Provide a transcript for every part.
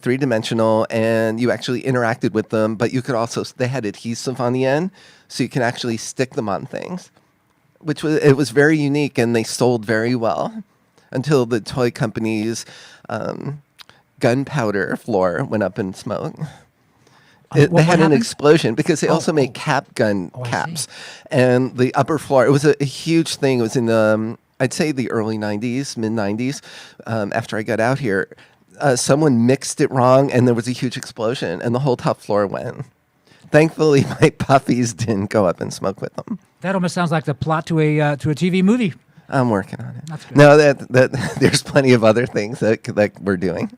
three-dimensional, and you actually interacted with them, but you could also, they had adhesive on the end, so you can actually stick them on things, which was, it was very unique, and they sold very well until the toy company's gunpowder floor went up in smoke. They had an explosion because they also made cap gun caps, and the upper floor. It was a huge thing. It was in I'd say the early '90s, mid '90s. After I got out here, someone mixed it wrong, and there was a huge explosion, and the whole top floor went. Thankfully, my puppies didn't go up in smoke with them. That almost sounds like the plot to a TV movie. I'm working on it. That's good. No, that there's plenty of other things that we're doing.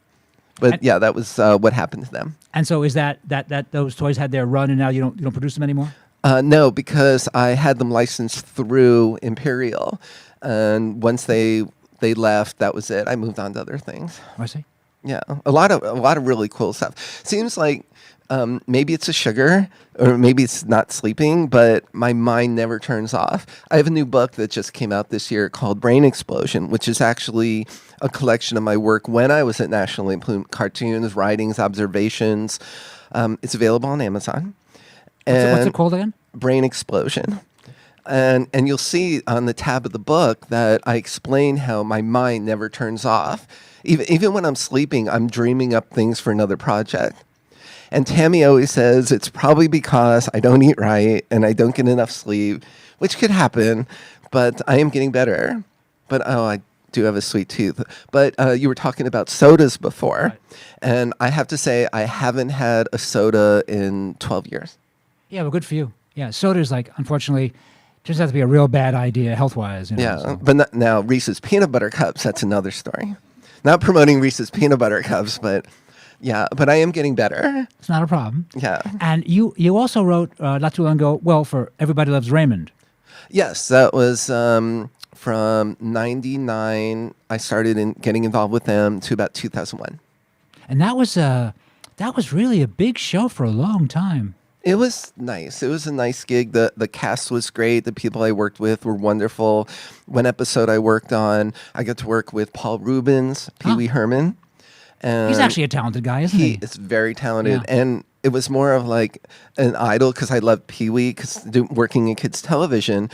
But yeah, that was what happened to them. And so is that those toys had their run and now you don't produce them anymore? No, because I had them licensed through Imperial, and once they left, that was it. I moved on to other things. I see. Yeah, a lot of really cool stuff. Seems like maybe it's a sugar, or maybe it's not sleeping, but my mind never turns off. I have a new book that just came out this year called Brain Explosion, which is actually a collection of my work when I was at National Lampoon: cartoons, writings, observations. It's available on Amazon. What's it called again? Brain Explosion. And you'll see on the tab of the book that I explain how my mind never turns off. Even when I'm sleeping, I'm dreaming up things for another project. And Tammy always says it's probably because I don't eat right and I don't get enough sleep, which could happen, but I am getting better. But I do have a sweet tooth. But you were talking about sodas before, right. And I have to say I haven't had a soda in 12 years. Yeah, well, good for you. Yeah, soda is like, unfortunately, turns out to be a real bad idea health-wise. Yeah, so. But now Reese's Peanut Butter Cups, that's another story. Not promoting Reese's Peanut Butter Cups, but yeah, but I am getting better. It's not a problem. Yeah. And you also wrote not too long ago, well, for Everybody Loves Raymond. Yes, that was from 99. I started getting involved with them to about 2001. And that was really a big show for a long time. It was nice. It was a nice gig. The cast was great. The people I worked with were wonderful. One episode I worked on, I got to work with Paul Rubens, Pee Wee Herman. He's actually a talented guy, isn't he? He's very talented. Yeah. And it was more of like an idol because I loved Pee Wee, because working in kids television,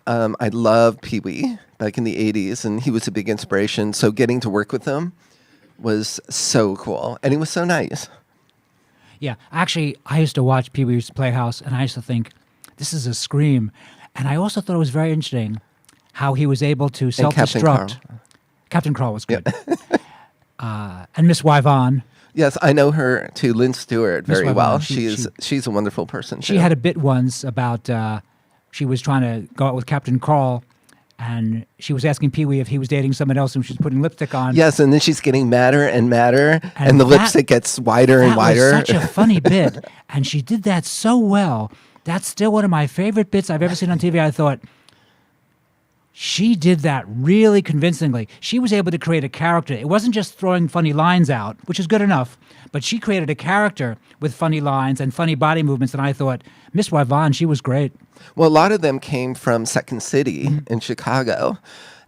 I loved Pee Wee back in the 80s, and he was a big inspiration. So getting to work with him was so cool. And he was so nice. Yeah, actually, I used to watch Pee Wee's Playhouse, and I used to think, this is a scream. And I also thought it was very interesting how he was able to self-destruct. Captain Carl was good. Yeah. And Miss Wyvon. Yes, I know her too, Lynn Stewart, very well. She's a wonderful person. She had a bit once about she was trying to go out with Captain Carl, and she was asking Pee Wee if he was dating someone else, and she was putting lipstick on. Yes, and then she's getting madder and madder, and the lipstick gets wider and wider. That was such a funny bit, and she did that so well. That's still one of my favorite bits I've ever seen on TV. I thought, she did that really convincingly. She was able to create a character. It wasn't just throwing funny lines out, which is good enough, but she created a character with funny lines and funny body movements, and I thought, Miss Wyvon, she was great. Well, a lot of them came from Second City in Chicago,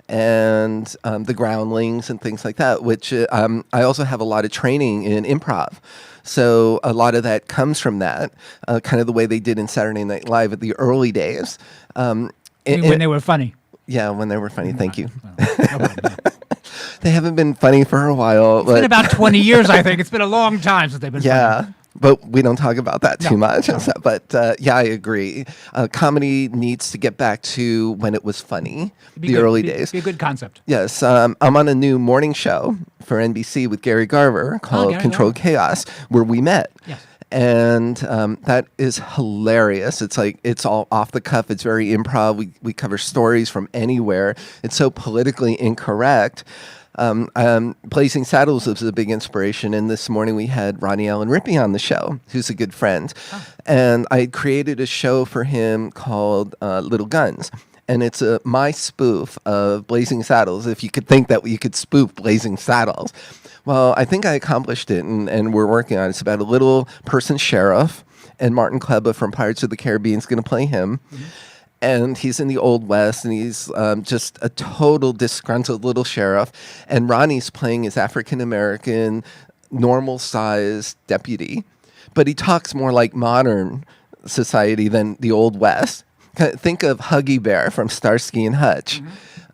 and the Groundlings and things like that, which I also have a lot of training in improv. So a lot of that comes from that, kind of the way they did in Saturday Night Live at the early days. When they were funny. Yeah, when they were funny. Thank you. They haven't been funny for a while. It's been about 20 years, I think. It's been a long time since they've been funny. Yeah, but we don't talk about that too much. No. But yeah, I agree. Comedy needs to get back to when it was funny, early days. Be a good concept. Yes. I'm on a new morning show for NBC with Gary Garver called Controlled Chaos, where we met. Yes. And that is hilarious. It's like, it's all off the cuff. It's very improv. We cover stories from anywhere. It's so politically incorrect. Blazing Saddles was a big inspiration. And this morning we had Ronnie Allen Rippey on the show, who's a good friend. Oh. And I created a show for him called Little Guns. And it's my spoof of Blazing Saddles, if you could think that you could spoof Blazing Saddles. Well, I think I accomplished it, and we're working on it. It's about a little person sheriff, and Martin Kleba from Pirates of the Caribbean is going to play him. Mm-hmm. And he's in the Old West, and he's just a total disgruntled little sheriff. And Ronnie's playing his African-American normal-sized deputy, but he talks more like modern society than the Old West. Think of Huggy Bear from Starsky and Hutch.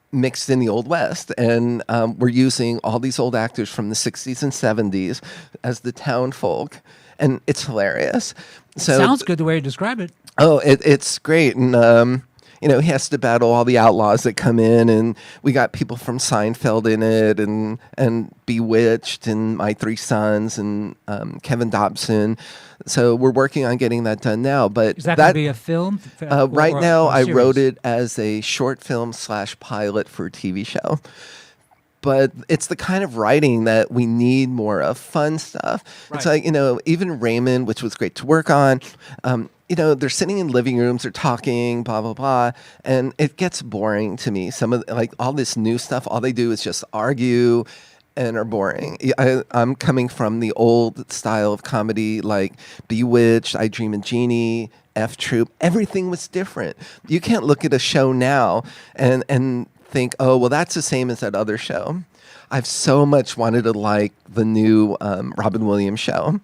Mixed in the Old West, and we're using all these old actors from the 60s and 70s as the town folk, and it's hilarious. So Sounds good the way you describe it. Oh, it's great, and he has to battle all the outlaws that come in, and we got people from Seinfeld in it, and Bewitched, and My Three Sons, and Kevin Dobson. So we're working on getting that done now. But Is that going to be a film? Right now, or a I series? wrote it as a short film / pilot for a TV show. But it's the kind of writing that we need more of, fun stuff. It's Right. like, even Raymond, which was great to work on, they're sitting in living rooms, they're talking, blah, blah, blah. And it gets boring to me. Some of, like, all this new stuff, all they do is just argue and are boring. I'm coming from the old style of comedy, like Bewitched, I Dream of Jeannie, F Troop. Everything was different. You can't look at a show now and think, oh, well, that's the same as that other show. I've so much wanted to like the new Robin Williams show,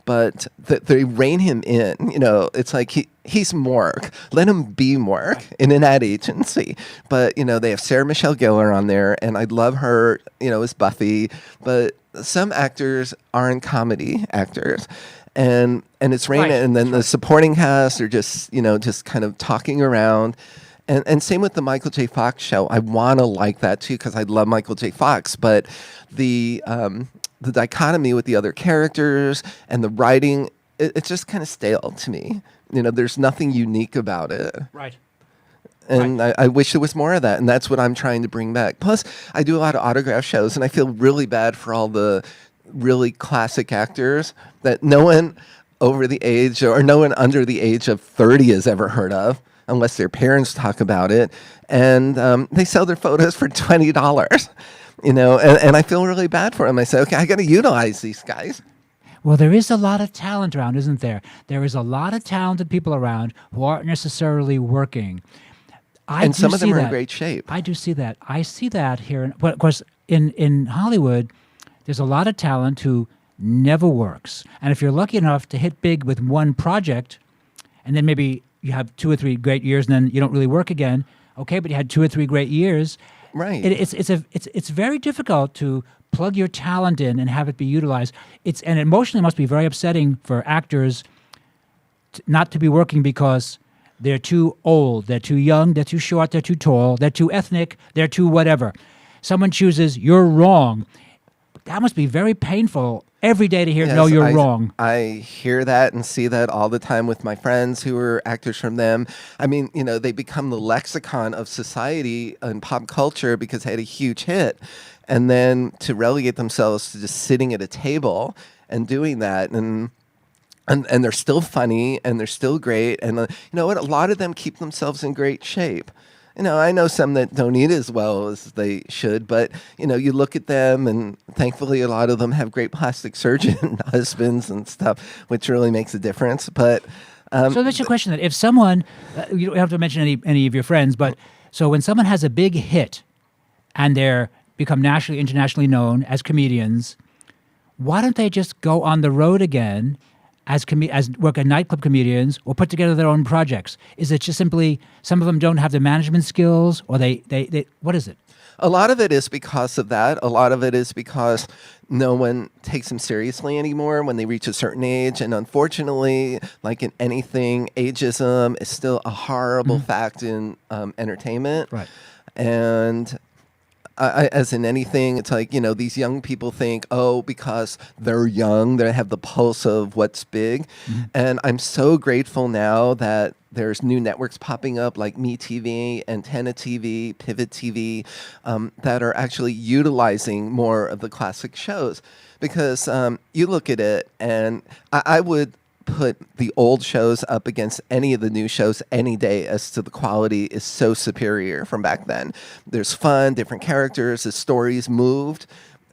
but they rein him in. It's like he's Mork. Let him be Mork in an ad agency. But they have Sarah Michelle Gellar on there, and I love her. As Buffy. But some actors aren't comedy actors. And it's Rain, Right. and then the supporting cast are just kind of talking around. And same with the Michael J. Fox show. I want to like that too because I love Michael J. Fox. But the dichotomy with the other characters and the writing, it's just kind of stale to me. There's nothing unique about it. Right. And I wish there was more of that. And that's what I'm trying to bring back. Plus, I do a lot of autograph shows, and I feel really bad for all the really classic actors that no one over the age or no one under the age of 30 has ever heard of, unless their parents talk about it. And they sell their photos for $20, and I feel really bad for them. I say, okay, I got to utilize these guys. Well, there is a lot of talent around, isn't there? There is a lot of talented people around who aren't necessarily working. And some of them are in great shape. I do see that. I see that here. But of course, in Hollywood, there's a lot of talent who never works. And if you're lucky enough to hit big with one project, and then maybe you have 2 or 3 great years, and then you don't really work again. Okay, but you had 2 or 3 great years. Right. It's very difficult to plug your talent in and have it be utilized. And emotionally must be very upsetting for actors not to be working because they're too old, they're too young, they're too short, they're too tall, they're too ethnic, they're too whatever. Someone chooses, you're wrong. That must be very painful every day to hear, no, you're wrong. I hear that and see that all the time with my friends who are actors from them. I mean, they become the lexicon of society and pop culture because they had a huge hit. And then to relegate themselves to just sitting at a table and doing that, and they're still funny and they're still great. And you know what? A lot of them keep themselves in great shape. I know some that don't eat as well as they should, but, you look at them, and thankfully a lot of them have great plastic surgeon husbands and stuff, which really makes a difference. But so that's your question. That if someone, you don't have to mention any of your friends, but so when someone has a big hit and they're become nationally, internationally known as comedians, why don't they just go on the road again as work as nightclub comedians or put together their own projects? Is it just simply some of them don't have the management skills, or they what is it? A lot of it is because of that. A lot of it is because no one takes them seriously anymore when they reach a certain age. And unfortunately, like in anything, ageism is still a horrible fact in entertainment. Right. And as in anything, it's like, these young people think, oh, because they're young, they have the pulse of what's big. And I'm so grateful now that there's new networks popping up like MeTV, Antenna TV, Pivot TV, that are actually utilizing more of the classic shows. Because you look at it, and I would put the old shows up against any of the new shows any day as to the quality is so superior from back then. There's fun, different characters, the stories moved,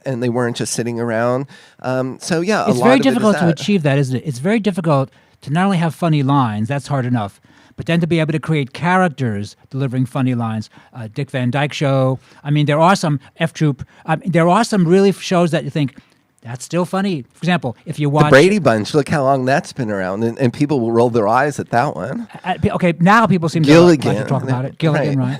and they weren't just sitting around. So yeah, It's very difficult to achieve that, isn't it? It's very difficult to not only have funny lines, that's hard enough, but then to be able to create characters delivering funny lines. Dick Van Dyke Show. I mean, there are some F Troop. There are some really shows that you think, That's still funny. For example, if you watch The Brady Bunch, look how long that's been around, and people will roll their eyes at that one. Okay, now people seem Gilligan. to like to talk about it. Gilligan, right?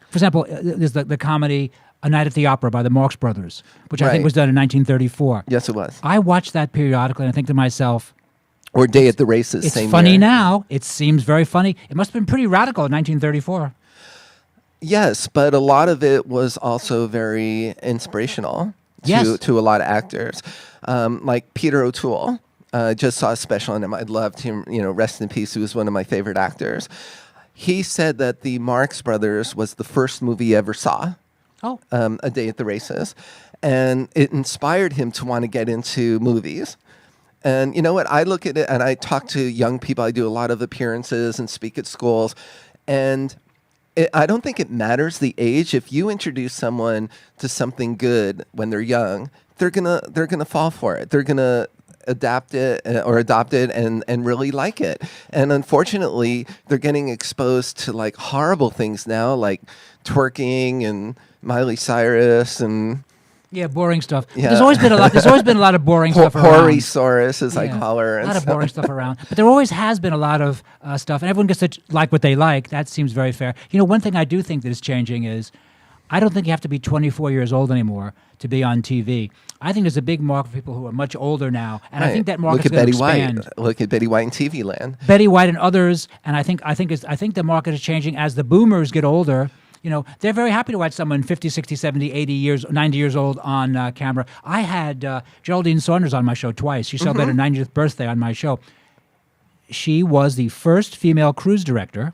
For example, there's the comedy A Night at the Opera by the Marx Brothers, which I think Right. was done in 1934. Yes, it was. I watch that periodically, and I think to myself, Or Day at the Races, it's same funny year. now. It seems very funny. It must have been pretty radical in 1934. Yes, but a lot of it was also very inspirational Yes. to a lot of actors. Like Peter O'Toole, just saw a special on him. I loved him, rest in peace. He was one of my favorite actors. He said that the Marx Brothers was the first movie he ever saw, Oh, A Day at the Races. And it inspired him to want to get into movies. And you know what? I look at it and I talk to young people. I do a lot of appearances and speak at schools. And I don't think it matters the age. If you introduce someone to something good when they're young, they're gonna fall for it. They're gonna adapt it or adopt it and really like it. And unfortunately, they're getting exposed to like horrible things now, like twerking and Miley Cyrus and yeah, boring stuff. Yeah. There's always been a lot. There's always been a lot of boring stuff around. Horisaurus, as I Yeah, call her. a and lot of stuff. boring stuff around. But there always has been a lot of stuff, and everyone gets to like what they like. That seems very fair. One thing I do think that is changing is I don't think you have to be 24 years old anymore to be on TV. I think there's a big market for people who are much older now, and I think that market's Look at going to Betty expand. White. Look at Betty White in TV Land. Betty White and others, and I think the market is changing as the boomers get older. They're very happy to watch someone 50, 60, 70, 80 years, 90 years old on camera. I had Geraldine Saunders on my show twice. She celebrated her 90th birthday on my show. She was the first female cruise director,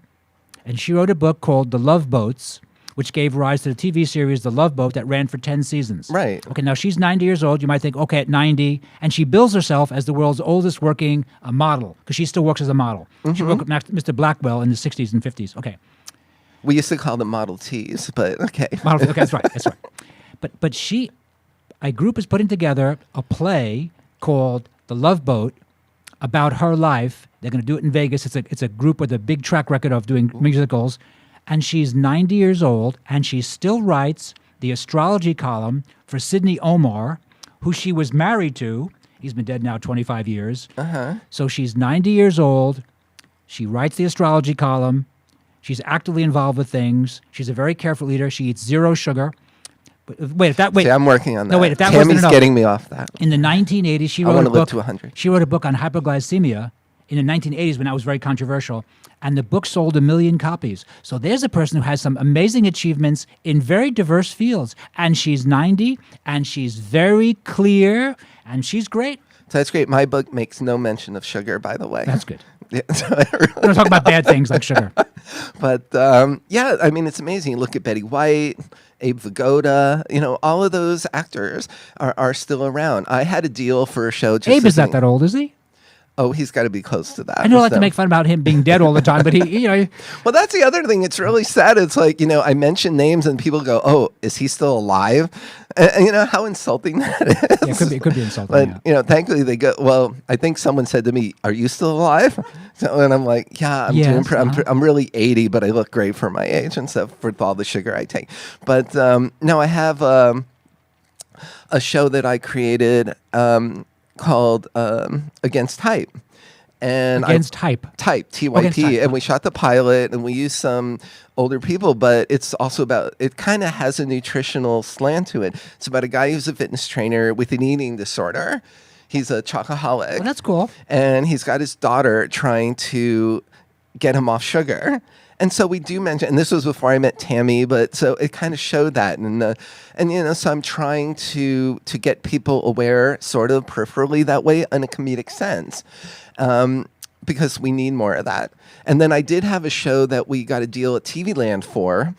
and she wrote a book called The Love Boats, which gave rise to the TV series The Love Boat that ran for 10 seasons. Right. Okay, now she's 90 years old. You might think, okay, at 90, and she bills herself as the world's oldest working model, because she still works as a model. She worked with Mr. Blackwell in the 60s and 50s. Okay. We used to call them Model Ts, but okay. Okay, that's right. That's right. But a group is putting together a play called The Love Boat about her life. They're going to do it in Vegas. It's a group with a big track record of doing musicals, and she's 90 years old, and she still writes the astrology column for Sidney Omar, who she was married to. He's been dead now 25 years. So she's 90 years old. She writes the astrology column. She's actively involved with things. She's a very careful eater. She eats zero sugar. Wait. See, I'm working on that. No, wait. If that wasn't Tammy's enough, getting me off that. in the 1980s, she I wrote want a to live book. to 100. She wrote a book on hypoglycemia in the 1980s when that was very controversial, and the book sold 1 million copies. So there's a person who has some amazing achievements in very diverse fields, and she's 90, and she's very clear, and she's great. So that's great. My book makes no mention of sugar, by the way. That's good. Yeah, We don't talk about bad things like sugar. but yeah, I mean, it's amazing. You look at Betty White, Abe Vigoda, all of those actors are still around. I had a deal for a show. Just Abe is not that old, is he? Oh, he's got to be close to that. I know I like to So- make fun about him being dead all the time, but he Well, that's the other thing. It's really sad. It's like, I mention names and people go, oh, is he still alive? And how insulting that is. yeah, it could be insulting. But, yeah. thankfully they go, well, I think someone said to me, are you still alive? And I'm like, yeah, I'm Yes, I'm really 80, but I look great for my age and stuff for all the sugar I take. But no, I have a show that I created called Against Type. And Against Type. Type, Against TYP. Type. And we shot the pilot and we used some older people, but it's also about, it kind of has a nutritional slant to it. It's about a guy who's a fitness trainer with an eating disorder. He's a chocoholic. Well, that's cool. And he's got his daughter trying to get him off sugar. And so we do mention, and this was before I met Tammy, but so it kind of showed that, and so I'm trying to get people aware, sort of peripherally that way, in a comedic sense, because we need more of that. And then I did have a show that we got a deal at TV Land for,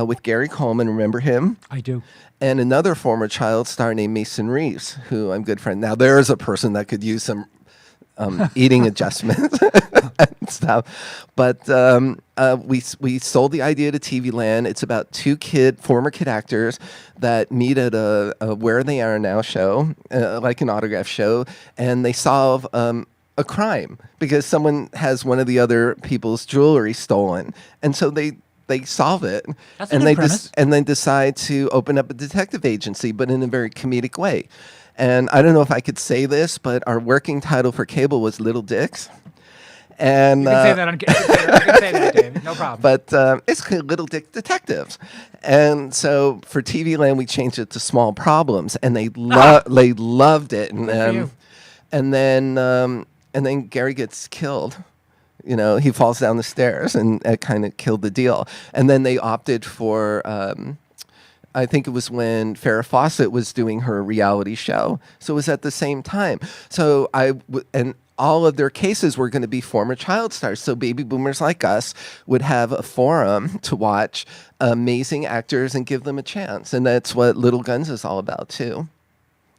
with Gary Coleman. Remember him? I do. And another former child star named Mason Reeves, who I'm good friend. Now there is a person that could use some eating adjustments and stuff. But we sold the idea to TV Land. It's about two former kid actors that meet at a Where They Are Now show, like an autograph show, and they solve a crime because someone has one of the other people's jewelry stolen. And so they solve it, That's a and good premise. and then decide to open up a detective agency, but in a very comedic way. And I don't know if I could say this, but our working title for cable was Little Dicks. And You can say that on. You can say that, David. No problem. but it's called Little Dick Detectives. And so for TV Land, we changed it to Small Problems, and they loved it. And Good for you. and then Gary gets killed. You know, he falls down the stairs, and it kind of killed the deal. And then they opted for. I think it was when Farrah Fawcett was doing her reality show. So it was at the same time. So and all of their cases were going to be former child stars. So baby boomers like us would have a forum to watch amazing actors and give them a chance. And that's what Little Guns is all about too.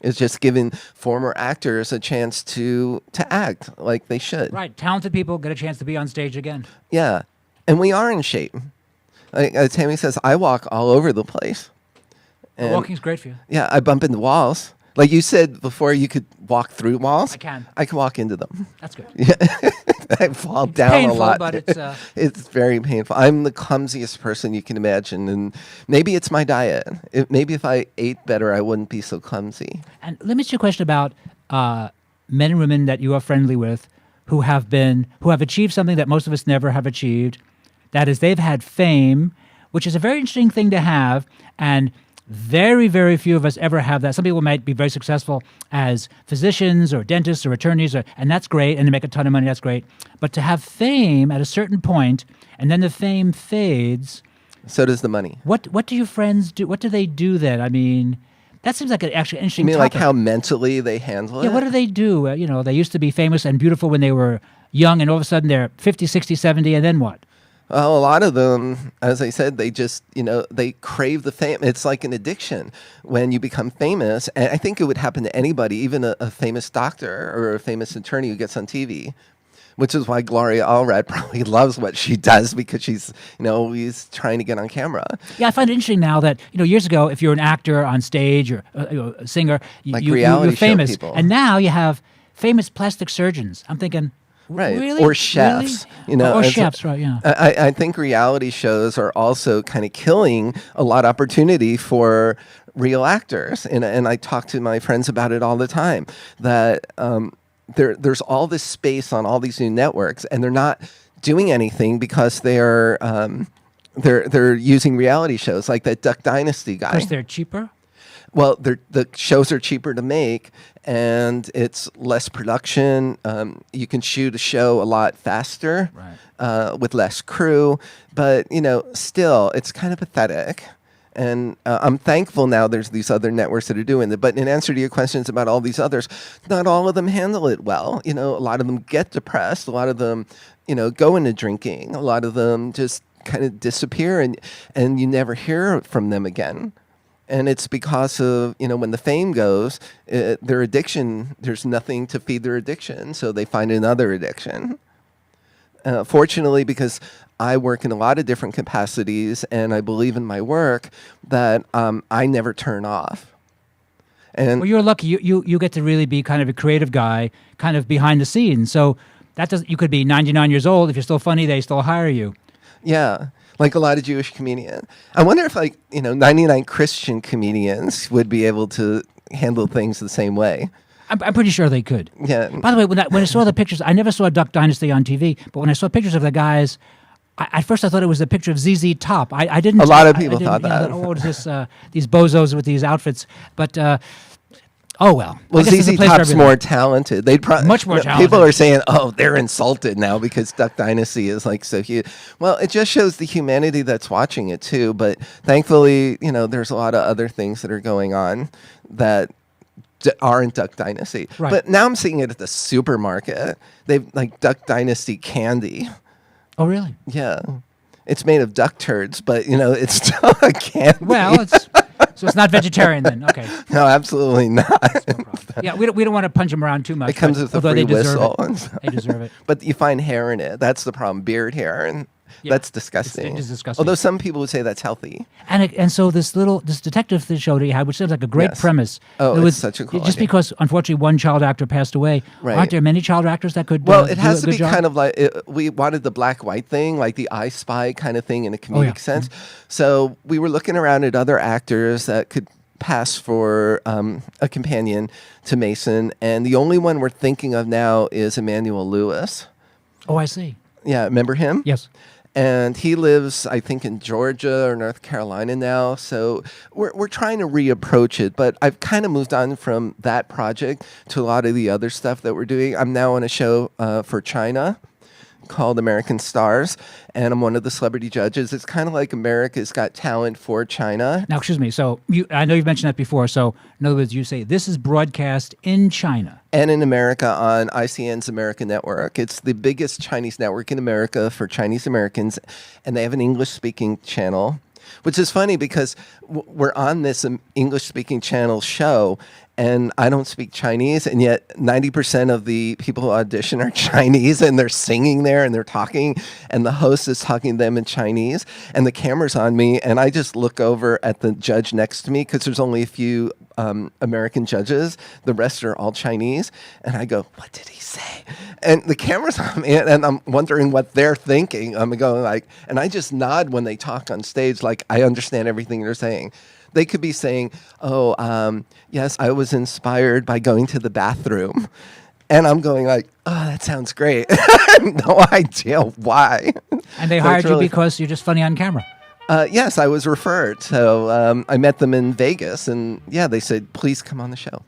It's just giving former actors a chance to act like they should. Right. Talented people get a chance to be on stage again. Yeah. And we are in shape. Like Tammy says, I walk all over the place. And Walking's great for you. yeah, I bump into walls. Like you said before, you could walk through walls. I can. I can walk into them. That's good. I fall down painful, a lot. but it's it's very painful. I'm the clumsiest person you can imagine, and maybe it's my diet. Maybe if I ate better, I wouldn't be so clumsy. And let me ask you a question about men and women that you are friendly with who have achieved something that most of us never have achieved. That is, they've had fame, which is a very interesting thing to have, and very, very few of us ever have that. Some people might be very successful as physicians or dentists or attorneys, and that's great, and they make a ton of money, that's great. But to have fame at a certain point, and then the fame fades. So does the money. What do your friends do? What do they do then? I mean, that seems like an actually interesting You mean topic. like how mentally they handle it? Yeah, what do they do? They used to be famous and beautiful when they were young, and all of a sudden they're 50, 60, 70, and then what? Well, a lot of them, as I said, they just, they crave the fame. It's like an addiction when you become famous. And I think it would happen to anybody, even a famous doctor or a famous attorney who gets on TV, which is why Gloria Allred probably loves what she does, because she's, always trying to get on camera. Yeah, I find it interesting now that, years ago, if you're an actor on stage or a singer, Like you're reality show famous. people. And now you have famous plastic surgeons. I'm thinking, Right. really? Or chefs. Really? Or as- chefs, right, yeah. I think reality shows are also kind of killing a lot of opportunity for real actors. And I talk to my friends about it all the time, that there's all this space on all these new networks, and they're not doing anything because they're using reality shows like that Duck Dynasty guy. Because they're cheaper? Well, the shows are cheaper to make, and it's less production. You can shoot a show a lot faster, with less crew. But still, it's kind of pathetic. And I'm thankful now there's these other networks that are doing it. But in answer to your questions about all these others, not all of them handle it well. A lot of them get depressed. A lot of them, go into drinking. A lot of them just kind of disappear, and you never hear from them again. And it's because of, when the fame goes, their addiction, there's nothing to feed their addiction. So they find another addiction. Fortunately, because I work in a lot of different capacities and I believe in my work, that I never turn off. And Well, you're lucky. You get to really be kind of a creative guy, kind of behind the scenes. So you could be 99 years old. If you're still funny, they still hire you. yeah, like a lot of Jewish comedians. I wonder if 99 Christian comedians would be able to handle things the same way. I'm pretty sure they could. Yeah. By the way, when I saw the pictures, I never saw Duck Dynasty on TV, but when I saw pictures of the guys, at first I thought it was a picture of ZZ Top. I didn't. A lot of I people didn't, thought that. What is this? These bozos with these outfits, but. Oh well. Well, I guess there's a ZZ place for Top's everything. more talented. They'd probably Much more People talented. are saying, "Oh, they're insulted now because Duck Dynasty is so huge." Well, it just shows the humanity that's watching it too. But thankfully, there's a lot of other things that are going on that aren't Duck Dynasty. Right. But now I'm seeing it at the supermarket. They've Duck Dynasty candy. Oh really? Yeah, it's made of duck turds, but it's still a candy. Well, so it's not vegetarian then. Okay. No, absolutely not. Yeah, we don't want to punch them around too much. It comes but with a although free they deserve whistle. it. and stuff. They deserve it. But you find hair in it. That's the problem. Beard hair, and Yeah, that's disgusting. it is disgusting. Although some people would say that's healthy. And so this detective show that you had, which sounds like a great Yes. premise. Oh, it it's such a cool Just idea. because unfortunately one child actor passed away, Right. aren't there many child actors that could? Well, do it has a to good be job? kind of we wanted the black-white thing, like the I Spy kind of thing in a comedic Oh, yeah. sense. So we were looking around at other actors that could pass for a companion to Mason, and the only one we're thinking of now is Emmanuel Lewis. Oh, I see. Yeah, remember him? Yes. And he lives, I think, in Georgia or North Carolina now. So we're trying to reapproach it. But I've kind of moved on from that project to a lot of the other stuff that we're doing. I'm now on a show for China called American Stars, and I'm one of the celebrity judges. It's kind of like America's Got Talent for China. Now, excuse me. So I know you've mentioned that before. So in other words, you say this is broadcast in China. And in America on ICN's America Network. It's the biggest Chinese network in America for Chinese Americans, and they have an English-speaking channel, which is funny because we're on this English-speaking channel show, and I don't speak Chinese, and yet 90% of the people who audition are Chinese, and they're singing there, and they're talking, and the host is talking to them in Chinese, and the camera's on me, and I just look over at the judge next to me because there's only a few American judges. The rest are all Chinese, and I go, "What did he say?" And the camera's on me, and I'm wondering what they're thinking. I'm going like, and I just nod when they talk on stage, like I understand everything they're saying. They could be saying, "Oh, yes, I was inspired by going to the bathroom," and I'm going like, "Oh, that sounds great." I have no idea why. And they So hired it's you really because you're just funny on camera. yes, I was referred. So I met them in Vegas, and yeah, they said, "Please come on the show."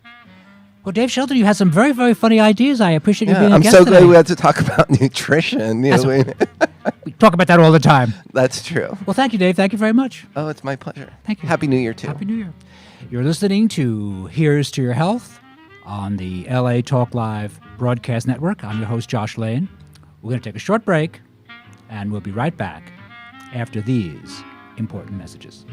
Well, Dave Shelton, you had some very, very funny ideas. I appreciate you being a I'm guest so today. glad we had to talk about nutrition. You know, We talk about that all the time. that's true. Well, thank you, Dave. Thank you very much. Oh, it's my pleasure. Thank you. Happy New Year, too. Happy New Year. You're listening to Here's to Your Health on the LA Talk Live Broadcast Network. I'm your host, Josh Lane. We're going to take a short break, and we'll be right back after these important messages.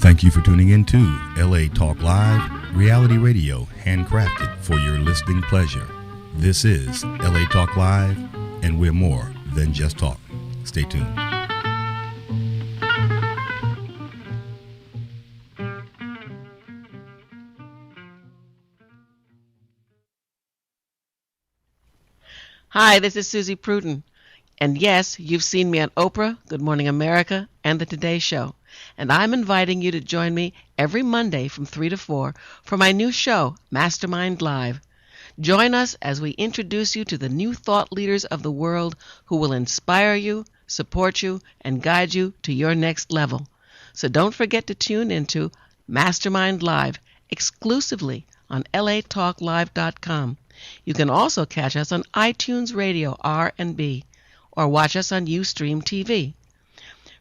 Thank you for tuning in to LA Talk Live, reality radio handcrafted for your listening pleasure. This is LA Talk Live, and we're more than just talk. Stay tuned. Hi, this is Susie Pruden. And yes, you've seen me on Oprah, Good Morning America, and The Today Show. And I'm inviting you to join me every Monday from 3 to 4 for my new show, Mastermind Live. Join us as we introduce you to the new thought leaders of the world who will inspire you, support you, and guide you to your next level. So don't forget to tune into Mastermind Live exclusively on latalklive.com. You can also catch us on iTunes Radio R&B or watch us on Ustream TV.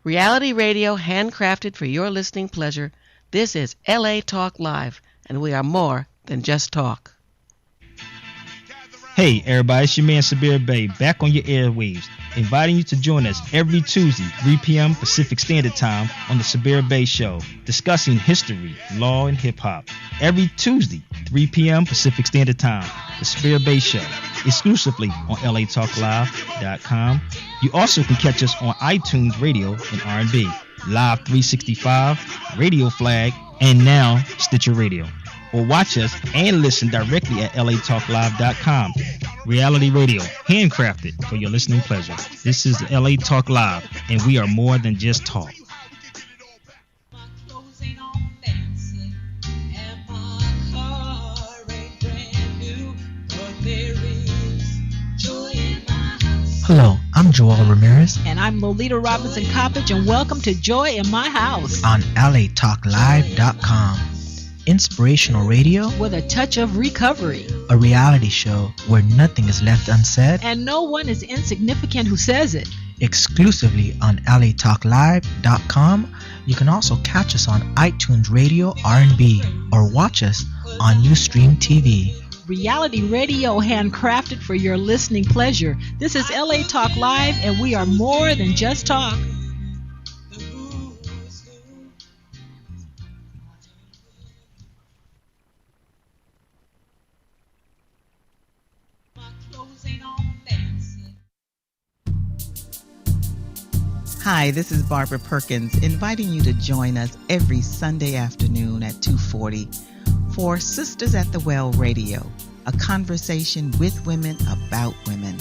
Reality radio handcrafted for your listening pleasure. This is LA Talk Live, and we are more than just talk. Hey everybody, it's your man Sabir Bey back on your airwaves, inviting you to join us every Tuesday, 3 p.m. Pacific Standard Time on the Sabir Bey Show, discussing history, law, and hip-hop. Every Tuesday, 3 p.m. Pacific Standard Time, the Sabir Bey Show, exclusively on latalklive.com. You also can catch us on iTunes Radio and R&B, Live 365, Radio Flag, and now Stitcher Radio. Or watch us and listen directly at latalklive.com. Reality radio, handcrafted for your listening pleasure. This is LA Talk Live, and we are more than just talk. Hello, I'm Joel Ramirez And I'm Lolita Robinson Coppage, and welcome to Joy in My House on LATalkLive.com. Inspirational radio, with a touch of recovery. a reality show where nothing is left unsaid, And no one is insignificant who says it. exclusively on LATalkLive.com. You can also catch us on iTunes Radio R&B or watch us on Ustream TV. Reality radio handcrafted for your listening pleasure. This is LA Talk Live, and we are more than just talk. Hi, this is Barbara Perkins, inviting you to join us every Sunday afternoon at 2:40 for Sisters at the Well Radio, a conversation with women about women.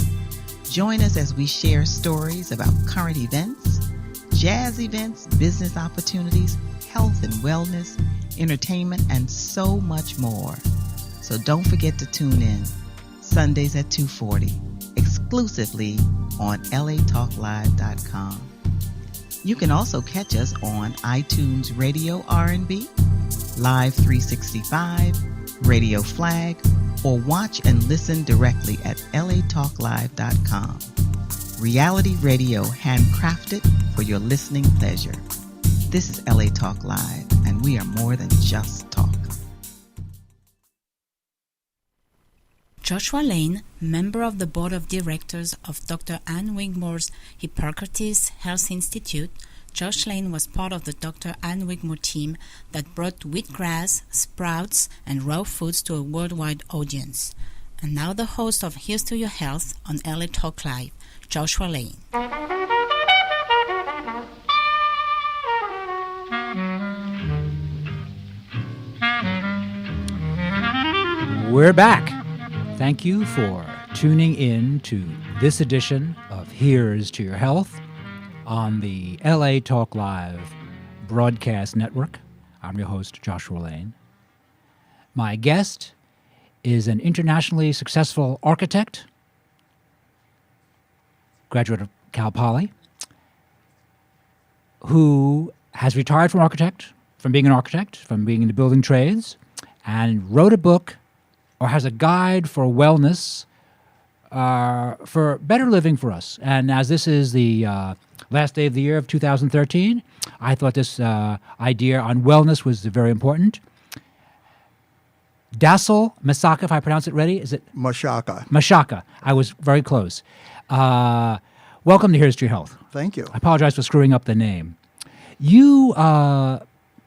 Join us as we share stories about current events, jazz events, business opportunities, health and wellness, entertainment, and so much more. So don't forget to tune in Sundays at 2:40, exclusively on latalklive.com. You can also catch us on iTunes Radio R&B, Live 365, Radio Flag, or watch and listen directly at latalklive.com. Reality radio handcrafted for your listening pleasure. This is LA Talk Live, and we are more than just talk. Joshua Lane, member of the board of directors of Dr. Ann Wigmore's Hippocrates Health Institute, Josh Lane was part of the Dr. Ann Wigmore team that brought wheatgrass, sprouts, and raw foods to a worldwide audience. And now the host of Here's to Your Health on LA Talk Live, Joshua Lane. We're back. Thank you for tuning in to this edition of Here's to Your Health on the LA Talk Live broadcast network. I'm your host, Joshua Lane. My guest is an internationally successful architect, graduate of Cal Poly, who has retired from being an architect, from being in the building trades, and wrote a book or has a guide for wellness, for better living for us. And as this is the last day of the year of 2013, I thought this idea on wellness was very important. Dassel Masaka, if I pronounce it right, is it? Mashaka. Mashaka. I was very close. Welcome to Here's to Your Health. Thank you. I apologize for screwing up the name. You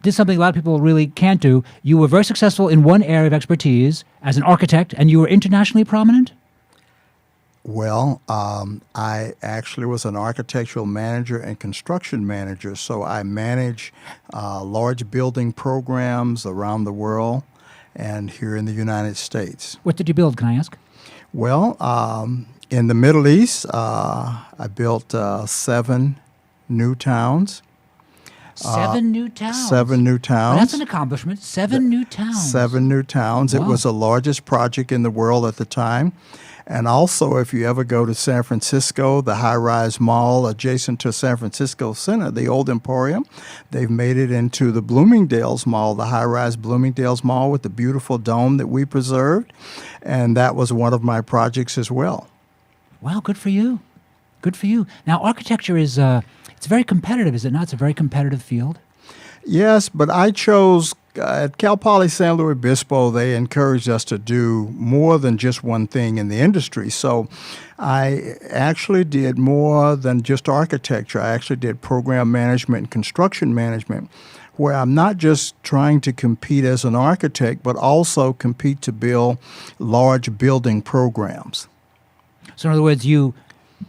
did something a lot of people really can't do. You were very successful in one area of expertise as an architect, and you were internationally prominent? Well, I actually was an architectural manager and construction manager, so I manage large building programs around the world and here in the United States. What did you build, can I ask? Well, in the Middle East, I built 7 new towns. 7 new towns? 7 new towns. Well, that's an accomplishment. 7 new towns. 7 new towns. Wow. It was the largest project in the world at the time. And also, if you ever go to San Francisco, the high-rise mall adjacent to San Francisco Center, the old Emporium, they've made it into the Bloomingdale's Mall, the high-rise Bloomingdale's Mall with the beautiful dome that we preserved. And that was one of my projects as well. Wow, good for you. Good for you. Now, architecture is, it's very competitive, is it not? It's a very competitive field. Yes, but I chose, at Cal Poly San Luis Obispo, they encouraged us to do more than just one thing in the industry. So I actually did more than just architecture. I actually did program management and construction management, where I'm not just trying to compete as an architect, but also compete to build large building programs. So in other words, you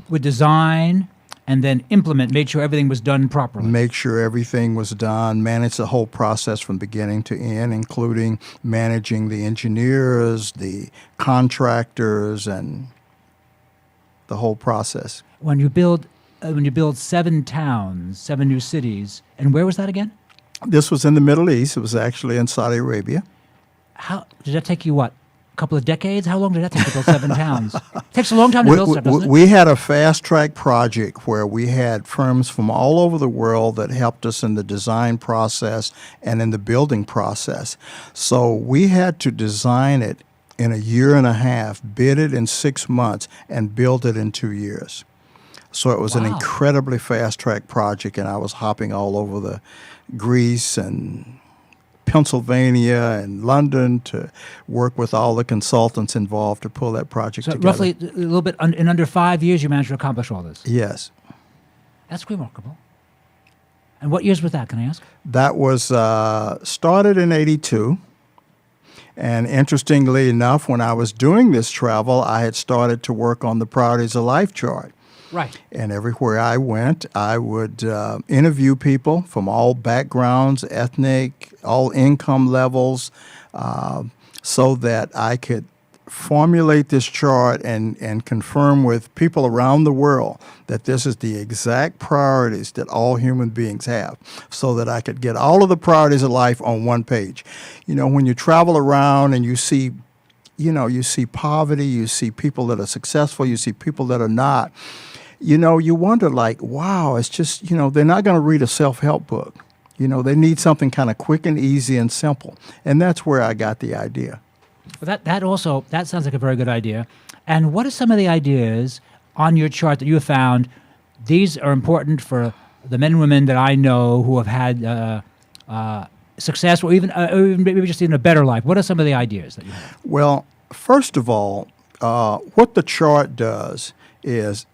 would design and then implement, made sure everything was done properly. Make sure everything was done, manage the whole process from beginning to end, including managing the engineers, the contractors, and the whole process. When you build 7 towns, 7 new cities, and where was that again? This was in the Middle East. It was actually in Saudi Arabia. How did that take you, what, a couple of decades? How long did that take to build 7 towns? It takes a long time to build stuff, doesn't it? We had a fast-track project where we had firms from all over the world that helped us in the design process and in the building process. So we had to design it in a year and a half, bid it in 6 months, and build it in 2 years. So it was an incredibly fast-track project, and I was hopping all over the Greece and Pennsylvania and London to work with all the consultants involved to pull that project together. Roughly a little bit, in under 5 years, you managed to accomplish all this. Yes. That's remarkable. And what years was that, can I ask? That was started in 82. And interestingly enough, when I was doing this travel, I had started to work on the Priorities of Life chart. Right. And everywhere I went, I would interview people from all backgrounds, ethnic, all income levels, so that I could formulate this chart and confirm with people around the world that this is the exact priorities that all human beings have, so that I could get all of the priorities of life on one page. You know, when you travel around and you see poverty, you see people that are successful, you see people that are not, you wonder, like, wow, it's just, they're not going to read a self-help book. They need something kind of quick and easy and simple. And that's where I got the idea. Well, that sounds like a very good idea. And what are some of the ideas on your chart that you have found these are important for the men and women that I know who have had success, or even maybe just even a better life? What are some of the ideas that you have? Well, first of all, what the chart does is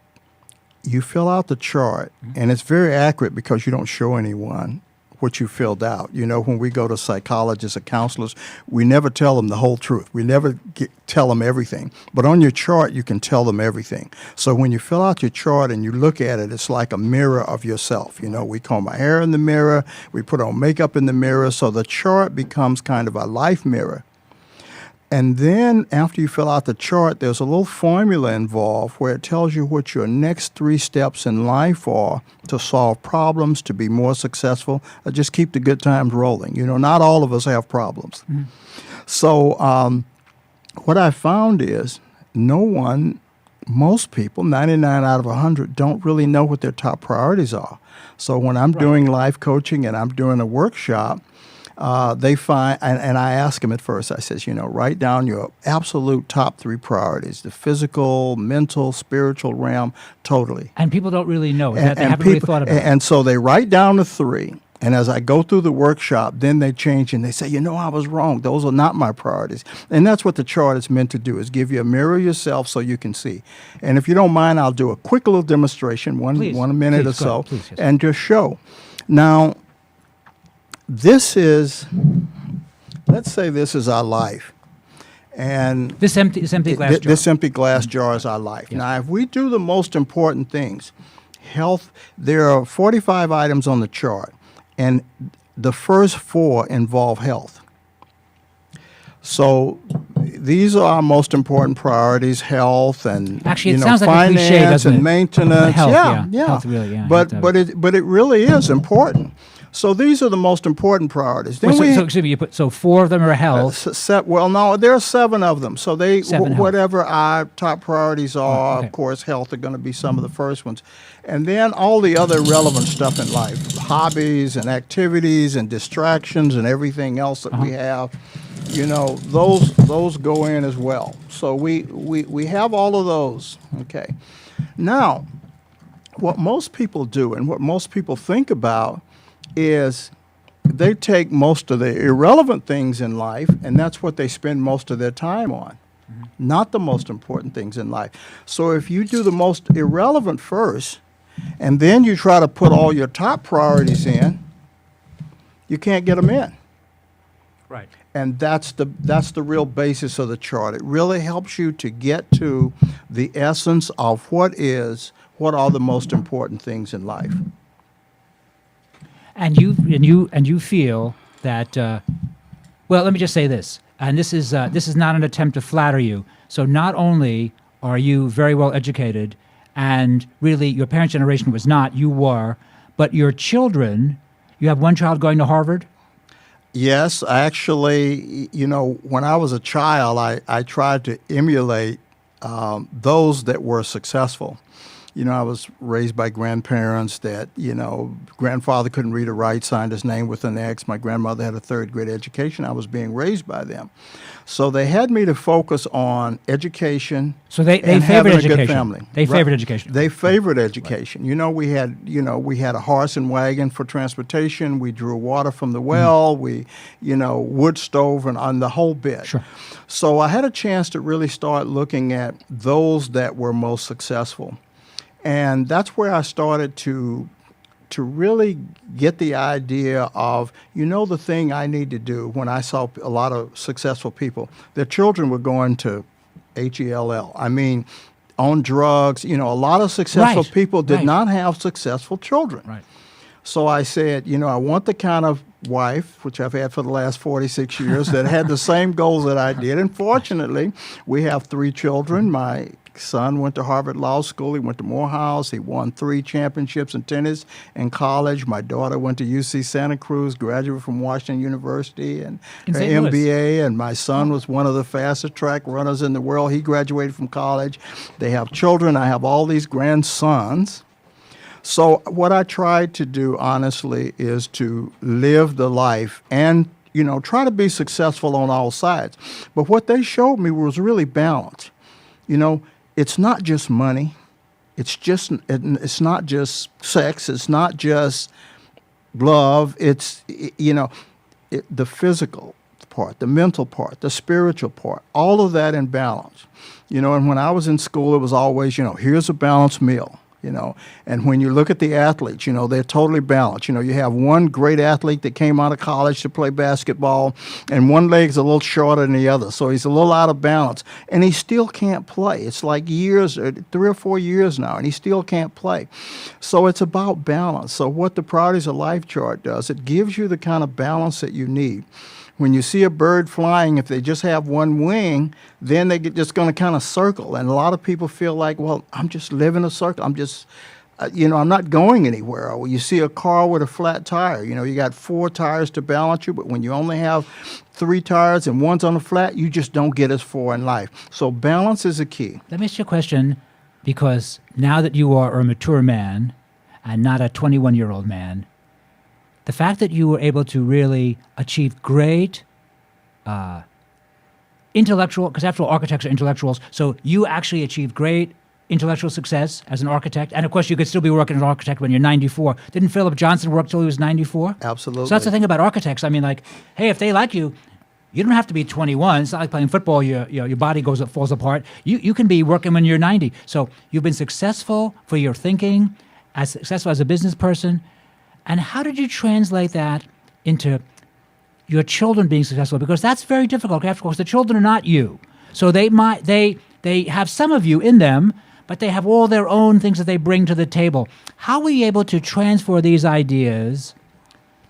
you fill out the chart, and it's very accurate because you don't show anyone what you filled out. When we go to psychologists or counselors, we never tell them the whole truth. We never tell them everything. But on your chart, you can tell them everything. So when you fill out your chart and you look at it, it's like a mirror of yourself. We comb our hair in the mirror. We put on makeup in the mirror. So the chart becomes kind of a life mirror. And then after you fill out the chart, there's a little formula involved where it tells you what your next 3 steps in life are to solve problems, to be more successful, or just keep the good times rolling. Not all of us have problems. Mm-hmm. So what I found is most people, 99 out of 100, don't really know what their top priorities are. So when I'm doing life coaching and I'm doing a workshop, they find, and I ask them at first, I says, write down your absolute top 3 priorities: the physical, mental, spiritual realm, totally. And people don't really know. They haven't really thought about it. And so they write down the 3. And as I go through the workshop, then they change and they say, I was wrong. Those are not my priorities. And that's what the chart is meant to do, is give you a mirror of yourself so you can see. And if you don't mind, I'll do a quick little demonstration, one minute or so, and just show. Now, let's say this is our life. And this empty glass jar. This empty glass jar is our life. Yes. Now, if we do the most important things, health, there are 45 items on the chart, and the first 4 involve health. So these are our most important priorities: health and actually, it sounds like finance a cliche, doesn't it? And maintenance. Health, yeah. Health, really, yeah. But it really is important. So these are the most important priorities. Then excuse me, so 4 of them are health. No, there are 7 of them. So whatever our top priorities are, okay. Of course, health are going to be some of the first ones. And then all the other relevant stuff in life, hobbies and activities and distractions and everything else that we have, those go in as well. So we have all of those. Okay. Now, what most people do and what most people think about is they take most of the irrelevant things in life, and that's what they spend most of their time on, not the most important things in life. So if you do the most irrelevant first, and then you try to put all your top priorities in, you can't get them in. Right. And that's the real basis of the chart. It really helps you to get to the essence of what are the most important things in life. And you feel that well, let me just say this, and this is not an attempt to flatter you. So not only are you very well educated, and really your parents' generation was not, you were, but your children, you have one child going to Harvard? Yes, actually, when I was a child, I tried to emulate those that were successful. I was raised by grandparents that, grandfather couldn't read or write, signed his name with an X. My grandmother had a 3rd grade education. I was being raised by them. So they had me to focus on education. So they favored education. Good family. They favored education. They favored education. Right. We had a horse and wagon for transportation. We drew water from the well. We, wood stove and on the whole bit. Sure. So I had a chance to really start looking at those that were most successful. And that's where I started to really get the idea of, the thing I need to do when I saw a lot of successful people. Their children were going to HELL. I mean, on drugs. You know, a lot of successful Right, people did right. not have successful children. Right. So I said, you know, I want the kind of wife, which I've had for the last 46 years, that had the same goals that I did. And fortunately, we have 3 children. My son went to Harvard Law School. He went to Morehouse. He won 3 championships in tennis in college. My daughter went to UC Santa Cruz, graduated from Washington University, and In her St. Louis. MBA. And my son was one of the fastest track runners in the world. He graduated from college. They have children. I have all these grandsons. So what I tried to do, honestly, is to live the life and, you know, try to be successful on all sides. But what they showed me was really balance. You know, it's not just money. It's not just sex. It's not just love. It's, you know, the physical part, the mental part, the spiritual part, all of that in balance. You know, and when I was in school, it was always, you know, here's a balanced meal. You know, and when you look at the athletes, you know, they're totally balanced. You know, you have one great athlete that came out of college to play basketball, and one leg's a little shorter than the other, so he's a little out of balance, and he still can't play. It's like 3 or 4 years now, and he still can't play. So it's about balance. So what the Priorities of Life chart does, it gives you the kind of balance that you need. When you see a bird flying, if they just have one wing, then they're just going to kind of circle. And a lot of people feel like, well, I'm just living a circle. I'm just, you know, I'm not going anywhere. Or you see a car with a flat tire. You know, you got 4 tires to balance you, but when you only have 3 tires and one's on the flat, you just don't get as far in life. So balance is a key. Let me ask you a question, because now that you are a mature man and not a 21-year-old man, the fact that you were able to really achieve great intellectual, because after all, architects are intellectuals, so you actually achieved great intellectual success as an architect, and of course you could still be working as an architect when you're 94. Didn't Philip Johnson work till he was 94? Absolutely. So that's the thing about architects. I mean, like, hey, if they like you, you don't have to be 21. It's not like playing football. Your body falls apart. You can be working when you're 90. So you've been successful for your thinking, as successful as a business person. And how did you translate that into your children being successful? Because that's very difficult. Of course, the children are not you. So they have some of you in them, but they have all their own things that they bring to the table. How were you able to transfer these ideas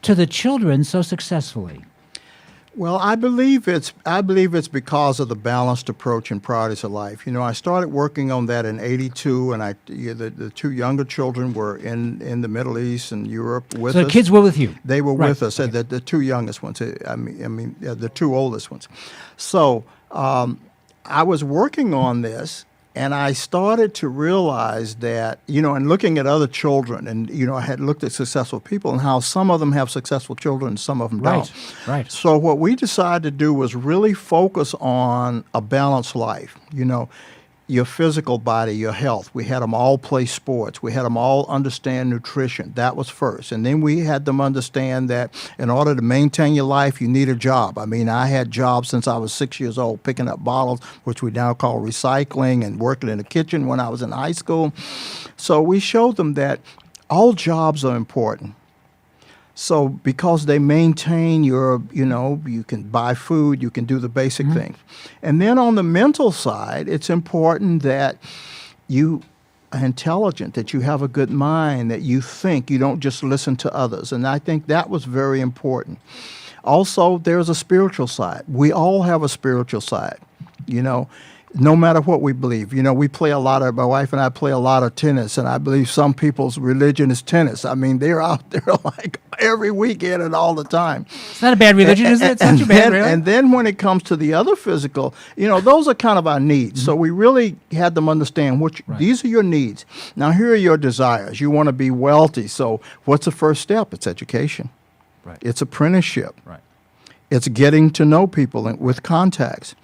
to the children so successfully? Well, I believe it's because of the balanced approach in Priorities of Life. You know, I started working on that in '82, and the 2 younger children were in the Middle East and Europe with us. So the kids were with you? They were Right. with us. Okay. The 2 youngest ones. The 2 oldest ones. So I was working on this. And I started to realize that, you know, and looking at other children, and, you know, I had looked at successful people and how some of them have successful children and some of them don't. Right. So what we decided to do was really focus on a balanced life, you know, your physical body, your health. We had them all play sports. We had them all understand nutrition. That was first. And then we had them understand that in order to maintain your life, you need a job. I mean, I had jobs since I was 6 years old, picking up bottles, which we now call recycling, and working in the kitchen when I was in high school. So we showed them that all jobs are important. So because they maintain your, you know, you can buy food, you can do the basic things. And then on the mental side, it's important that you are intelligent, that you have a good mind, that you think, you don't just listen to others. And I think that was very important. Also, there's a spiritual side. We all have a spiritual side, you know. No matter what we believe. You know, my wife and I play a lot of tennis, and I believe some people's religion is tennis. I mean, they're out there like every weekend and all the time. It's not a bad religion, is it? It's not too bad, really. And then when it comes to the other physical, you know, those are kind of our needs. So we really had them understand these are your needs. Now, here are your desires. You want to be wealthy. So what's the first step? It's education. Right. It's apprenticeship. Right. It's getting to know people with contacts.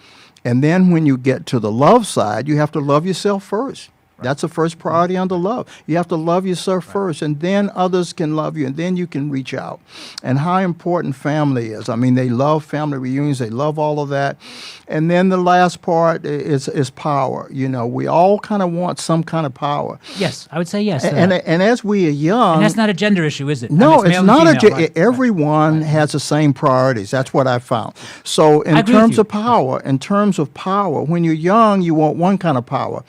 And then when you get to the love side, you have to love yourself first. That's the first priority under love. You have to love yourself first, and then others can love you, and then you can reach out. And how important family is. I mean, they love family reunions. They love all of that. And then the last part is power. You know, we all kind of want some kind of power. Yes, I would say yes. And as we are young... And that's not a gender issue, is it? No, I mean, it's male not and female, right. Everyone has the same priorities. That's what I found. So in I agree with terms you. of power, when you're young, you want one kind of power.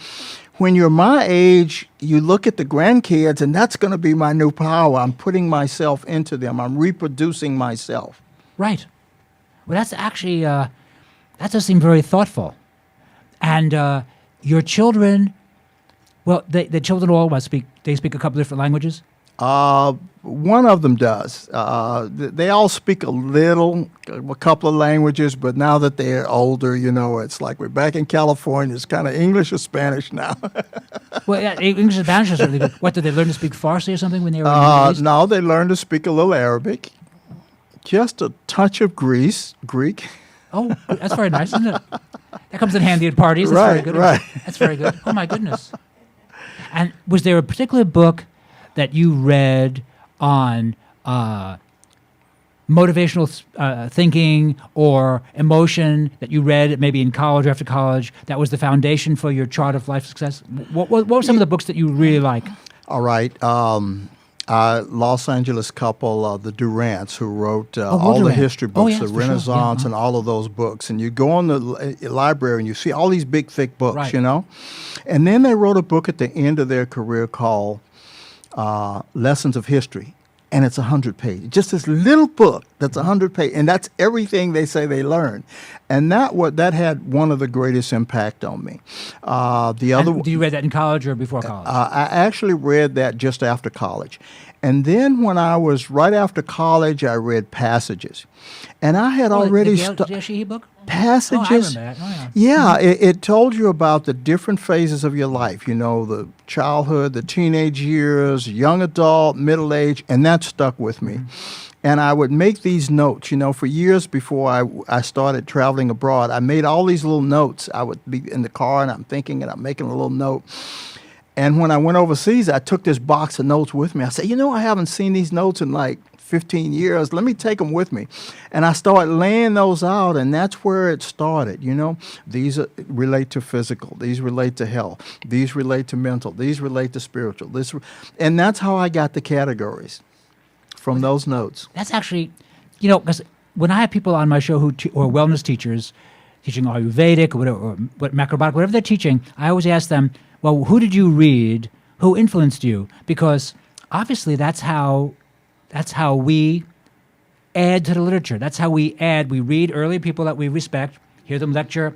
when you're my age, you look at the grandkids, and that's going to be my new power. I'm putting myself into them. I'm reproducing myself. Right. Well, that's actually, that does seem very thoughtful. And your children, well, the children all speak a couple different languages? One of them does. They all speak a couple of languages, but now that they're older, it's like we're back in California. It's kind of English or Spanish now. Well, yeah, English and Spanish are certainly good. What, did they learn to speak Farsi or something when they were raised? No, they learned to speak a little Arabic, just a touch of Greek. Oh, that's very nice, isn't it? That comes in handy at parties. That's very good. Right. That's very good. Oh, my goodness. And was there a particular book that you read on motivational thinking or emotion that you read maybe in college or after college that was the foundation for your chart of life success? What were some of the books that you really like? All right. Los Angeles couple, the Durants, who wrote all the history books, the Renaissance, and all of those books. And you go on the library and you see all these big, thick books, And then they wrote a book at the end of their career called Lessons of History. And it's 100 pages. Just this little book that's 100 pages. And that's everything they say they learned. And that had one of the greatest impact on me. Did you read that in college or before college? I actually read that just after college. And then when I was right after college, I read Passages. And I had already the Sheehy book? Passages. Oh, I remember that. Oh, yeah. It told you about the different phases of your life, the childhood, the teenage years, young adult, middle age, and that stuck with me. And I would make these notes, for years before I started traveling abroad. I made all these little notes. I would be in the car and I'm thinking and I'm making a little note. And when I went overseas, I took this box of notes with me. I said, I haven't seen these notes in like 15 years. Let me take them with me. And I started laying those out, and that's where it started. These relate to physical. These relate to health. These relate to mental. These relate to spiritual. And that's how I got the categories from those notes. That's actually, because when I have people on my show who are wellness teachers, teaching Ayurvedic or macrobiotic, whatever they're teaching, I always ask them, well, who did you read? Who influenced you? Because obviously that's how we add to the literature. That's how we add. We read early people that we respect, hear them lecture,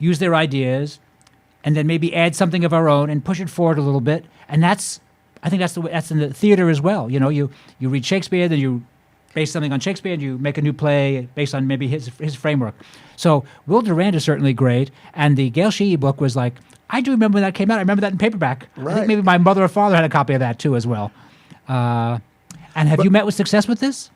use their ideas, and then maybe add something of our own and push it forward a little bit. And I think that's in the theater as well. You read Shakespeare, then you base something on Shakespeare, and you make a new play based on maybe his framework. So Will Durant is certainly great, and the Gail Sheehy book was like, I do remember when that came out. I remember that in paperback. Right. I think maybe my mother or father had a copy of that too as well. And have you met with success with this?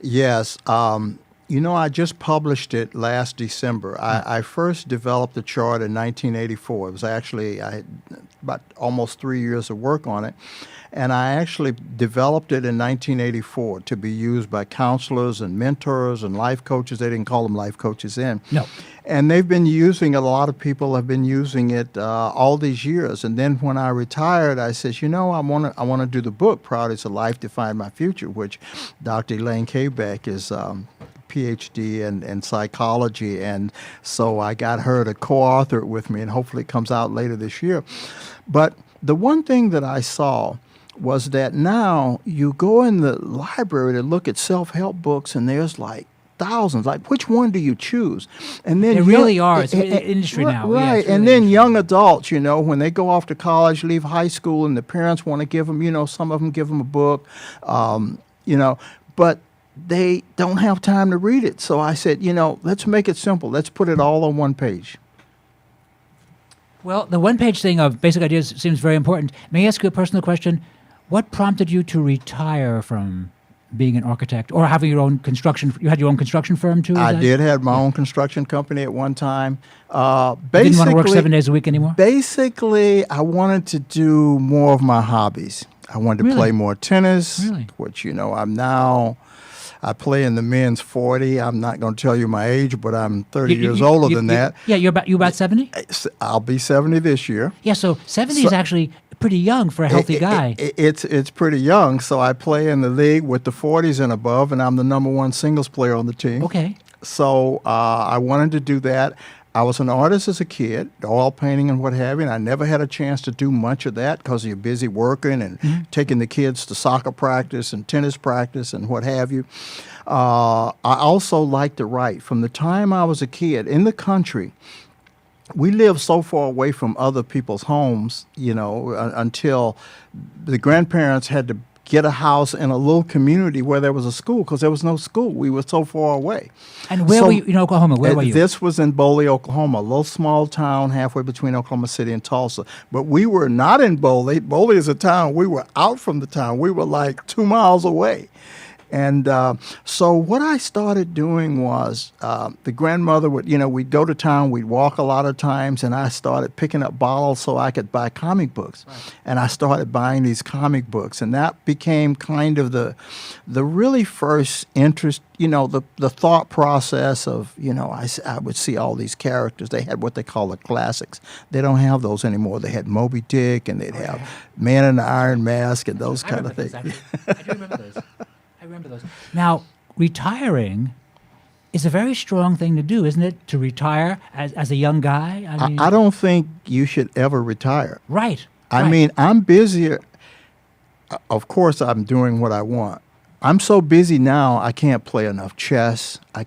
Yes. I just published it last December. I first developed the chart in 1984. It was actually, I had about almost 3 years of work on it. And I actually developed it in 1984 to be used by counselors and mentors and life coaches. They didn't call them life coaches then. No. And they've been using it. A lot of people have been using it all these years. And then when I retired, I said, I want to do the book, Proud as a Life Defined My Future, which Dr. Elaine K-Beck is PhD in psychology. And so I got her to co-author it with me, and hopefully it comes out later this year. But the one thing that I saw was that now you go in the library to look at self-help books, and there's like thousands. Like, which one do you choose? And then they really are. It's an industry now. Right. Yeah, really and then young adults, when they go off to college, leave high school, and the parents want to give them, some of them give them a book, but they don't have time to read it. So I said, let's make it simple. Let's put it all on one page. Well, the one-page thing of basic ideas seems very important. May I ask you a personal question? What prompted you to retire from being an architect or having your own construction? You had your own construction firm too? I did have my own construction company at one time. You didn't want to work 7 days a week anymore? Basically, I wanted to do more of my hobbies. I wanted to play more tennis, which, I play in the men's 40. I'm not going to tell you my age, but I'm 30 years older than that. Yeah, you're about 70? I'll be 70 this year. Yeah, so 70 is actually pretty young for a healthy guy. It's pretty young. So I play in the league with the 40s and above, and I'm the number one singles player on the team. Okay. So I wanted to do that. I was an artist as a kid, oil painting and what have you, and I never had a chance to do much of that because you're busy working and taking the kids to soccer practice and tennis practice and what have you. I also like to write. From the time I was a kid in the country, we lived so far away from other people's homes, until the grandparents had to get a house in a little community where there was a school because there was no school. We were so far away. And where were you in Oklahoma? Where were you? This was in Boley, Oklahoma, a little small town halfway between Oklahoma City and Tulsa. But we were not in Boley. Boley is a town. We were out from the town. We were like 2 miles away. And so what I started doing was the grandmother would, we'd go to town, we'd walk a lot of times, and I started picking up bottles so I could buy comic books. Right. And I started buying these comic books, and that became kind of the really first interest, the thought process of, I would see all these characters. They had what they call the classics. They don't have those anymore. They had Moby Dick, and they'd have Man in the Iron Mask and those kind of things. I do remember those. I remember those. Now, retiring is a very strong thing to do, isn't it? To retire as a young guy? I don't think you should ever retire. Right. I mean, I'm busier. Of course, I'm doing what I want. I'm so busy now, I can't play enough chess. I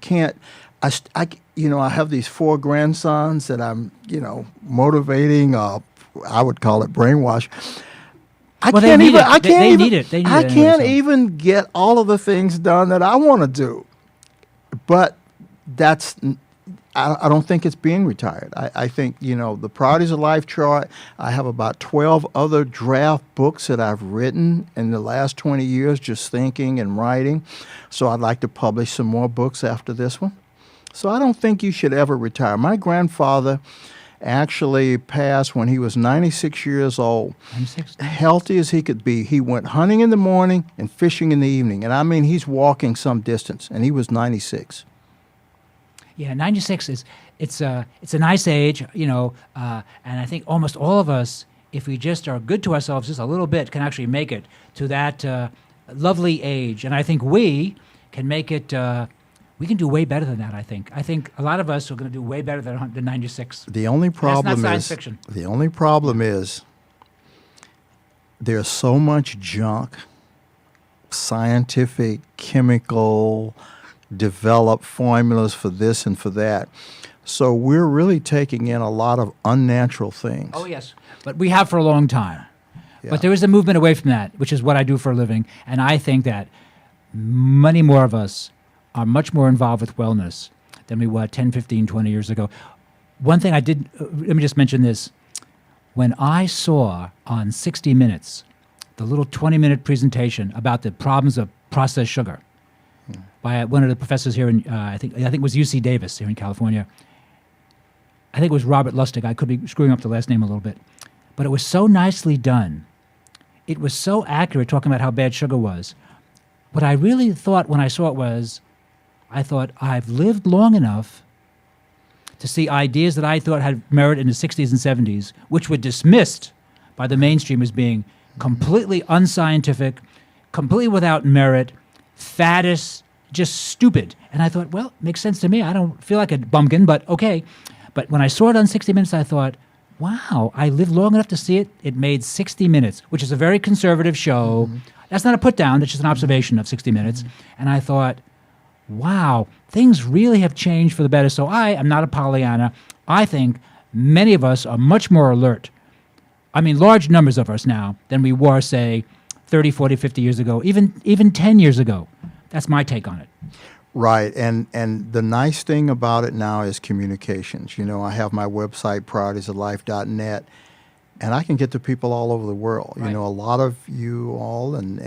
have these 4 grandsons that I'm, motivating. I would call it brainwash. I can't even get all of the things done that I want to do. But I don't think it's being retired. I think, the Priorities of Life chart, I have about 12 other draft books that I've written in the last 20 years, just thinking and writing. So I'd like to publish some more books after this one. So I don't think you should ever retire. My grandfather actually passed when he was 96 years old, 96. healthy as he could be. He went hunting in the morning and fishing in the evening. And I mean, he's walking some distance, and he was 96. Yeah, 96 it's a nice age, and I think almost all of us, if we just are good to ourselves just a little bit, can actually make it to that lovely age. And I think we can make it. We can do way better than that, I think. I think a lot of us are going to do way better than 96. The only problem that's not science fiction. The only problem is there's so much junk, scientific, chemical, developed formulas for this and for that. So we're really taking in a lot of unnatural things. Oh, yes. But we have for a long time. Yeah. But there is a movement away from that, which is what I do for a living. And I think that many more of us are much more involved with wellness than we were 10, 15, 20 years ago. One thing I did, let me just mention this. When I saw on 60 Minutes the little 20-minute presentation about the problems of processed sugar by one of the professors here in, I think it was UC Davis here in California. I think it was Robert Lustig. I could be screwing up the last name a little bit. But it was so nicely done. It was so accurate talking about how bad sugar was. What I really thought when I saw it was, I thought, I've lived long enough to see ideas that I thought had merit in the 60s and 70s, which were dismissed by the mainstream as being completely unscientific, completely without merit, faddist, just stupid. And I thought, well, it makes sense to me. I don't feel like a bumpkin, but okay. But when I saw it on 60 Minutes, I thought, wow, I lived long enough to see it. It made 60 Minutes, which is a very conservative show. Mm-hmm. That's not a put down. That's just an observation of 60 Minutes. Mm-hmm. And I thought, wow, things really have changed for the better. So I am not a Pollyanna. I think many of us are much more alert. I mean, large numbers of us now than we were, say, 30, 40, 50 years ago, even 10 years ago. That's my take on it. Right, and the nice thing about it now is communications. I have my website, prioritiesoflife.net, and I can get to people all over the world. Right. A lot of you all and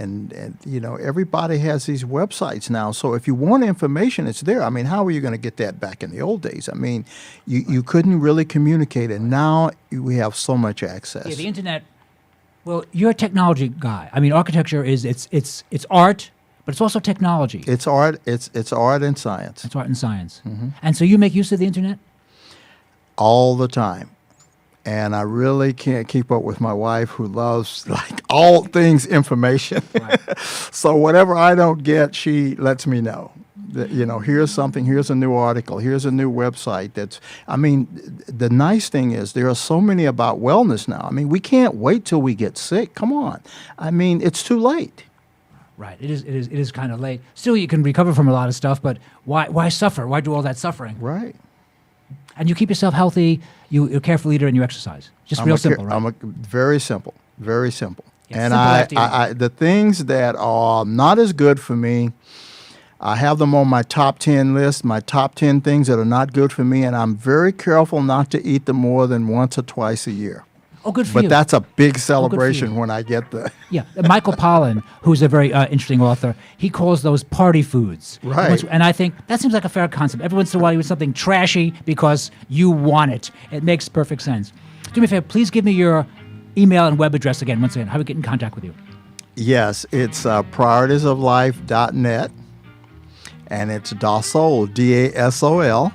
everybody has these websites now. So if you want information, it's there. I mean, how are you going to get that back in the old days? I mean, you couldn't really communicate, and now we have so much access. Yeah, the internet. Well, you're a technology guy. I mean, architecture is it's art, but it's also technology. It's art. It's art and science. It's art and science. Mm-hmm. And so you make use of the internet? All the time. And I really can't keep up with my wife, who loves all things information. Right. So whatever I don't get, she lets me know. Here's something, here's a new article, here's a new website. The nice thing is there are so many about wellness now. We can't wait till we get sick. Come on. It's too late. Right. It is kind of late. Still, you can recover from a lot of stuff, but why suffer? Why do all that suffering? Right. And you keep yourself healthy, you're a careful eater, and you exercise. Just real simple, right? Very simple. Very simple. Yeah, and simple I the things that are not as good for me, I have them on my top 10 list, my top 10 things that are not good for me, and I'm very careful not to eat them more than once or twice a year. Oh, good for But you. that's a big you. celebration when I get the... Yeah, Michael Pollan, who's a very interesting author, he calls those party foods. Right. And I think that seems like a fair concept. Every once in a while you eat something trashy because you want it. It makes perfect sense. Do me a favor, please give me your email and web address again. Once again, how do we get in contact with you? Yes, it's prioritiesoflife.net, and it's Dasol, DASOL,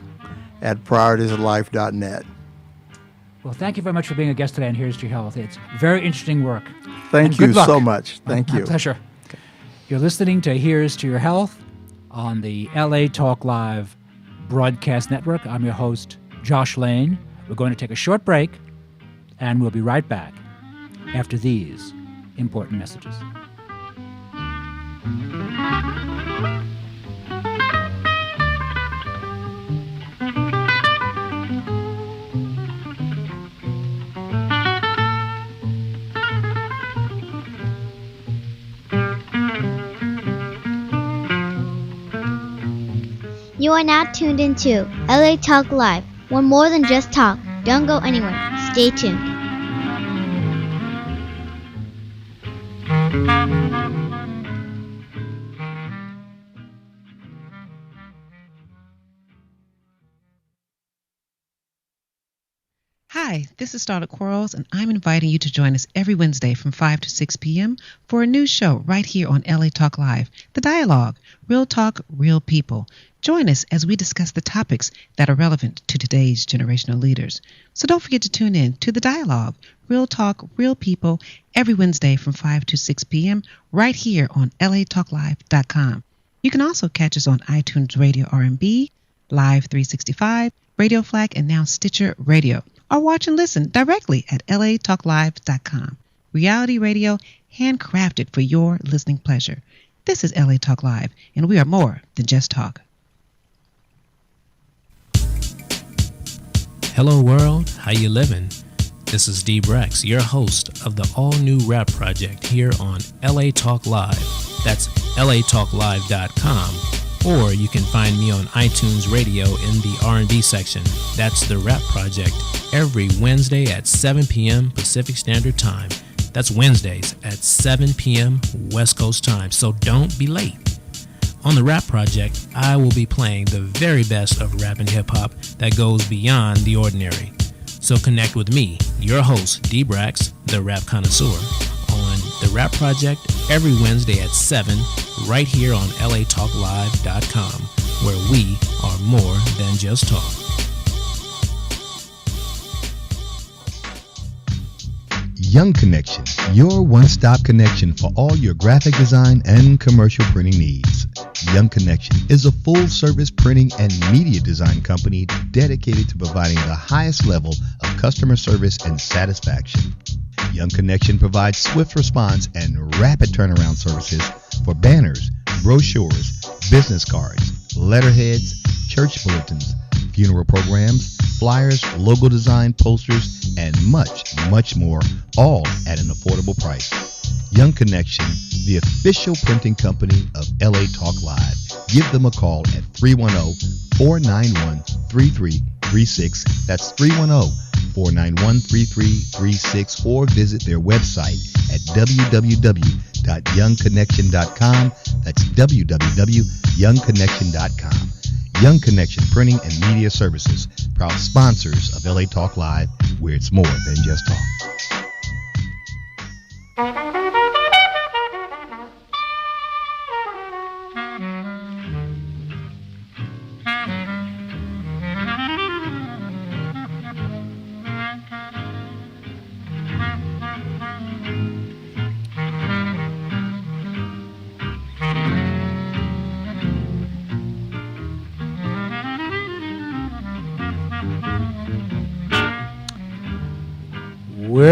at prioritiesoflife.net. Well, thank you very much for being a guest today on Here's to Your Health. It's very interesting work. Thank And good you luck. so much. Thank My you. pleasure. You're listening to Here's to Your Health on the LA Talk Live broadcast network. I'm your host, Josh Lane. We're going to take a short break, and we'll be right back after these important messages. You are now tuned into LA Talk Live. We're more than just talk. Don't go anywhere. Stay tuned. Hi, this is Starlet Quarles, and I'm inviting you to join us every Wednesday from 5 to 6 p.m. for a new show right here on LA Talk Live, The Dialogue, Real Talk, Real People. Join us as we discuss the topics that are relevant to today's generational leaders. So don't forget to tune in to The Dialogue, Real Talk, Real People, every Wednesday from 5 to 6 p.m. right here on latalklive.com. You can also catch us on iTunes Radio R&B, Live 365, Radio Flag, and now Stitcher Radio. Or watch and listen directly at latalklive.com. Reality radio handcrafted for your listening pleasure. This is LA Talk Live, and we are more than just talk. Hello world, how you living? This is Dee Brex, your host of the all-new rap project here on LA Talk Live. That's latalklive.com. Or you can find me on iTunes Radio in the R&B section. That's the Rap Project, every Wednesday at 7 p.m. Pacific Standard Time. That's Wednesdays at 7 p.m. West Coast time, so don't be late. On the Rap Project, I will be playing the very best of rap and hip-hop that goes beyond the ordinary. So connect with me, your host, Dee Brex, the rap connoisseur, on the Rap Project every Wednesday at 7 right here on latalklive.com, where we are more than just talk. Young Connection, your one-stop connection for all your graphic design and commercial printing needs. Young Connection is a full-service printing and media design company dedicated to providing the highest level of customer service and satisfaction. Young Connection provides swift response and rapid turnaround services for banners, brochures, business cards, letterheads, church bulletins, funeral programs, flyers, logo design, posters, and much, much more, all at an affordable price. Young Connection, the official printing company of LA Talk Live. Give them a call at 310-491-3336. That's 310-491-3336, or visit their website at www.youngconnection.com. That's www.youngconnection.com. Young Connection Printing and Media Services, proud sponsors of LA Talk Live, where it's more than just talk.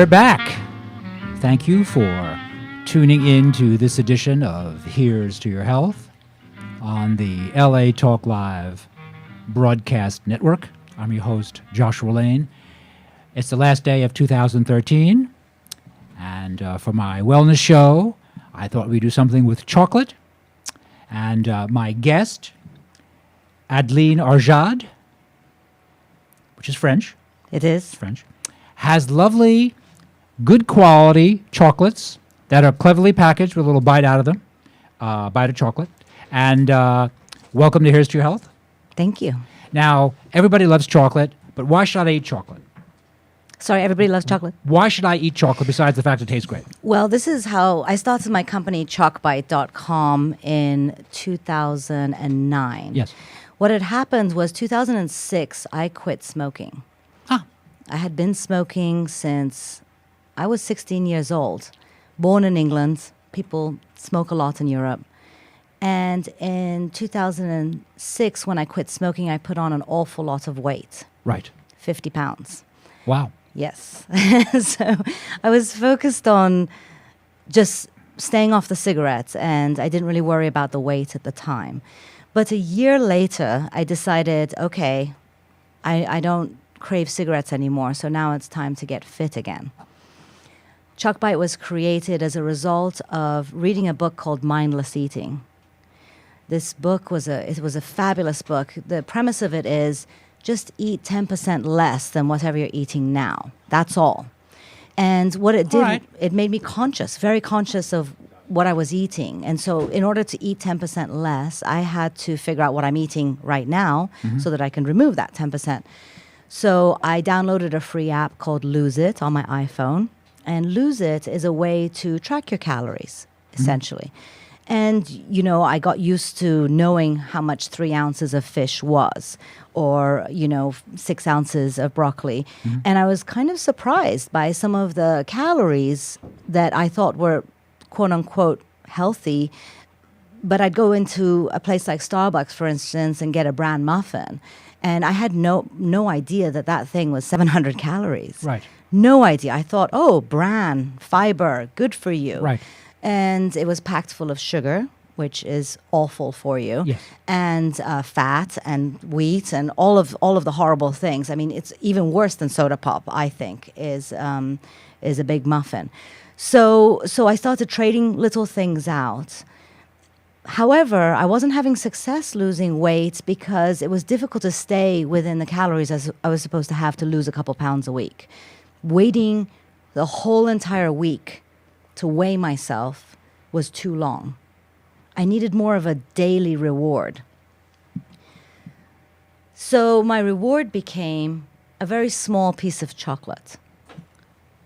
we're back. Thank you for tuning in to this edition of Here's to Your Health on the LA Talk Live broadcast network. I'm your host, Joshua Lane. It's the last day of 2013, and for my wellness show, I thought we'd do something with chocolate. And my guest, Adeline Arjad, which is French. It is. It's French. Has lovely, good quality chocolates that are cleverly packaged with a little bite out of them, bite of chocolate. And welcome to Here's to Your Health. Thank you. Now, everybody loves chocolate, but why should I eat chocolate? Sorry, everybody loves chocolate. Why should I eat chocolate besides the fact it tastes great? Well, this is how I started my company, chalkbite.com, in 2009. Yes. What had happened was 2006, I quit smoking. I had been smoking since I was 16 years old. Born in England. People smoke a lot in Europe. And in 2006, when I quit smoking, I put on an awful lot of weight. Right. 50 pounds. Wow. Yes. So I was focused on just staying off the cigarettes, and I didn't really worry about the weight at the time. But a year later, I decided, okay, I don't crave cigarettes anymore, so now it's time to get fit again. ChalkBite was created as a result of reading a book called Mindless Eating. This book was a fabulous book. The premise of it is just eat 10% less than whatever you're eating now. That's all. And what it did, it made me conscious, very conscious of what I was eating. And so in order to eat 10% less, I had to figure out what I'm eating right now so that I can remove that 10%. So I downloaded a free app called Lose It on my iPhone. And Lose It is a way to track your calories, essentially. And, you know, I got used to knowing how much 3 ounces of fish was, or, 6 ounces of broccoli. And I was kind of surprised by some of the calories that I thought were, quote unquote, healthy. But I'd go into a place like Starbucks, for instance, and get a bran muffin. And I had no idea that thing was 700 calories. Right. No idea. I thought, oh, bran, fiber, good for you. Right. And it was packed full of sugar, which is awful for you, yes. And fat and wheat and all of the horrible things. I mean, it's even worse than soda pop, I think, is a big muffin. So I started trading little things out. However, I wasn't having success losing weight because it was difficult to stay within the calories as I was supposed to have to lose a couple pounds a week. Waiting the whole entire week to weigh myself was too long. I needed more of a daily reward. So my reward became a very small piece of chocolate.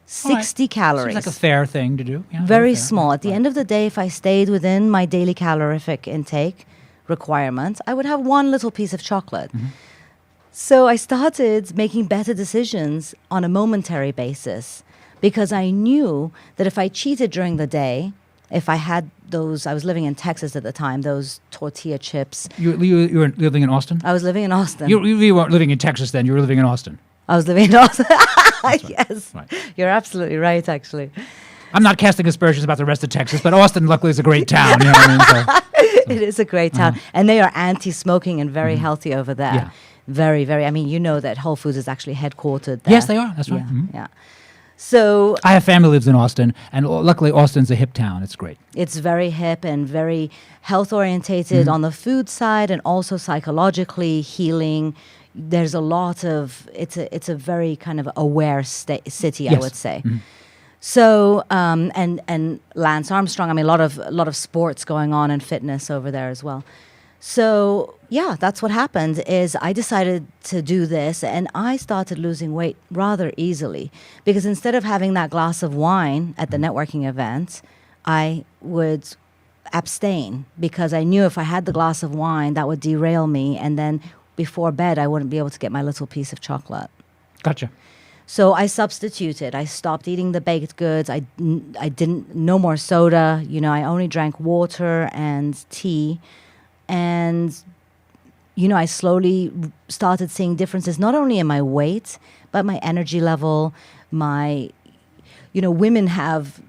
60 calories. Seems like a fair thing to do. Yeah, very fair. small. At the end of the day, if I stayed within my daily calorific intake requirements, I would have one little piece of chocolate. So I started making better decisions on a momentary basis because I knew that if I cheated during the day, if I had those, I was living in Texas at the time, those tortilla chips. You were living in Austin? I was living in Austin. You weren't living in Texas then, you were living in Austin. I was living in Austin. Yes. Right. You're absolutely right, actually. I'm not casting aspersions about the rest of Texas, but Austin, luckily, is a great town. You know what I mean? It is a great town. And they are anti-smoking and very healthy over there. Yeah. Very, very. I mean, you know that Whole Foods is actually headquartered there. Yes, they are. That's right. Yeah. So I have family lives in Austin, and luckily Austin's a hip town. It's great. It's very hip and very health orientated on the food side, and also psychologically healing. There's a lot of it's a very kind of aware city, Yes. I would say. So and Lance Armstrong. I mean, a lot of sports going on and fitness over there as well. So yeah, that's what happened. Is I decided to do this, and I started losing weight rather easily because instead of having that glass of wine at the networking event, I would abstain because I knew if I had the glass of wine, that would derail me, and then before bed, I wouldn't be able to get my little piece of chocolate. Gotcha. So I substituted. I stopped eating the baked goods. I didn't, no more soda. You know, I only drank water and tea. And, you know, I slowly started seeing differences, not only in my weight, but my energy level, my women have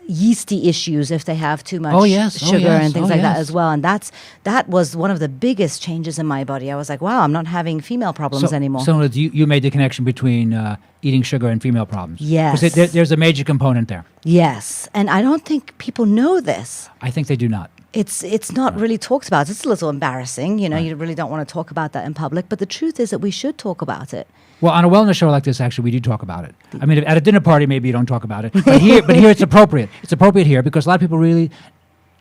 yeasty issues if they have too much yes. sugar and things like that yes. as well. And that was one of the biggest changes in my body. I was like, wow, I'm not having female problems anymore. So you made the connection between eating sugar and female problems. Yes. 'Cause there's a major component there. Yes. And I don't think people know this. I think they do not. It's not really talked about. It's a little embarrassing. You really don't want to talk about that in public. But the truth is that we should talk about it. Well, on a wellness show like this, actually, we do talk about it. I mean, at a dinner party, maybe you don't talk about it. But here it's appropriate. It's appropriate here because a lot of people really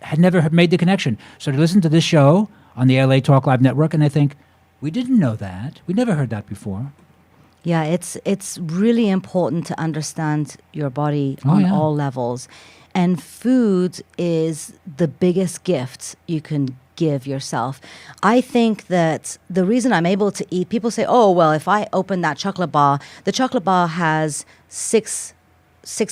had never made the connection. So they listen to this show on the LA Talk Live network, and they think, we didn't know that. We never heard that before. Yeah, it's really important to understand your body on all levels. And food is the biggest gift you can give yourself. I think that the reason I'm able to eat, people say, oh, well, if I open that chocolate bar, the chocolate bar has six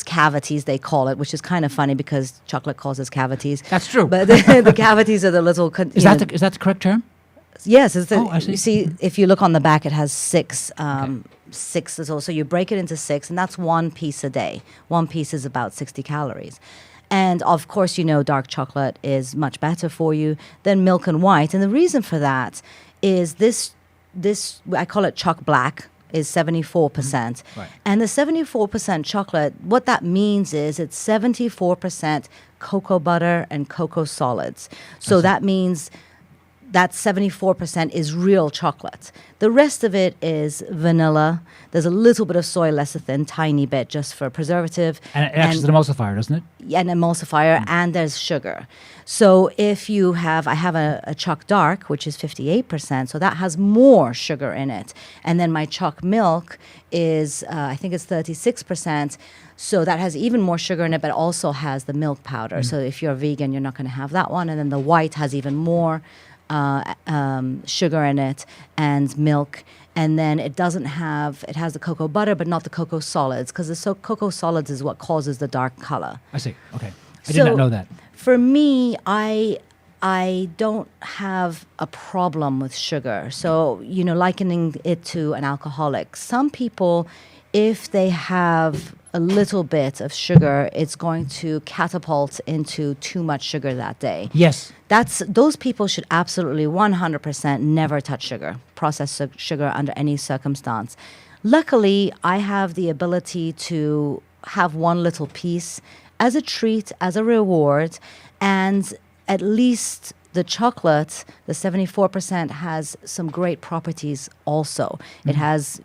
cavities, they call it, which is kind of funny because chocolate causes cavities. That's true. But the cavities are the little... Is that the correct term? Yes. I see. You see, if you look on the back, it has six little... So you break it into 6, and that's one piece a day. One piece is about 60 calories. And of course, dark chocolate is much better for you than milk and white. And the reason for that is this I call it choc black, is 74%. Right. And the 74% chocolate, what that means is it's 74% cocoa butter and cocoa solids. So that means that 74% is real chocolate. The rest of it is vanilla. There's a little bit of soy lecithin, tiny bit, just for preservative. And it acts as an emulsifier, doesn't it? Yeah, an emulsifier, and there's sugar. So if you have, I have a Choc Dark, which is 58%, so that has more sugar in it. And then my Choc Milk is, I think it's 36%, so that has even more sugar in it, but also has the milk powder. So if you're vegan, you're not going to have that one. And then the white has even more sugar in it and milk. And then it has the cocoa butter, but not the cocoa solids, because the cocoa solids is what causes the dark color. I see. Okay. I did not know that. For me, I don't have a problem with sugar. So, likening it to an alcoholic. Some people, if they have a little bit of sugar, it's going to catapult into too much sugar that day. Yes. Those people should absolutely 100% never touch sugar, processed sugar under any circumstance. Luckily, I have the ability to have one little piece as a treat, as a reward, and at least the chocolate, the 74%, has some great properties also. It has,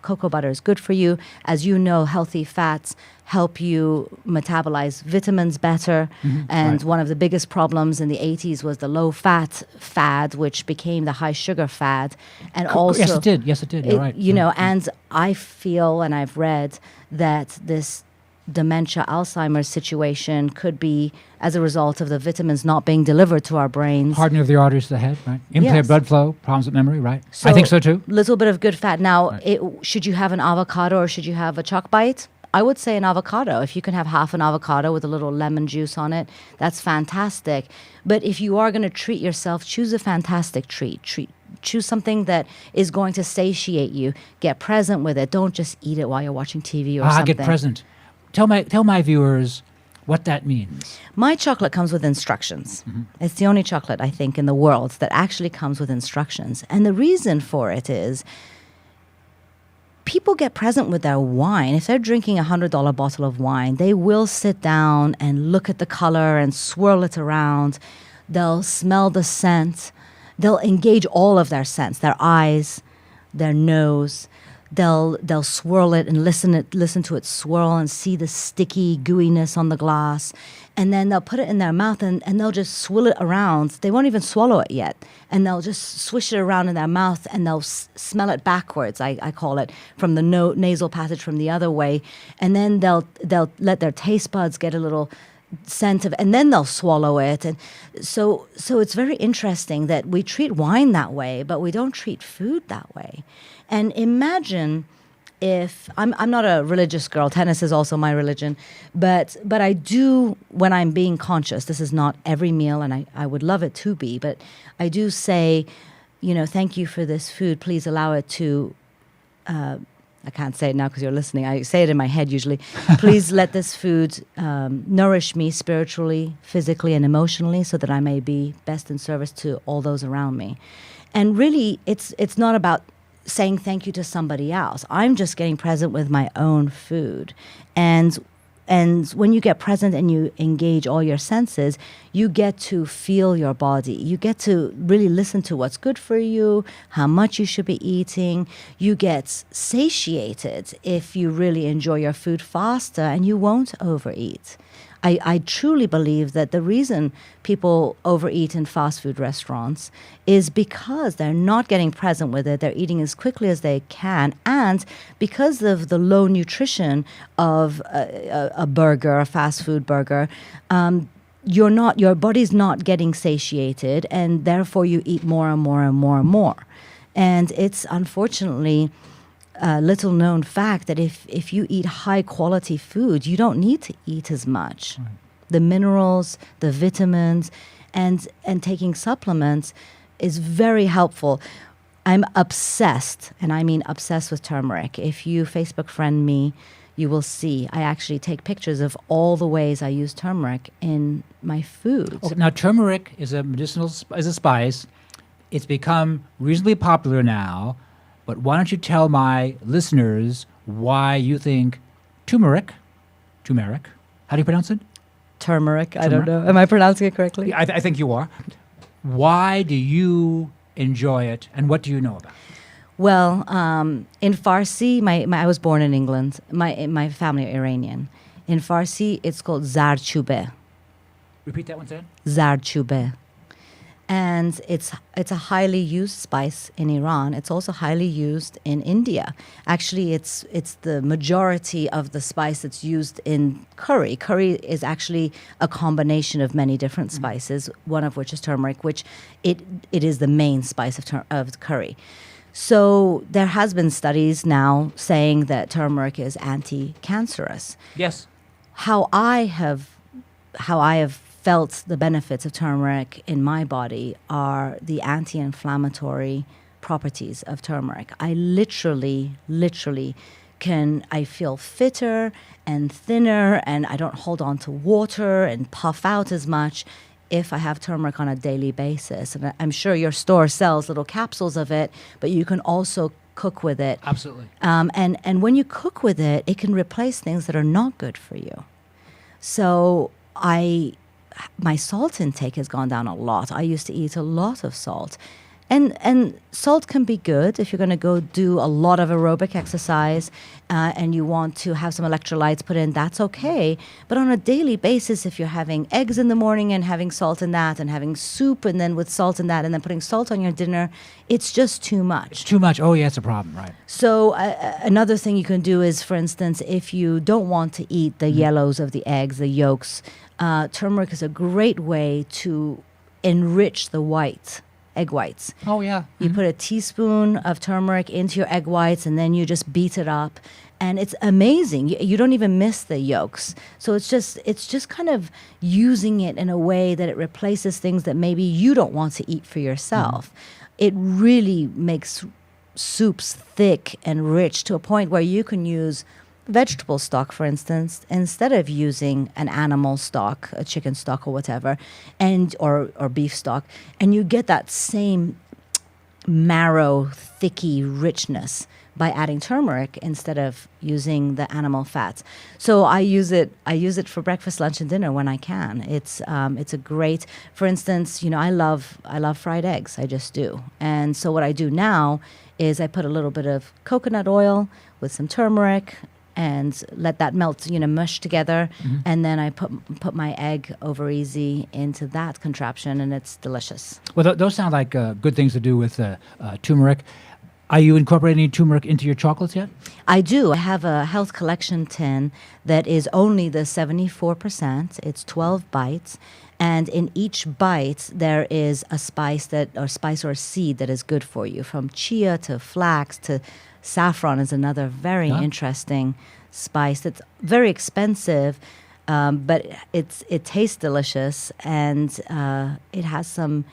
cocoa butter is good for you. As you know, healthy fats help you metabolize vitamins better. And one of the biggest problems in the 80s was the low-fat fad, which became the high-sugar fad. And also... Yes, it did. You're right. And I feel, and I've read, that this dementia, Alzheimer's situation could be as a result of the vitamins not being delivered to our brains. Hardening of the arteries to the head, right? Impaired blood flow, problems with memory, right? I think so too. Little bit of good fat. Now, should you have an avocado or should you have a Choc Bite? I would say an avocado. If you can have half an avocado with a little lemon juice on it, that's fantastic. But if you are going to treat yourself, choose a fantastic treat. Choose something that is going to satiate you. Get present with it. Don't just eat it while you're watching TV or something. Get present. Tell my viewers what that means. My chocolate comes with instructions. It's the only chocolate, I think, in the world that actually comes with instructions. And the reason for it is people get present with their wine. If they're drinking a $100 bottle of wine, they will sit down and look at the color and swirl it around. They'll smell the scent. They'll engage all of their sense, their eyes, their nose. They'll swirl it and listen to it swirl and see the sticky gooiness on the glass. And then they'll put it in their mouth and they'll just swill it around. They won't even swallow it yet. And they'll just swish it around in their mouth and they'll smell it backwards, I call it, from the nasal passage from the other way. And then they'll let their taste buds get a little scent of, and then they'll swallow it. And so it's very interesting that we treat wine that way, but we don't treat food that way. And imagine if I'm not a religious girl. Tennis is also my religion, but I do, when I'm being conscious. This is not every meal, and I would love it to be, but I do say, thank you for this food. Please allow it to I can't say it now because you're listening. I say it in my head usually. Please let this food nourish me spiritually, physically, and emotionally so that I may be best in service to all those around me. And really, it's not about saying thank you to somebody else. I'm just getting present with my own food. And when you get present and you engage all your senses, you get to feel your body. You get to really listen to what's good for you, how much you should be eating. You get satiated if you really enjoy your food faster, and you won't overeat. I truly believe that the reason people overeat in fast food restaurants is because they're not getting present with it. They're eating as quickly as they can. And because of the low nutrition of a burger, a fast food burger, your body's not getting satiated, and therefore you eat more and more and more and more. And it's unfortunately a little known fact that if you eat high quality food, you don't need to eat as much. Right. The minerals, the vitamins, and taking supplements is very helpful. I'm obsessed, and I mean obsessed with turmeric. If you Facebook friend me, you will see I actually take pictures of all the ways I use turmeric in my foods. Okay, now, turmeric is a is a spice. It's become reasonably popular now. But why don't you tell my listeners why you think turmeric, how do you pronounce it? Turmeric, I don't know. Am I pronouncing it correctly? I think you are. Why do you enjoy it, and what do you know about it? Well, in Farsi, I was born in England. My family are Iranian. In Farsi, it's called zarchube. Repeat that one, Sam. Zarchube. And it's a highly used spice in Iran. It's also highly used in India. Actually, it's the majority of the spice that's used in curry. Curry is actually a combination of many different spices, one of which is turmeric, which it is the main spice of curry. So there has been studies now saying that turmeric is anti-cancerous. Yes. How I have felt the benefits of turmeric in my body are the anti-inflammatory properties of turmeric. I literally I feel fitter and thinner, and I don't hold on to water and puff out as much if I have turmeric on a daily basis. And I'm sure your store sells little capsules of it, but you can also cook with it. Absolutely. And when you cook with it, it can replace things that are not good for you. So my salt intake has gone down a lot. I used to eat a lot of salt. And salt can be good if you're going to go do a lot of aerobic exercise and you want to have some electrolytes put in, that's okay. But on a daily basis, if you're having eggs in the morning and having salt in that, and having soup and then with salt in that, and then putting salt on your dinner, it's just too much. It's too much. Oh, yeah, it's a problem, right. So another thing you can do is, for instance, if you don't want to eat the yellows of the eggs, the yolks, turmeric is a great way to enrich the egg whites. Oh, yeah. You put a teaspoon of turmeric into your egg whites, and then you just beat it up. And it's amazing. You don't even miss the yolks. So it's just kind of using it in a way that it replaces things that maybe you don't want to eat for yourself. It really makes soups thick and rich to a point where you can use vegetable stock, for instance, instead of using an animal stock, a chicken stock or whatever, or beef stock, and you get that same marrow, thicky richness by adding turmeric instead of using the animal fats. So I use it for breakfast, lunch, and dinner when I can. It's a great, for instance, I love fried eggs. I just do. And so what I do now is I put a little bit of coconut oil with some turmeric and let that melt, mush together. Mm-hmm. And then I put my egg over easy into that contraption, and it's delicious. Well, those sound like good things to do with turmeric. Are you incorporating turmeric into your chocolates yet? I do. I have a health collection tin that is only the 74%. It's 12 bites. And in each bite, there is a spice or a seed that is good for you, from chia to flax to saffron is another very interesting spice. It's very expensive, but it tastes delicious, and it has some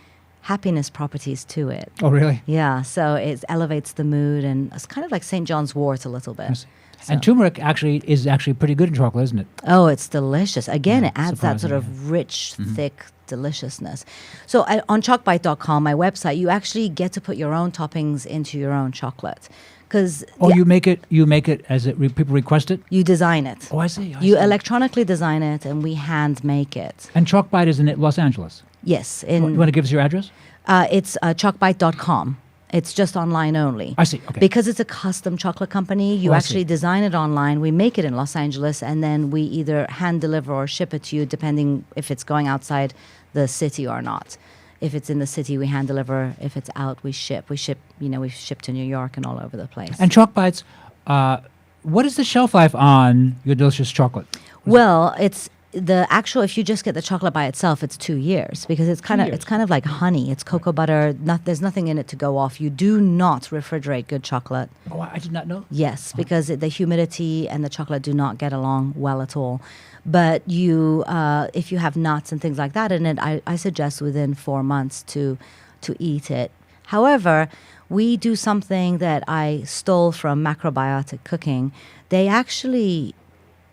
happiness properties to it. Oh, really? Yeah, so it elevates the mood, and it's kind of like St. John's wort a little bit. Yes. And turmeric is actually pretty good in chocolate, isn't it? Oh, it's delicious. Again, Yeah, it adds that sort surprising, of rich, thick deliciousness. So on chalkbite.com, my website, you actually get to put your own toppings into your own chocolate. Because You make it as people request it? you design it. Oh, I see. You electronically design it, and we hand make it. And Chalkbite is in Los Angeles. Yes. You want to give us your address? It's chalkbite.com. It's just online only. I see. Okay. Because it's a custom chocolate company, you Oh, I actually see. design it online. We make it in Los Angeles, and then we either hand deliver or ship it to you, depending if it's going outside the city or not. If it's in the city, we hand deliver. If it's out, we ship. We ship to New York and all over the place. And Chalkbites, what is the shelf life on your delicious chocolate? Well, it's the actual. If you just get the chocolate by itself, it's 2 years because it's kind of like honey. It's cocoa butter. There's nothing in it to go off. You do not refrigerate good chocolate. Oh, I did not know. Yes, because the humidity and the chocolate do not get along well at all. But if you have nuts and things like that in it, I suggest within 4 months to eat it. However, we do something that I stole from Macrobiotic Cooking. They actually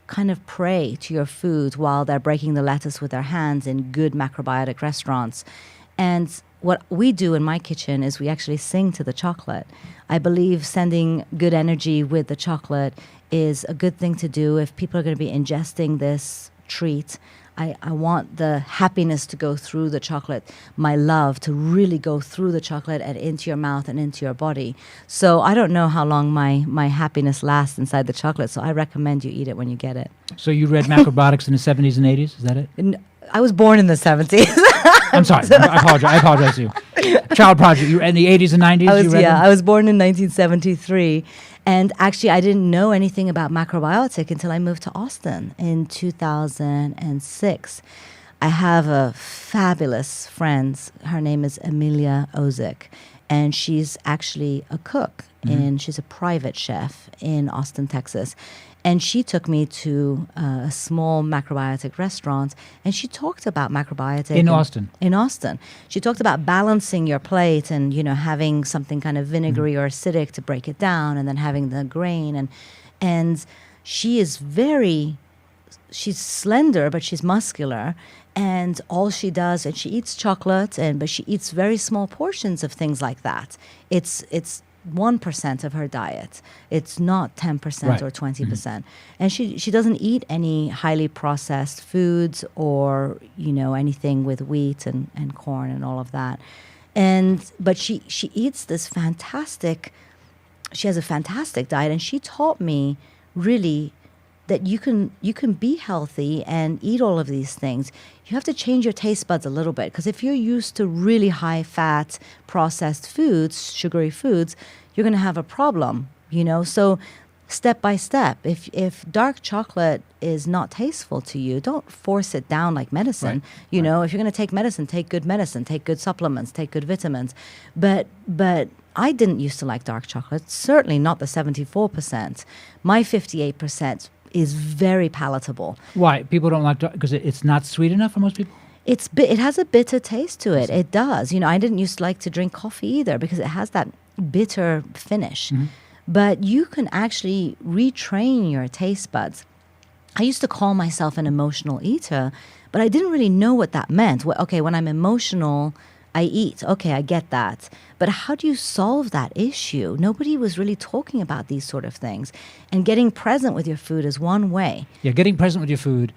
kind of pray to your food while they're breaking the lettuce with their hands in good macrobiotic restaurants. And what we do in my kitchen is we actually sing to the chocolate. I believe sending good energy with the chocolate is a good thing to do if people are going to be ingesting this treat. I want the happiness to go through the chocolate, my love to really go through the chocolate and into your mouth and into your body. So I don't know how long my happiness lasts inside the chocolate, so I recommend you eat it when you get it. So you read Macrobiotics in the 70s and 80s? Is that it? I was born in the 70s. I'm sorry. I apologize to you. Child Project. You in the 80s and 90s? I was born in 1973. And actually, I didn't know anything about Macrobiotic until I moved to Austin in 2006. I have a fabulous friend. Her name is Amelia Ozick, and she's actually a cook, and she's a private chef in Austin, Texas. And she took me to a small macrobiotic restaurant, and she talked about macrobiotic in Austin. In Austin, she talked about balancing your plate, and having something kind of vinegary or acidic to break it down, and then having the grain. And she is she's slender, but she's muscular, and all she does, and she eats chocolate, but she eats very small portions of things like that. It's 1% of her diet. It's not 10% or 20%. And she doesn't eat any highly processed foods or, anything with wheat and corn and all of that. But she eats this she has a fantastic diet, and she taught me really that you can be healthy and eat all of these things. You have to change your taste buds a little bit, because if you're used to really high fat processed foods, sugary foods, you're going to have a problem, So step by step, if dark chocolate is not tasteful to you, don't force it down like medicine. If you're going to take medicine, take good supplements, take good vitamins. But I didn't used to like dark chocolate, certainly not the 74%. My 58% is very palatable. Why? People don't like dark because it's not sweet enough for most people? It has a bitter taste to it. It does. I didn't used to like to drink coffee either because it has that bitter finish. But you can actually retrain your taste buds. I used to call myself an emotional eater, but I didn't really know what that meant. When I'm emotional, I eat. Okay, I get that. But how do you solve that issue? Nobody was really talking about these sort of things. And getting present with your food is one way. Yeah, getting present with your food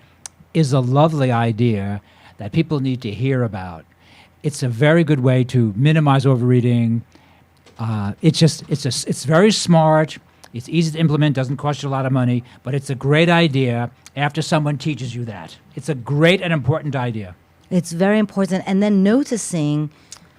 is a lovely idea that people need to hear about. It's a very good way to minimize overeating. It's very smart. It's easy to implement, doesn't cost you a lot of money, but it's a great idea after someone teaches you that. It's a great and important idea. It's very important. And then noticing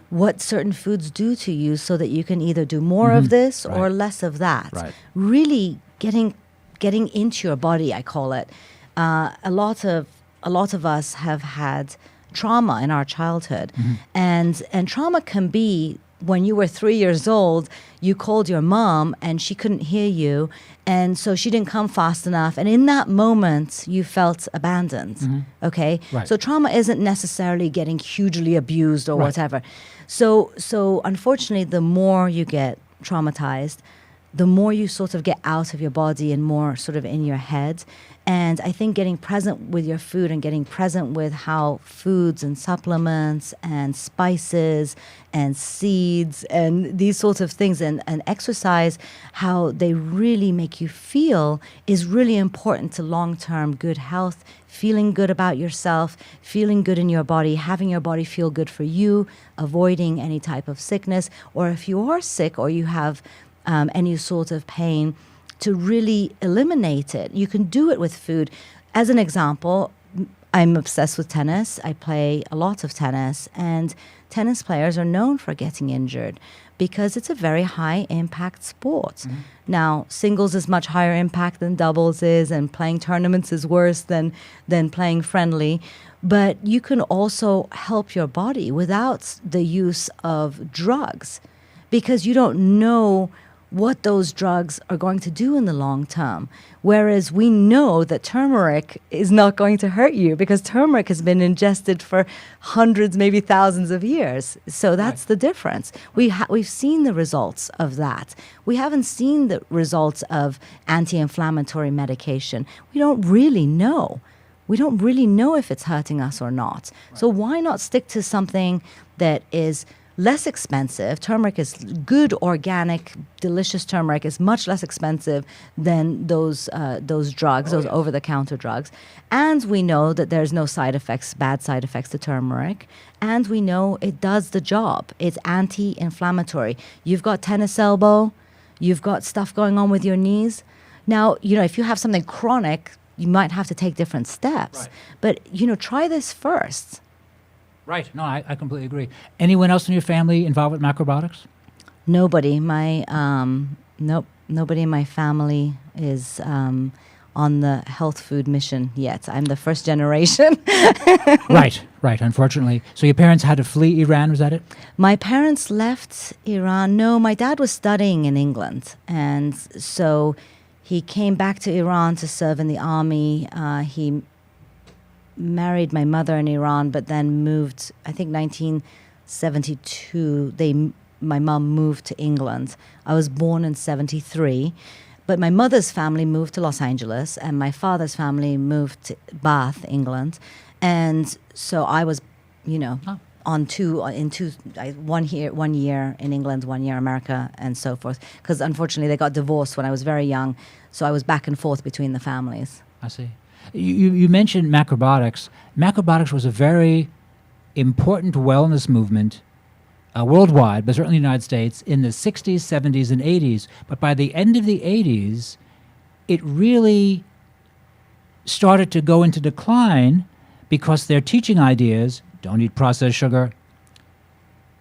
what certain foods do to you so that you can either do more of this or less of that. Right. Really getting into your body, I call it. A lot of us have had trauma in our childhood, and trauma can be when you were 3 years old, you called your mom and she couldn't hear you, and so she didn't come fast enough. And in that moment, you felt abandoned. Okay, Right. so trauma isn't necessarily getting hugely abused or Right. whatever. So unfortunately, the more you get traumatized, the more you sort of get out of your body and more sort of in your head. And I think getting present with your food and getting present with how foods and supplements and spices and seeds and these sorts of things and exercise, how they really make you feel is really important to long-term good health, feeling good about yourself, feeling good in your body, having your body feel good for you, avoiding any type of sickness, or if you are sick or you have any sort of pain, to really eliminate it. You can do it with food. As an example, I'm obsessed with tennis. I play a lot of tennis, and tennis players are known for getting injured because it's a very high impact sport. Now, singles is much higher impact than doubles is, and playing tournaments is worse than playing friendly. But you can also help your body without the use of drugs, because you don't know what those drugs are going to do in the long term. Whereas we know that turmeric is not going to hurt you because turmeric has been ingested for hundreds, maybe thousands of years. So that's the difference. We've seen the results of that. We haven't seen the results of anti-inflammatory medication. We don't really know. We don't really know if it's hurting us or not. So why not stick to something that is less expensive? Turmeric is good, organic, delicious turmeric is much less expensive than those drugs, those over-the-counter drugs. And we know that there's no side effects, bad side effects to turmeric. And we know it does the job. It's anti-inflammatory. You've got tennis elbow. You've got stuff going on with your knees. Now, if you have something chronic, you might have to take different steps. Right. But, try this first. Right. No, I completely agree. Anyone else in your family involved with macrobiotics? Nobody. Nobody in my family is on the health food mission yet. I'm the first generation. Right. Unfortunately. So your parents had to flee Iran, was that it? My parents left Iran. No, my dad was studying in England. And so he came back to Iran to serve in the army. He married my mother in Iran, but then moved, I think 1972, my mom moved to England. I was born in 73, but my mother's family moved to Los Angeles, and my father's family moved to Bath, England. And so I was, one year in England, 1 year America, and so forth. Because unfortunately, they got divorced when I was very young, so I was back and forth between the families. I see. You mentioned macrobiotics. Macrobiotics was a very important wellness movement worldwide, but certainly in the United States, in the 60s, 70s, and 80s. But by the end of the 80s, it really started to go into decline because their teaching ideas, don't eat processed sugar,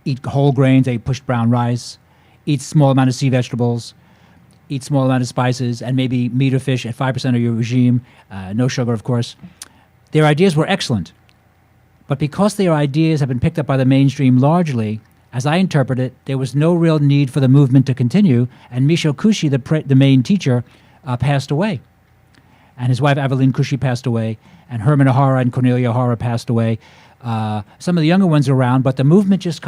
eat whole grains, eat pushed brown rice, eat small amount of sea vegetables, eat small amount of spices, and maybe meat or fish at 5% of your regime, no sugar, of course. Their ideas were excellent. But because their ideas have been picked up by the mainstream largely, as I interpret it, there was no real need for the movement to continue, and Michio Kushi, the main teacher, passed away. And his wife, Aveline Kushi, passed away, and Herman O'Hara and Cornelia O'Hara passed away. Some of the younger ones around, but the movement just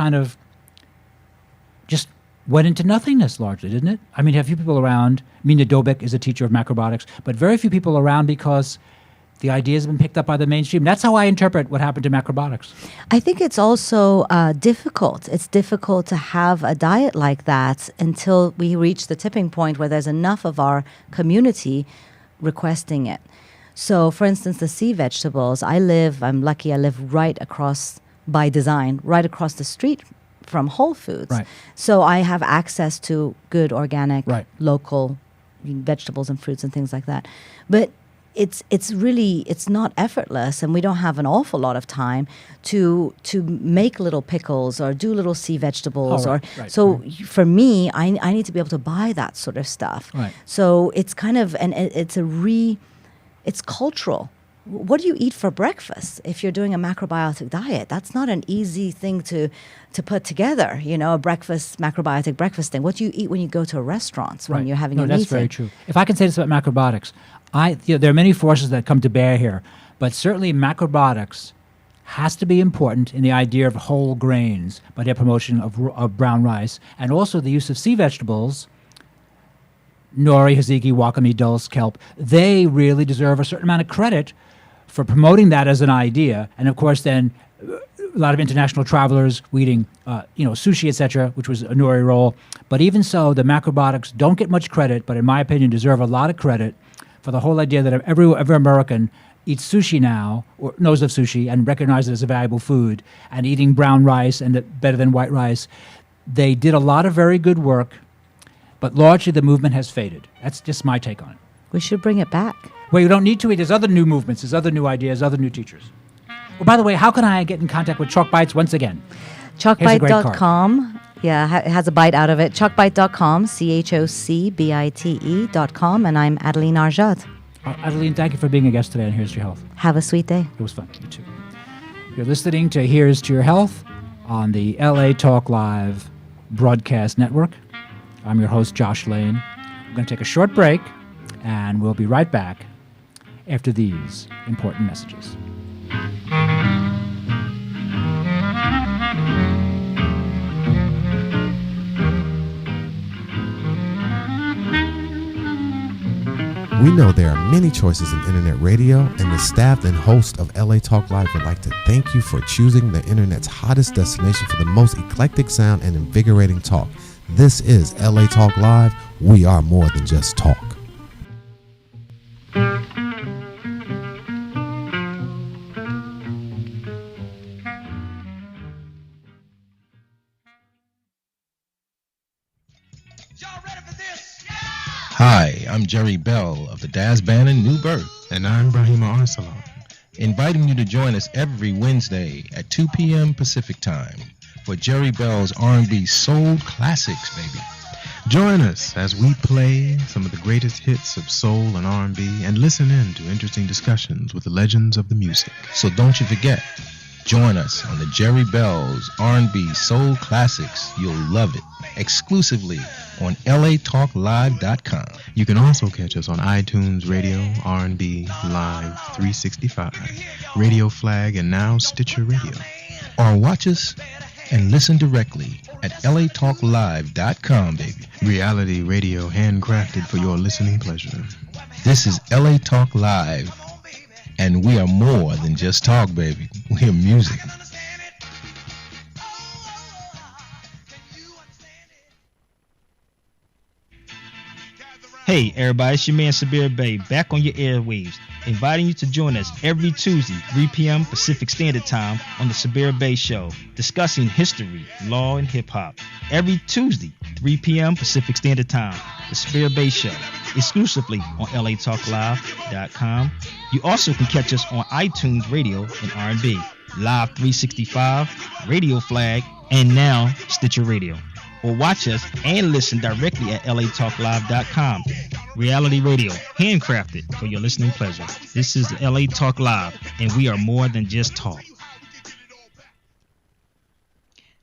went into nothingness largely, didn't it? I mean, you have few people around. Mina Dobik is a teacher of macrobiotics, but very few people around because the ideas have been picked up by the mainstream. That's how I interpret what happened to macrobiotics. I think it's also difficult. It's difficult to have a diet like that until we reach the tipping point where there's enough of our community requesting it. So, for instance, the sea vegetables, I'm lucky, I live right across, by design, right across the street from Whole Foods. Right. So I have access to good, organic, local vegetables and fruits and things like that. But it's not effortless, and we don't have an awful lot of time to make little pickles or do little sea vegetables. For me, I need to be able to buy that sort of stuff. Right. So it's kind of, it's cultural. what do you eat for breakfast if you're doing a macrobiotic diet? That's not an easy thing to put together, a macrobiotic breakfast thing. What do you eat when you go to a restaurant, when you're having a meeting? That's very true. If I can say this about macrobiotics, there are many forces that come to bear here, but certainly macrobiotics has to be important in the idea of whole grains by their promotion of brown rice, and also the use of sea vegetables, nori, hiziki, wakame, dulse, kelp. They really deserve a certain amount of credit for promoting that as an idea. And of course, then a lot of international travelers were eating, sushi, etc., which was a nori roll. But even so, the macrobiotics don't get much credit, but in my opinion, deserve a lot of credit for the whole idea that every American eats sushi now, or knows of sushi, and recognizes it as a valuable food, and eating brown rice and better than white rice. They did a lot of very good work, but largely the movement has faded. That's just my take on it. We should bring it back. Well, you don't need to. There's other new movements, there's other new ideas, other new teachers. Well, by the way, how can I get in contact with Chalk Bites once again? Chalkbite.com. Yeah, it has a bite out of it. Chalkbite.com, CHOCBITE.com, and I'm Adeline Arjad. Adeline, thank you for being a guest today on Here's to Your Health. Have a sweet day. It was fun. You too. You're listening to Here's to Your Health on the LA Talk Live broadcast network. I'm your host, Josh Lane. We're going to take a short break, and we'll be right back after these important messages. We know there are many choices in internet radio, and the staff and host of LA Talk Live would like to thank you for choosing the internet's hottest destination for the most eclectic sound and invigorating talk. This is LA Talk Live. We are more than just talk. Hi, I'm Jerry Bell of the Daz Band in New Birth. And I'm Brahima Arsalan. Inviting you to join us every Wednesday at 2 p.m. Pacific Time for Jerry Bell's R&B Soul Classics, baby. Join us as we play some of the greatest hits of soul and R&B and listen in to interesting discussions with the legends of the music. So don't you forget, join us on the Jerry Bell's R&B Soul Classics. You'll love it. Exclusively on latalklive.com. You can also catch us on iTunes Radio, R&B, Live 365, Radio Flag, and now Stitcher Radio. Or watch us and listen directly at latalklive.com, baby. Reality radio handcrafted for your listening pleasure. This is LA Talk Live, and we are more than just talk, baby. We're music. Hey everybody, it's your man Sabir Bey back on your airwaves, inviting you to join us every Tuesday, 3 p.m. Pacific Standard Time on the Sabir Bey Show, discussing history, law, and hip-hop. Every Tuesday, 3 p.m. Pacific Standard Time, the Sabir Bey Show, exclusively on latalklive.com. You also can catch us on iTunes Radio and R&B, Live 365, Radio Flag, and now Stitcher Radio. Or watch us and listen directly at latalklive.com. Reality radio, handcrafted for your listening pleasure. This is LA Talk Live, and we are more than just talk.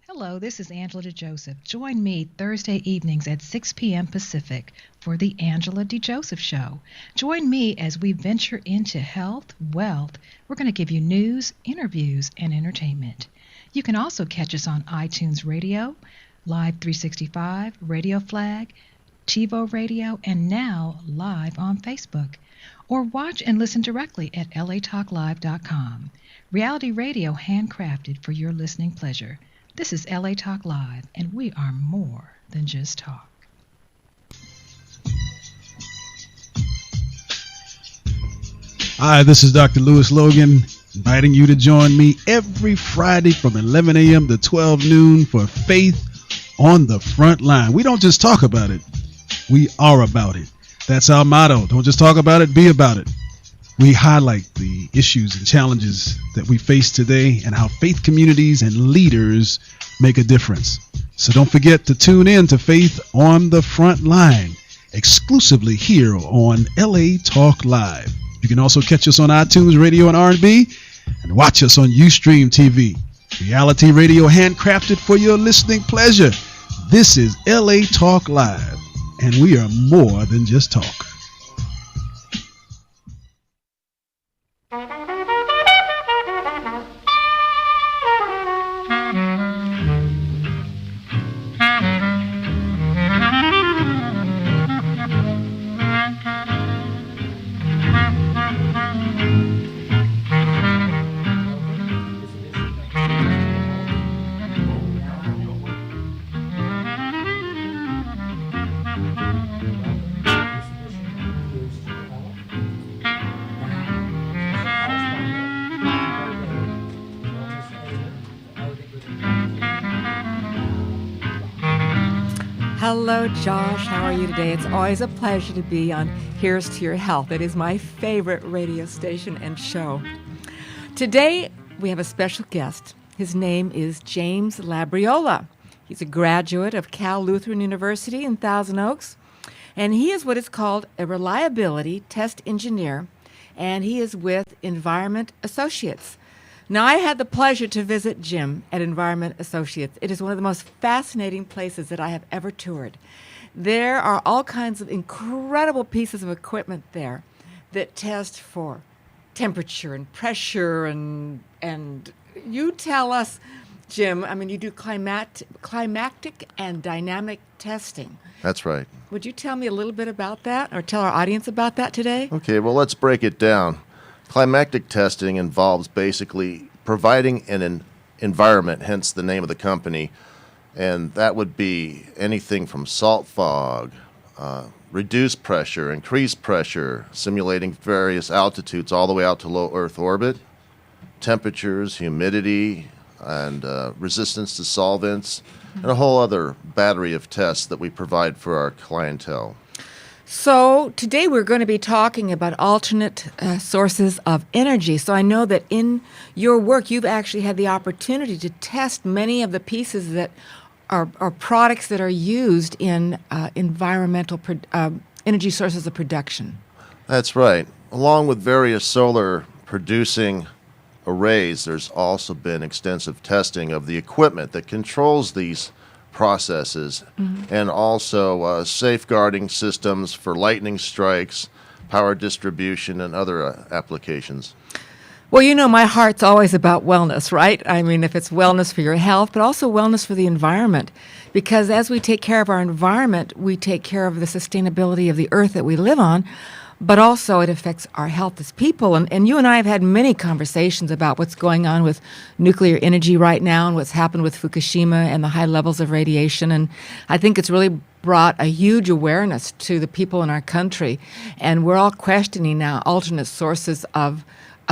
Hello, this is Angela DeJoseph. Join me Thursday evenings at 6 p.m. Pacific for the Angela DeJoseph Show. Join me as we venture into health, wealth. We're going to give you news, interviews, and entertainment. You can also catch us on iTunes Radio, Live 365, Radio Flag, TiVo Radio, and now live on Facebook. Or watch and listen directly at latalklive.com. Reality radio handcrafted for your listening pleasure. This is LA Talk Live, and we are more than just talk. Hi, this is Dr. Lewis Logan, inviting you to join me every Friday from 11 a.m. to 12 noon for Faith on the Front Line. We don't just talk about it, we are about it. That's our motto. Don't just talk about it, be about it. We highlight the issues and challenges that we face today and how faith communities and leaders make a difference. So don't forget to tune in to Faith on the Front Line, exclusively here on LA Talk Live. You can also catch us on iTunes Radio and R&B, and watch us on Ustream TV. Reality radio handcrafted for your listening pleasure. This is LA Talk Live, and we are more than just talk. Hello, Josh. How are you today? It's always a pleasure to be on Here's to Your Health. It is my favorite radio station and show. Today, we have a special guest. His name is James Labriola. He's a graduate of Cal Lutheran University in Thousand Oaks, and he is what is called a reliability test engineer, and he is with Environment Associates. Now, I had the pleasure to visit Jim at Environment Associates. It is one of the most fascinating places that I have ever toured. There are all kinds of incredible pieces of equipment there that test for temperature and pressure and you tell us, Jim, I mean, you do climactic and dynamic testing. That's right. Would you tell me a little bit about that or tell our audience about that today? Okay, well, let's break it down. Climactic testing involves basically providing an environment, hence the name of the company, and that would be anything from salt fog, reduced pressure, increased pressure, simulating various altitudes all the way out to low Earth orbit, temperatures, humidity, and resistance to solvents, and a whole other battery of tests that we provide for our clientele. So today we're going to be talking about alternate sources of energy. So I know that in your work you've actually had the opportunity to test many of the pieces that are products that are used in environmental energy sources of production. That's right. Along with various solar producing arrays, there's also been extensive testing of the equipment that controls these processes, and also safeguarding systems for lightning strikes, power distribution, and other applications. Well, you know, my heart's always about wellness, right? I mean, if it's wellness for your health, but also wellness for the environment. Because as we take care of our environment, we take care of the sustainability of the earth that we live on, but also it affects our health as people. And you and I have had many conversations about what's going on with nuclear energy right now and what's happened with Fukushima and the high levels of radiation. And I think it's really brought a huge awareness to the people in our country. And we're all questioning now alternate sources of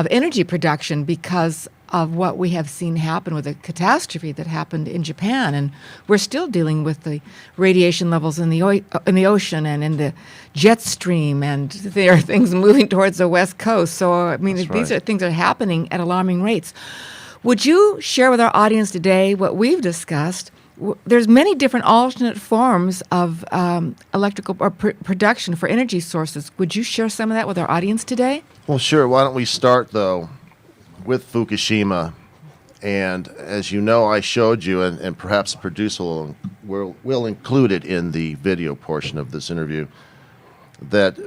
energy production because of what we have seen happen with the catastrophe that happened in Japan. And we're still dealing with the radiation levels in the ocean and in the jet stream, and there are things moving towards the West Coast. So, I mean, these are things that are happening at alarming rates. Would you share with our audience today what we've discussed? There's many different alternate forms of electrical or production for energy sources. Would you share some of that with our audience today? Well, sure. Why don't we start, though, with Fukushima. And as you know, I showed you, and perhaps the producer will include it in the video portion of this interview, that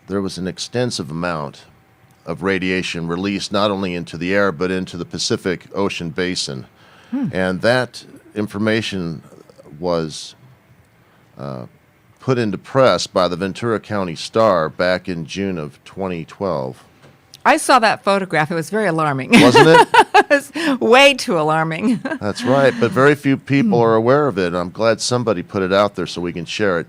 there was an extensive amount of radiation released not only into the air but into the Pacific Ocean basin. And that information was put into press by the Ventura County Star back in June of 2012. I saw that photograph. It was very alarming. Wasn't it? It was way too alarming. That's right, but very few people are aware of it. I'm glad somebody put it out there so we can share it.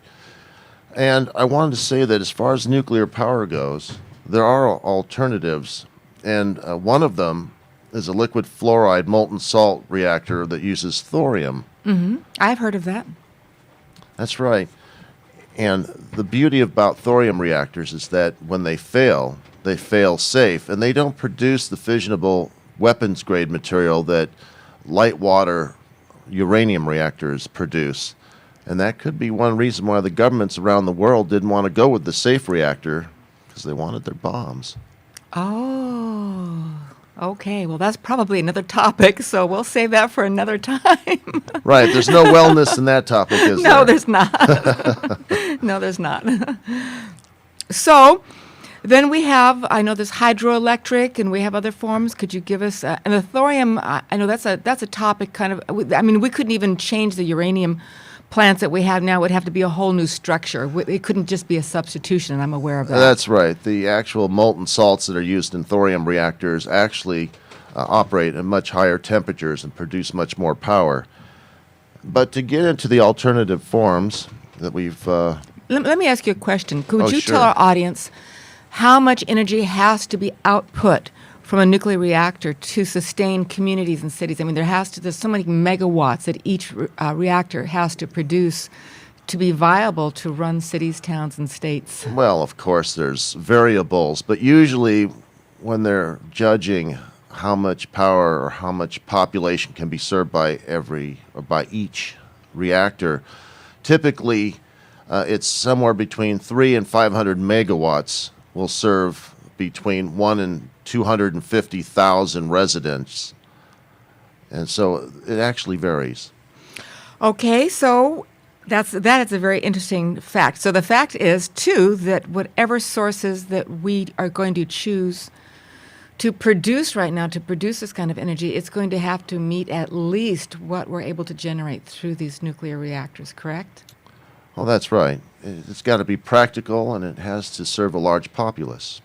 And I wanted to say that as far as nuclear power goes, there are alternatives, and one of them is a liquid fluoride molten salt reactor that uses thorium. I've heard of that. That's right. And the beauty about thorium reactors is that when they fail safe, and they don't produce the fissionable weapons-grade material that light water uranium reactors produce. And that could be one reason why the governments around the world didn't want to go with the safe reactor, because they wanted their bombs. Oh, okay. Well, that's probably another topic, so we'll save that for another time. Right. There's no wellness in that topic, is there? No, there's not. No, there's not. So then we have, I know there's hydroelectric, and we have other forms. Could you give us, and the thorium, I know that's a topic kind of, I mean, we couldn't even change the uranium plants that we have now. It would have to be a whole new structure. It couldn't just be a substitution, and I'm aware of that. That's right. The actual molten salts that are used in thorium reactors actually operate at much higher temperatures and produce much more power. But to get into the alternative forms that we've... Let me ask you a question. Could you sure. tell our audience how much energy has to be output from a nuclear reactor to sustain communities and cities? I mean, there's so many megawatts that each reactor has to produce to be viable to run cities, towns, and states. Well, of course, there's variables, but usually when they're judging how much power or how much population can be served by each reactor, typically it's somewhere between 300 and 500 megawatts will serve between 1 and 250,000 residents. And so it actually varies. Okay, so that is a very interesting fact. So the fact is, too, that whatever sources that we are going to choose to produce right now, to produce this kind of energy, it's going to have to meet at least what we're able to generate through these nuclear reactors, correct? Well, that's right. It's got to be practical, and it has to serve a large populace.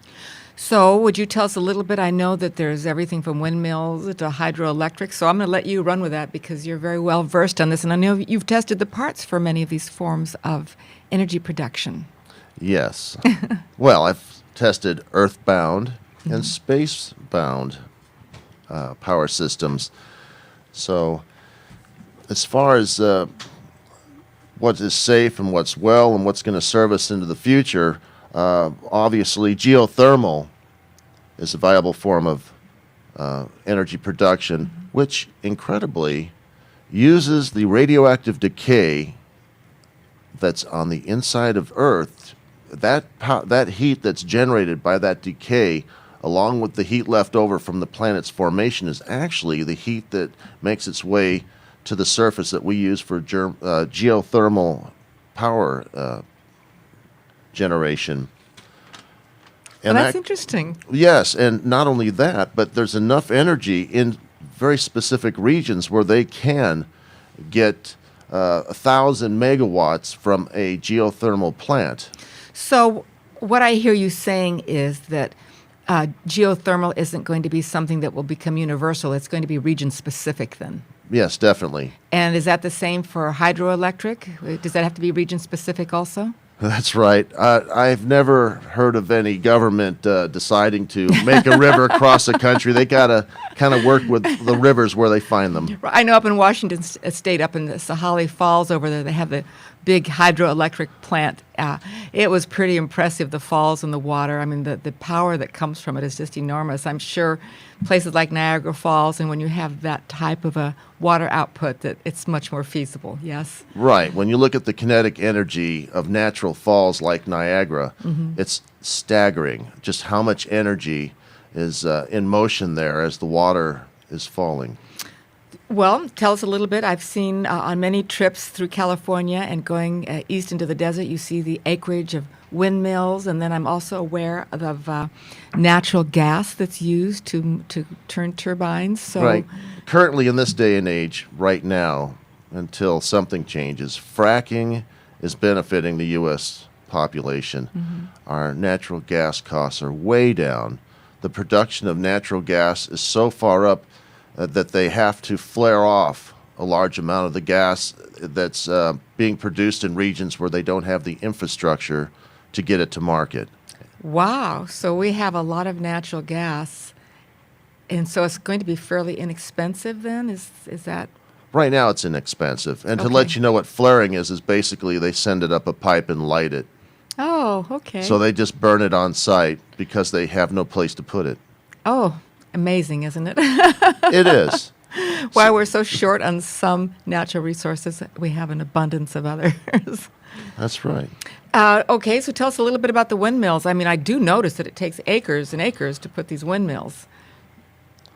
So would you tell us a little bit? I know that there's everything from windmills to hydroelectric, so I'm going to let you run with that because you're very well versed on this, and I know you've tested the parts for many of these forms of energy production. Yes. Well, I've tested earthbound and space-bound power systems. So as far as what is safe and what's well and what's going to serve us into the future, obviously geothermal is a viable form of energy production, which incredibly uses the radioactive decay that's on the inside of Earth. That heat that's generated by that decay, along with the heat left over from the planet's formation, is actually the heat that makes its way to the surface that we use for geothermal power generation. And that's interesting. Yes, and not only that, but there's enough energy in very specific regions where they can get 1,000 megawatts from a geothermal plant. So what I hear you saying is that geothermal isn't going to be something that will become universal. It's going to be region-specific then. Yes, definitely. And is that the same for hydroelectric? Does that have to be region-specific also? That's right. I've never heard of any government deciding to make a river across the country. They got to kind of work with the rivers where they find them. I know up in Washington State, up in the Sahalee Falls over there, they have the big hydroelectric plant. It was pretty impressive, the falls and the water. I mean, the power that comes from it is just enormous. I'm sure places like Niagara Falls, and when you have that type of a water output, that it's much more feasible, yes? Right. When you look at the kinetic energy of natural falls like Niagara, it's staggering just how much energy is in motion there as the water is falling. Well, tell us a little bit. I've seen on many trips through California and going east into the desert, you see the acreage of windmills, and then I'm also aware of natural gas that's used to turn turbines. So right. Currently, in this day and age, right now, until something changes, fracking is benefiting the U.S. population. Our natural gas costs are way down. The production of natural gas is so far up that they have to flare off a large amount of the gas that's being produced in regions where they don't have the infrastructure to get it to market. Wow. So we have a lot of natural gas, and so it's going to be fairly inexpensive then? Is that? Right now it's inexpensive. And to let you know what flaring is basically they send it up a pipe and light it. Oh, okay. So they just burn it on site because they have no place to put it. Oh, amazing, isn't it? It is. Why we're so short on some natural resources, we have an abundance of others. That's right. Okay, so tell us a little bit about the windmills. I mean, I do notice that it takes acres and acres to put these windmills.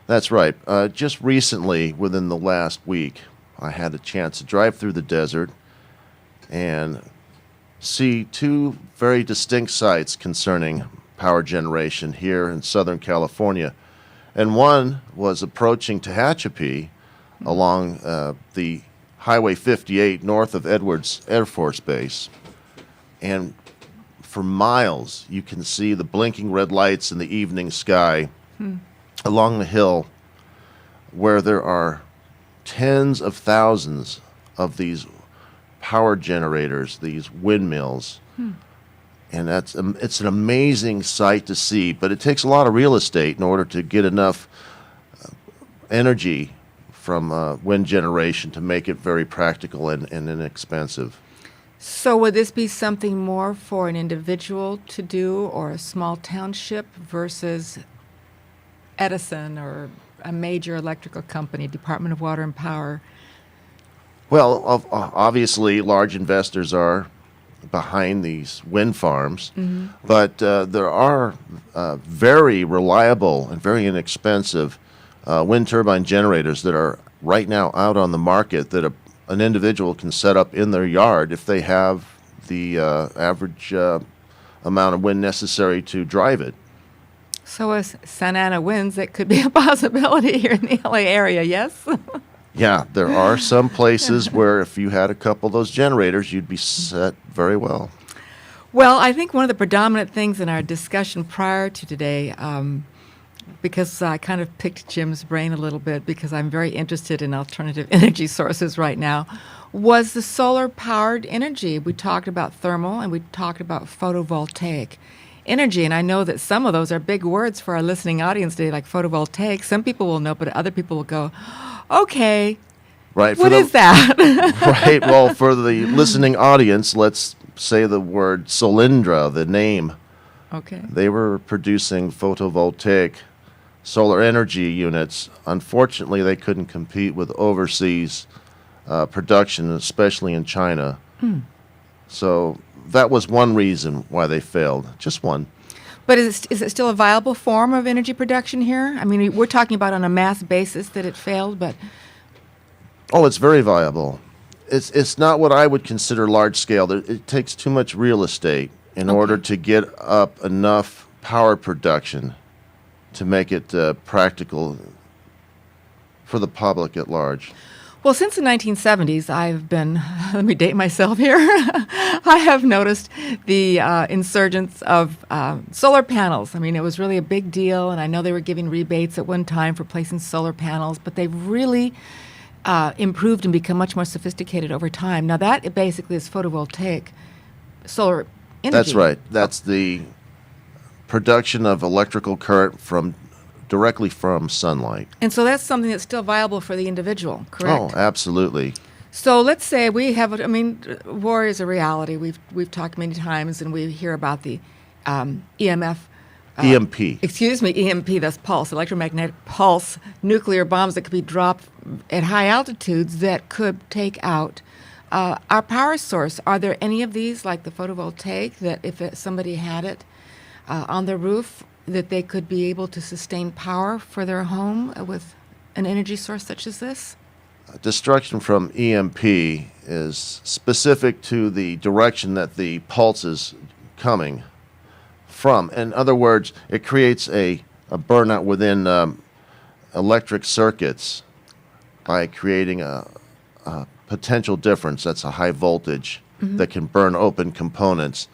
That's right. Just recently, within the last week, I had a chance to drive through the desert and see two very distinct sites concerning power generation here in Southern California. And one was approaching Tehachapi along the Highway 58 north of Edwards Air Force Base. And for miles, you can see the blinking red lights in the evening sky along the hill, where there are tens of thousands of these power generators, these windmills. And it's an amazing sight to see, but it takes a lot of real estate in order to get enough energy from wind generation to make it very practical and inexpensive. So would this be something more for an individual to do or a small township versus Edison or a major electrical company, Department of Water and Power? Well, obviously, large investors are behind these wind farms, but there are very reliable and very inexpensive wind turbine generators that are right now out on the market that an individual can set up in their yard if they have the average amount of wind necessary to drive it. So as Santa Ana winds, it could be a possibility here in the LA area, yes? Yeah, there are some places where if you had a couple of those generators, you'd be set very well. Well, I think one of the predominant things in our discussion prior to today, because I kind of picked Jim's brain a little bit because I'm very interested in alternative energy sources right now, was the solar-powered energy. We talked about thermal and we talked about photovoltaic energy, and I know that some of those are big words for our listening audience today, like photovoltaic. Some people will know, but other people will go, okay, right, what is that? Right, well, for the listening audience, let's say the word Solyndra, the name. Okay. They were producing photovoltaic solar energy units. Unfortunately, they couldn't compete with overseas production, especially in China. So that was one reason why they failed, just one. But is it still a viable form of energy production here? I mean, we're talking about on a mass basis that it failed, but... Oh, it's very viable. It's not what I would consider large scale. It takes too much real estate in order to get up enough power production to make it practical for the public at large. Well, since the 1970s, I've been, let me date myself here, I have noticed the insurgence of solar panels. I mean, it was really a big deal, and I know they were giving rebates at one time for placing solar panels, but they've really improved and become much more sophisticated over time. Now, that basically is photovoltaic solar energy. That's right. That's the production of electrical current directly from sunlight. And so that's something that's still viable for the individual, correct? Oh, absolutely. So let's say we have, I mean, war is a reality. We've talked many times, and we hear about the EMF. EMP. Excuse me, EMP, that's pulse, electromagnetic pulse, nuclear bombs that could be dropped at high altitudes that could take out our power source. Are there any of these, like the photovoltaic, that if somebody had it on their roof, that they could be able to sustain power for their home with an energy source such as this? Destruction from EMP is specific to the direction that the pulse is coming from. In other words, it creates a burnout within electric circuits by creating a potential difference. That's a high voltage that can burn open components.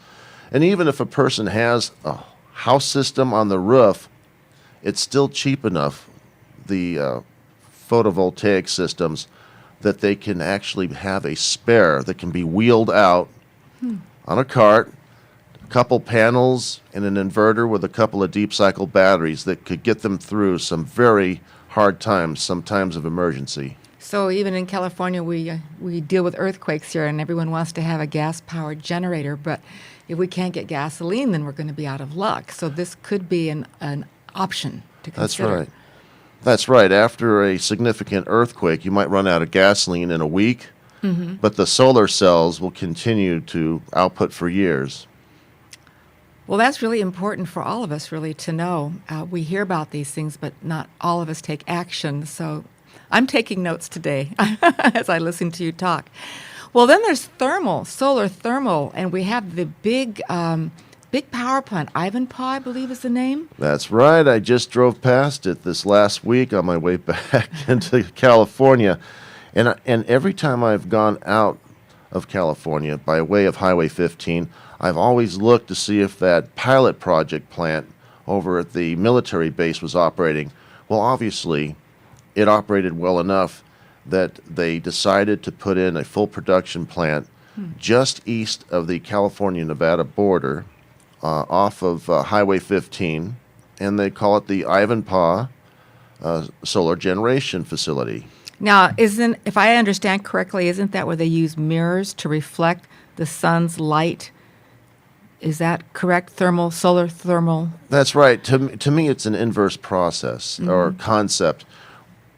And even if a person has a house system on the roof, it's still cheap enough, the photovoltaic systems, that they can actually have a spare that can be wheeled out on a cart, a couple panels and an inverter with a couple of deep cycle batteries that could get them through some very hard times, some times of emergency. So even in California, we deal with earthquakes here, and everyone wants to have a gas-powered generator, but if we can't get gasoline, then we're going to be out of luck. So this could be an option to consider. That's right. That's right. After a significant earthquake, you might run out of gasoline in a week. Mhm. but the solar cells will continue to output for years. Well, that's really important for all of us, really, to know. We hear about these things, but not all of us take action. So I'm taking notes today as I listen to you talk. Well, then there's solar thermal, and we have the big power plant. Ivanpah, I believe is the name. That's right. I just drove past it this last week on my way back into California. And every time I've gone out of California by way of Highway 15, I've always looked to see if that pilot project plant over at the military base was operating. Well, obviously, it operated well enough that they decided to put in a full production plant just east of the California-Nevada border off of Highway 15, and they call it the Ivanpah Solar Generation Facility. Now, if I understand correctly, isn't that where they use mirrors to reflect the sun's light? Is that correct? Solar thermal? That's right. To me, it's an inverse process or concept.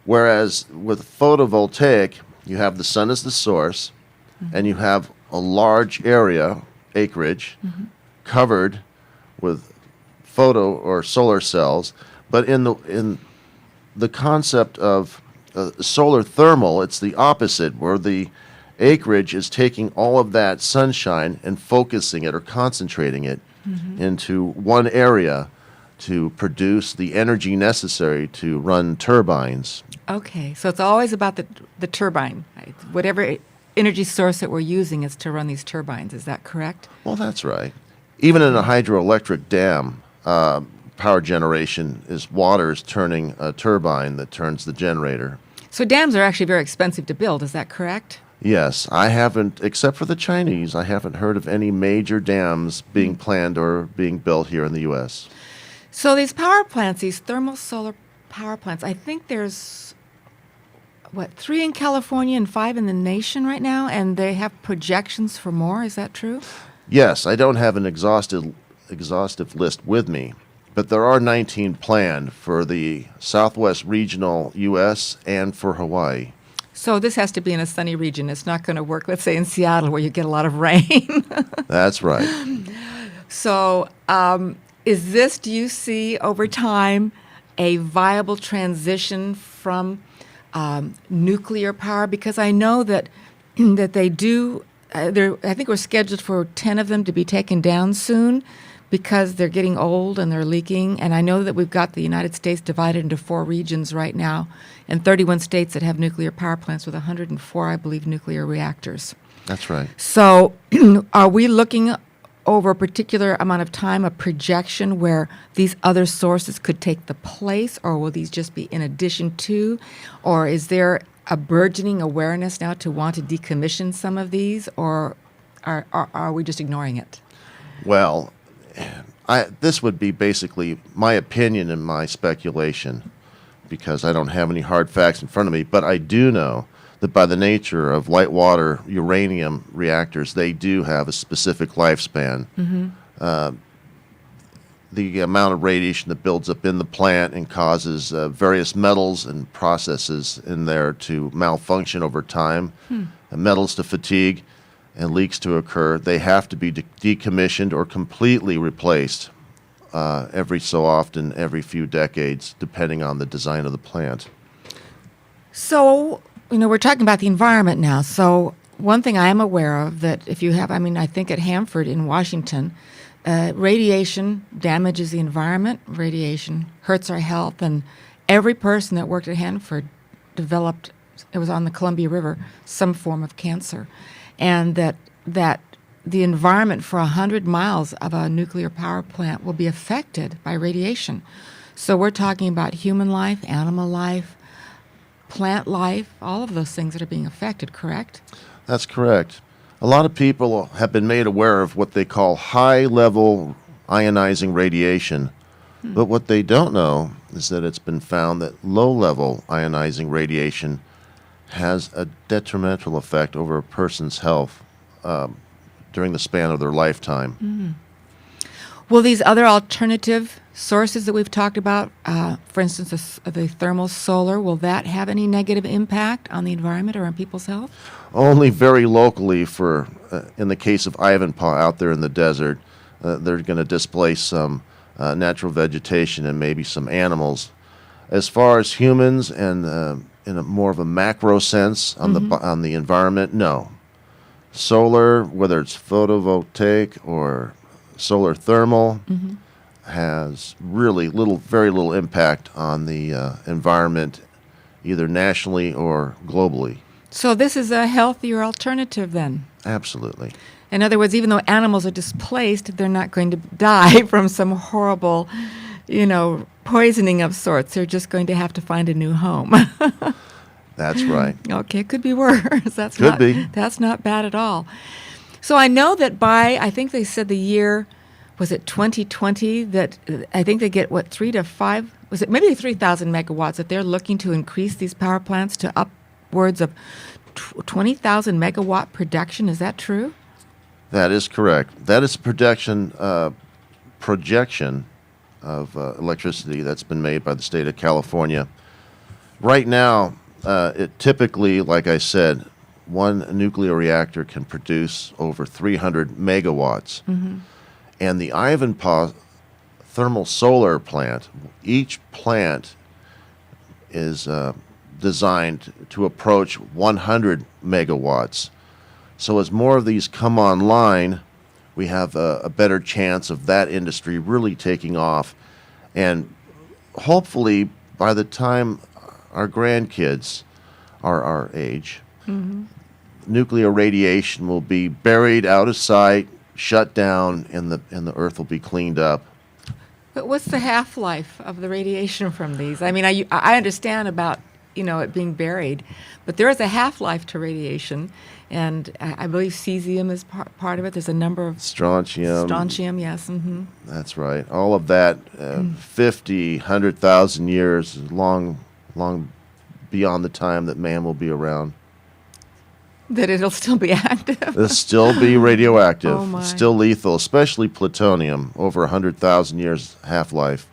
Whereas with photovoltaic, you have the sun as the source, and you have a large area, acreage, covered with photo or solar cells. But in the concept of solar thermal, it's the opposite, where the acreage is taking all of that sunshine and focusing it or concentrating it into one area to produce the energy necessary to run turbines. Okay, so it's always about the turbine. Right? Whatever energy source that we're using is to run these turbines. Is that correct? Well, that's right. Even in a hydroelectric dam, power generation is water is turning a turbine that turns the generator. So dams are actually very expensive to build. Is that correct? Yes, I haven't, except for the Chinese, I haven't heard of any major dams being planned or being built here in the U.S. So these power plants, these thermal solar power plants, I think there's, 3 in California and 5 in the nation right now, and they have projections for more. Is that true? Yes, I don't have an exhaustive list with me, but there are 19 planned for the Southwest regional U.S. and for Hawaii. So this has to be in a sunny region. It's not going to work, let's say, in Seattle where you get a lot of rain. That's right. So is this, do you see over time, a viable transition from nuclear power? Because I know that they do, I think we're scheduled for 10 of them to be taken down soon because they're getting old and they're leaking. And I know that we've got the United States divided into 4 regions right now and 31 states that have nuclear power plants with 104, I believe, nuclear reactors. That's right. So are we looking over a particular amount of time, a projection where these other sources could take the place, or will these just be in addition to? Or is there a burgeoning awareness now to want to decommission some of these, or are we just ignoring it? Well, this would be basically my opinion and my speculation, because I don't have any hard facts in front of me, but I do know that by the nature of light water uranium reactors, they do have a specific lifespan. The amount of radiation that builds up in the plant and causes various metals and processes in there to malfunction over time, metals to fatigue, and leaks to occur, they have to be decommissioned or completely replaced every so often, every few decades, depending on the design of the plant. So, we're talking about the environment now. So one thing I am aware of that if you have, I think at Hanford in Washington, radiation damages the environment, radiation hurts our health, and every person that worked at Hanford developed, it was on the Columbia River, some form of cancer. And that the environment for 100 miles of a nuclear power plant will be affected by radiation. So we're talking about human life, animal life, plant life, all of those things that are being affected, correct? That's correct. A lot of people have been made aware of what they call high-level ionizing radiation, but what they don't know is that it's been found that low-level ionizing radiation has a detrimental effect over a person's health during the span of their lifetime. Will these other alternative sources that we've talked about, for instance, the thermal solar, will that have any negative impact on the environment or on people's health? Only very locally for, in the case of Ivanpah out there in the desert, they're going to displace some natural vegetation and maybe some animals. As far as humans and in a more of a macro sense on on the environment, no. Solar, whether it's photovoltaic or solar thermal, has really very little impact on the environment, either nationally or globally. So this is a healthier alternative then? Absolutely. In other words, even though animals are displaced, they're not going to die from some horrible, poisoning of sorts. They're just going to have to find a new home. That's right. Okay, it could be worse. Could be. That's not bad at all. So I know that by, I think they said the year, was it 2020, that I think they get, 3 to 5, was it maybe 3,000 megawatts, that they're looking to increase these power plants to upwards of 20,000 megawatt production. Is that true? That is correct. That is a projection of electricity that's been made by the state of California. Right now, it typically, like I said, one nuclear reactor can produce over 300 megawatts. And the Ivanpah thermal solar plant, each plant is designed to approach 100 megawatts. So as more of these come online, we have a better chance of that industry really taking off. And hopefully, by the time our grandkids are our age, nuclear radiation will be buried out of sight, shut down, and the earth will be cleaned up. But what's the half-life of the radiation from these? I mean, I understand about it being buried, but there is a half-life to radiation, and I believe cesium is part of it. There's a number of strontium, yes. That's right. All of that, 50, 100,000 years, long beyond the time that man will be around. That it'll still be active. It'll still be radioactive. Oh my. Still lethal, especially plutonium, over 100,000 years half-life.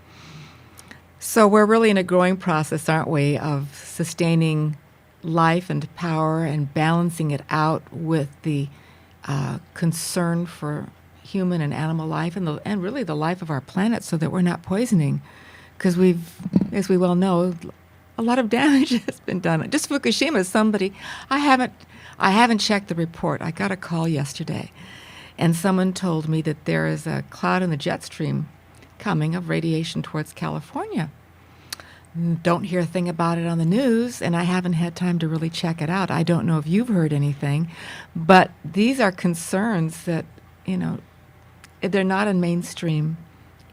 So we're really in a growing process, aren't we, of sustaining life and power and balancing it out with the concern for human and animal life and really the life of our planet, so that we're not poisoning. Because as we well know, a lot of damage has been done. Just Fukushima, I haven't checked the report. I got a call yesterday, and someone told me that there is a cloud in the jet stream coming of radiation towards California. Don't hear a thing about it on the news, and I haven't had time to really check it out. I don't know if you've heard anything, but these are concerns that, they're not in mainstream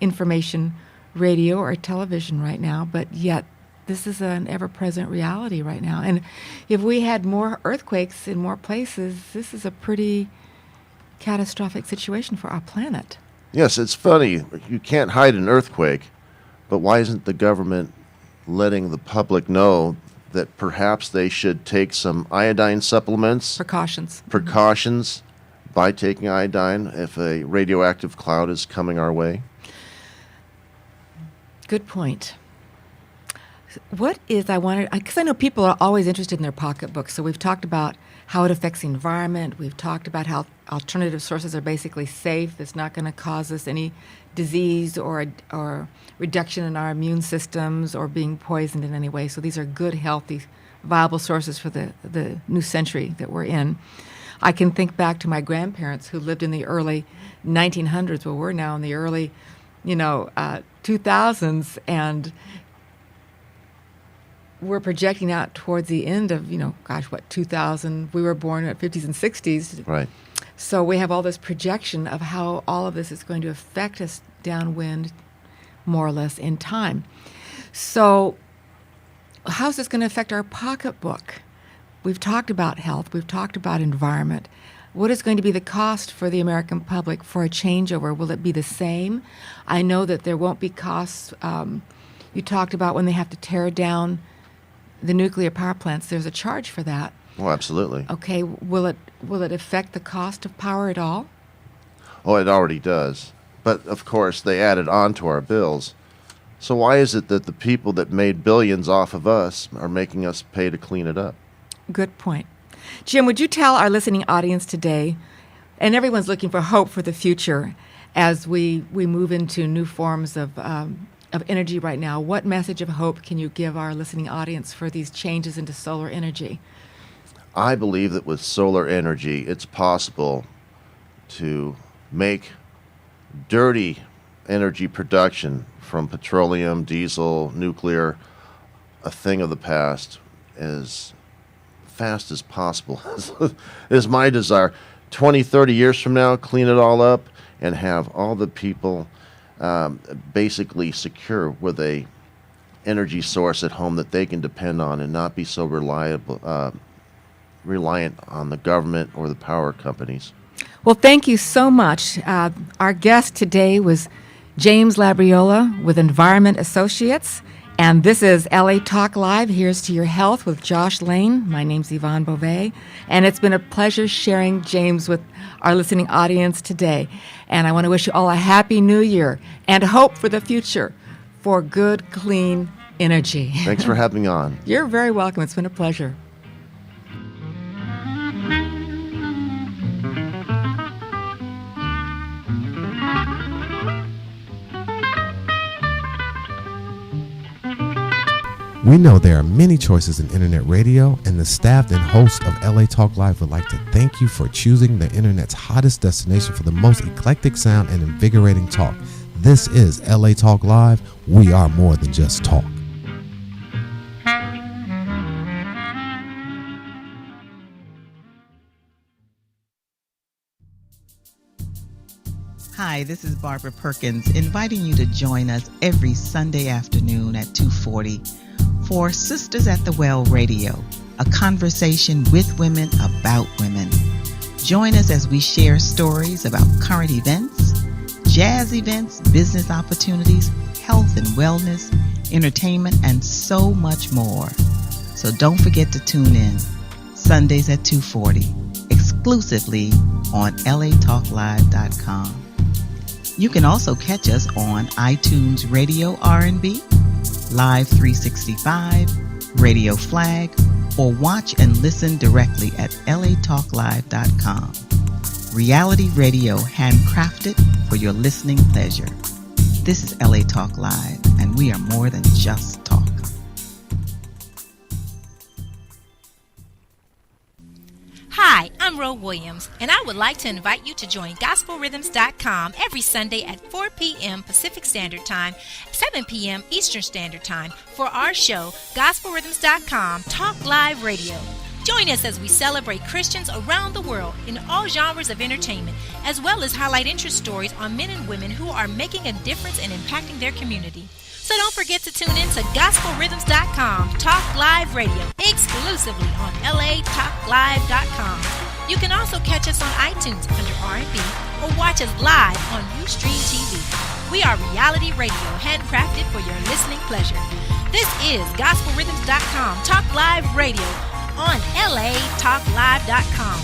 information, radio or television right now, but yet this is an ever-present reality right now. And if we had more earthquakes in more places, this is a pretty catastrophic situation for our planet. Yes, it's funny. You can't hide an earthquake, but why isn't the government letting the public know that perhaps they should take some iodine supplements? Precautions by taking iodine if a radioactive cloud is coming our way? Good point. Because I know people are always interested in their pocketbooks. So we've talked about how it affects the environment. We've talked about how alternative sources are basically safe. It's not going to cause us any disease or reduction in our immune systems or being poisoned in any way. So these are good, healthy, viable sources for the new century that we're in. I can think back to my grandparents who lived in the early 1900s. Well, we're now in the early, 2000s, and we're projecting out towards the end of, 2000. We were born at 50s and 60s. Right. So we have all this projection of how all of this is going to affect us downwind, more or less, in time. So how's this going to affect our pocketbook? We've talked about health. We've talked about environment. What is going to be the cost for the American public for a changeover? Will it be the same? I know that there won't be costs. You talked about when they have to tear down the nuclear power plants. There's a charge for that. Oh, absolutely. Okay, will it affect the cost of power at all? Oh, it already does. but of course they added on to our bills. So why is it that the people that made billions off of us are making us pay to clean it up? Good point. Jim, would you tell our listening audience today, and everyone's looking for hope for the future as we move into new forms of energy right now, what message of hope can you give our listening audience for these changes into solar energy? I believe that with solar energy, it's possible to make dirty energy production from petroleum, diesel, nuclear, a thing of the past as fast as possible. Is my desire. 20, 30 years from now, clean it all up and have all the people basically secure with a energy source at home that they can depend on and not be so reliant on the government or the power companies. Well, thank you so much. Our guest today was James Labriola with Environment Associates, and this is LA Talk Live. Here's to Your Health with Josh Lane. My name's Yvonne Beauvais, and it's been a pleasure sharing James with our listening audience today. And I want to wish you all a happy new year and hope for the future for good, clean energy. Thanks for having me on. You're very welcome. It's been a pleasure. We know there are many choices in internet radio, and the staff and hosts of LA Talk Live would like to thank you for choosing the internet's hottest destination for the most eclectic sound and invigorating talk. This is LA Talk Live. We are more than just talk. Hi, this is Barbara Perkins, inviting you to join us every Sunday afternoon at 2:40 for Sisters at the Well Radio, a conversation with women about women. Join us as we share stories about current events, jazz events, business opportunities, health and wellness, entertainment, and so much more. So don't forget to tune in Sundays at 2:40, exclusively on latalklive.com. You can also catch us on iTunes Radio R&B, Live 365, Radio Flag, or watch and listen directly at latalklive.com. Reality radio handcrafted for your listening pleasure. This is LA Talk Live, and we are more than just talk. Hi, I'm Ro Williams, and I would like to invite you to join GospelRhythms.com every Sunday at 4 p.m. Pacific Standard Time, 7 p.m. Eastern Standard Time for our show, GospelRhythms.com Talk Live Radio. Join us as we celebrate Christians around the world in all genres of entertainment, as well as highlight interest stories on men and women who are making a difference and impacting their community. So don't forget to tune in to GospelRhythms.com Talk Live Radio, exclusively on LATalkLive.com. You can also catch us on iTunes under R&B or watch us live on Ustream TV. We are reality radio, handcrafted for your listening pleasure. This is GospelRhythms.com Talk Live Radio on LATalkLive.com.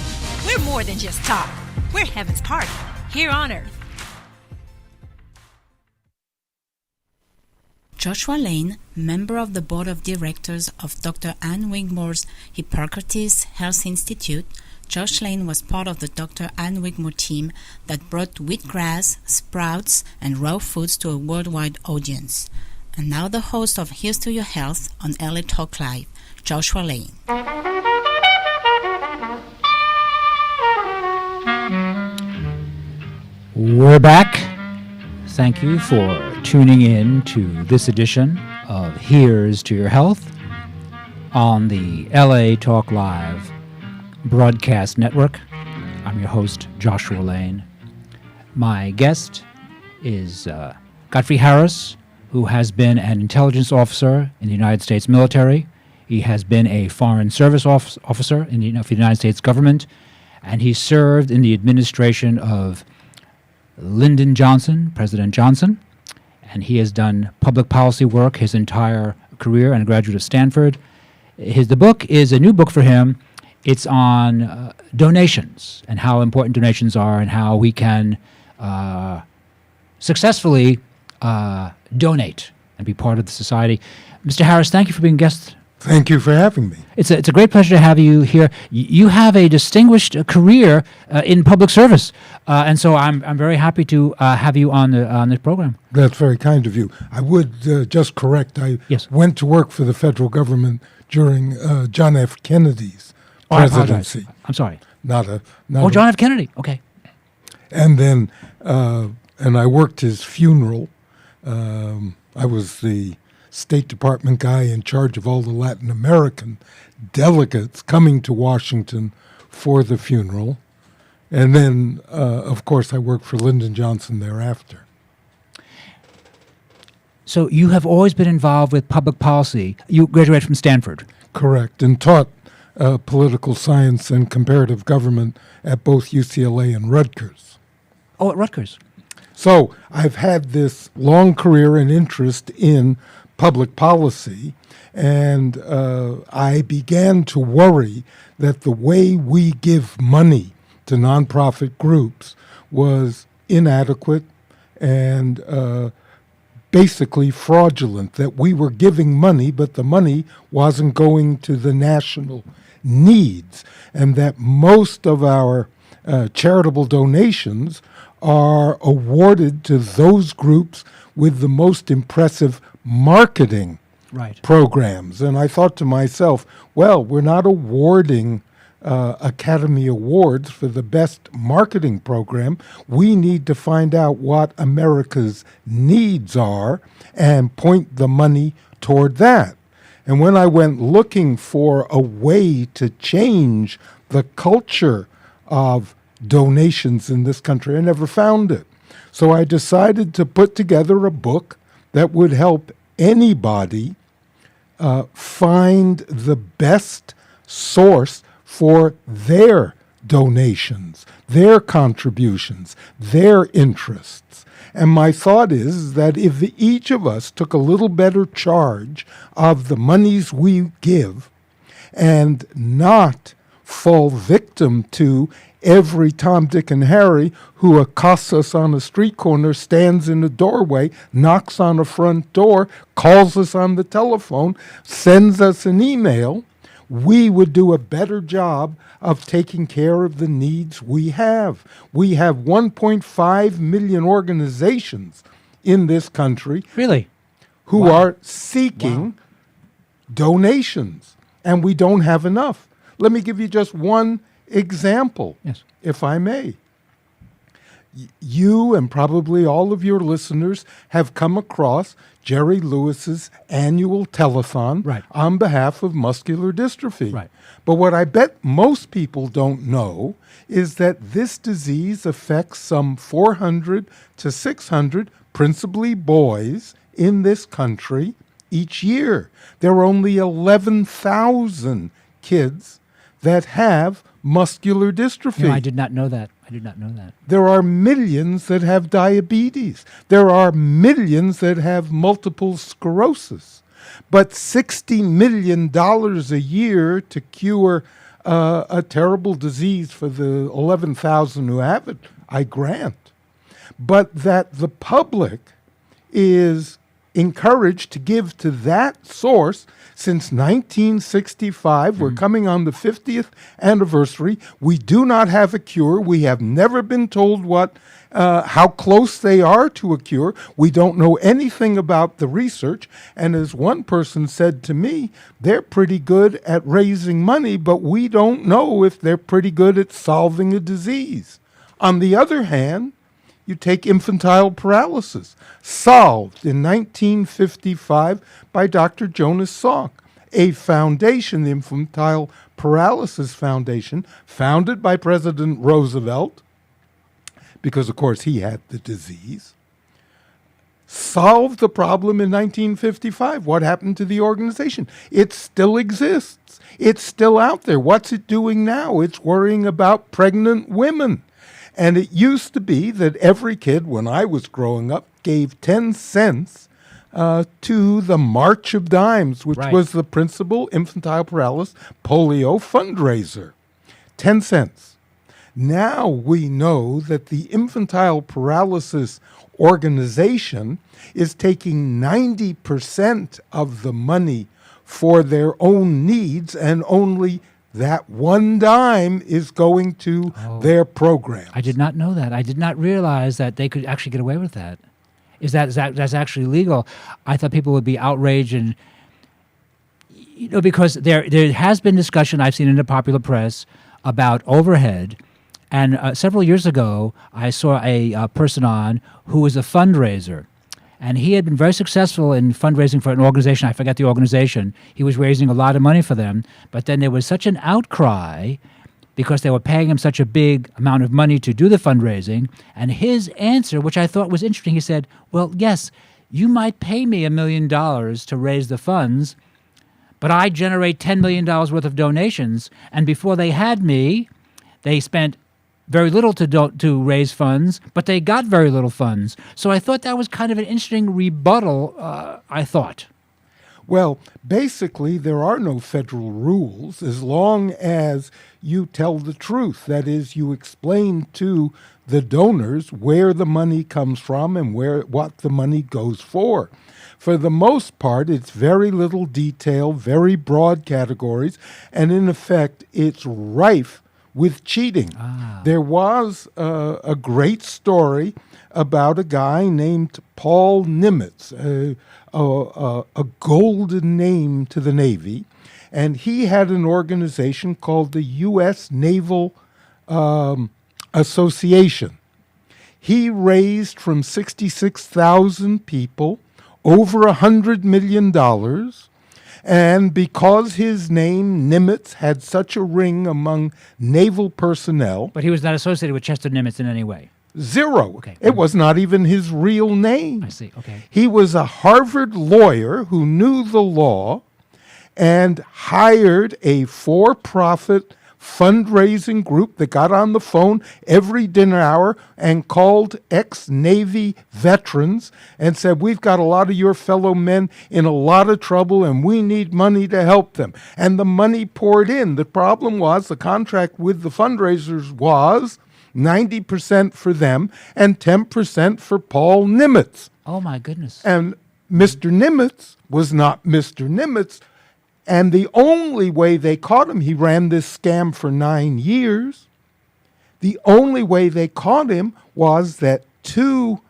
We're more than just talk. We're heaven's party here on earth. Joshua Lane, member of the board of directors of Dr. Ann Wigmore's Hippocrates Health Institute, Josh Lane was part of the Dr. Ann Wigmore team that brought wheatgrass, sprouts, and raw foods to a worldwide audience. And now the host of Here's to Your Health on LA Talk Live, Joshua Lane. We're back. Thank you for tuning in to this edition of Here's to Your Health on the LA Talk Live broadcast network. I'm your host, Joshua Lane. My guest is Godfrey Harris, who has been an intelligence officer in the United States military. He has been a foreign service officer in for the United States government, and he served in the administration of Lyndon Johnson, President Johnson, and he has done public policy work his entire career and a graduate of Stanford. The book is a new book for him. It's on donations and how important donations are and how we can successfully donate and be part of the society. Mr. Harris, thank you for being a guest. Thank you for having me. It's a great pleasure to have you here. You have a distinguished career in public service, and so I'm very happy to have you on this program. That's very kind of you. I would just correct. I went to work for the federal government during John F. Kennedy's presidency. I'm sorry. John F. Kennedy. Okay. And then, and I worked his funeral. I was the State Department guy in charge of all the Latin American delegates coming to Washington for the funeral. And then, of course, I worked for Lyndon Johnson thereafter. So you have always been involved with public policy. You graduated from Stanford. Correct, and taught political science and comparative government at both UCLA and Rutgers. Oh, at Rutgers. So I've had this long career and interest in public policy, and I began to worry that the way we give money to nonprofit groups was inadequate and basically fraudulent, that we were giving money, but the money wasn't going to the national needs, and that most of our charitable donations are awarded to those groups with the most impressive marketing programs. And I thought to myself, well, we're not awarding Academy Awards for the best marketing program. We need to find out what America's needs are and point the money toward that. And when I went looking for a way to change the culture of donations in this country, I never found it. So I decided to put together a book that would help anybody find the best source for their donations, their contributions, their interests. And my thought is that if each of us took a little better charge of the monies we give and not fall victim to every Tom, Dick, and Harry who accosts us on a street corner, stands in a doorway, knocks on a front door, calls us on the telephone, sends us an email, we would do a better job of taking care of the needs we have. We have 1.5 million organizations in this country. Really? Who are seeking donations, and we don't have enough. Let me give you just one example, if I may. You and probably all of your listeners have come across Jerry Lewis's annual telethon on behalf of muscular dystrophy. But what I bet most people don't know is that this disease affects some 400 to 600, principally boys, in this country each year. There are only 11,000 kids that have muscular dystrophy. No, I did not know that. There are millions that have diabetes. There are millions that have multiple sclerosis. But $60 million a year to cure a terrible disease for the 11,000 who have it, I grant. But that the public is encouraged to give to that source since 1965. We're coming on the 50th anniversary. We do not have a cure. We have never been told how close they are to a cure. We don't know anything about the research. And as one person said to me, they're pretty good at raising money, but we don't know if they're pretty good at solving a disease. On the other hand, you take infantile paralysis, solved in 1955 by Dr. Jonas Salk, a foundation, the Infantile Paralysis Foundation, founded by President Roosevelt, because, of course, he had the disease, solved the problem in 1955. What happened to the organization? It still exists. It's still out there. What's it doing now? It's worrying about pregnant women. And it used to be that every kid, when I was growing up, gave 10 cents to the March of Dimes, which was the principal infantile paralysis polio fundraiser. 10 cents. Now we know that the Infantile Paralysis Organization is taking 90% of the money for their own needs, and only that one dime is going to their program. I did not know that. I did not realize that they could actually get away with that. That's actually legal? I thought people would be outraged, and because there has been discussion I've seen in the popular press about overhead. And several years ago, I saw a person on who was a fundraiser. And he had been very successful in fundraising for an organization. I forget the organization. He was raising a lot of money for them. But then there was such an outcry because they were paying him such a big amount of money to do the fundraising. And his answer, which I thought was interesting, he said, well, yes, you might pay me $1 million to raise the funds, but I generate $10 million worth of donations. And before they had me, they spent very little to raise funds, but they got very little funds. So I thought that was kind of an interesting rebuttal, I thought. Well, basically, there are no federal rules as long as you tell the truth. That is, you explain to the donors where the money comes from and what the money goes for. For the most part, it's very little detail, very broad categories, and in effect, it's rife with cheating. There was a great story about a guy named Paul Nimitz, a golden name to the Navy, and he had an organization called the U.S. Naval Association. He raised from 66,000 people over $100 million. And because his name, Nimitz, had such a ring among naval personnel... But he was not associated with Chester Nimitz in any way? Zero. Okay. It was not even his real name. I see, okay. He was a Harvard lawyer who knew the law and hired a for-profit fundraising group that got on the phone every dinner hour and called ex-Navy veterans and said, we've got a lot of your fellow men in a lot of trouble and we need money to help them. And the money poured in. The problem was the contract with the fundraisers was 90% for them and 10% for Paul Nimitz. Oh, my goodness. And Mr. Nimitz was not Mr. Nimitz. And the only way they caught him, he ran this scam for 9 years. The only way they caught him was that 2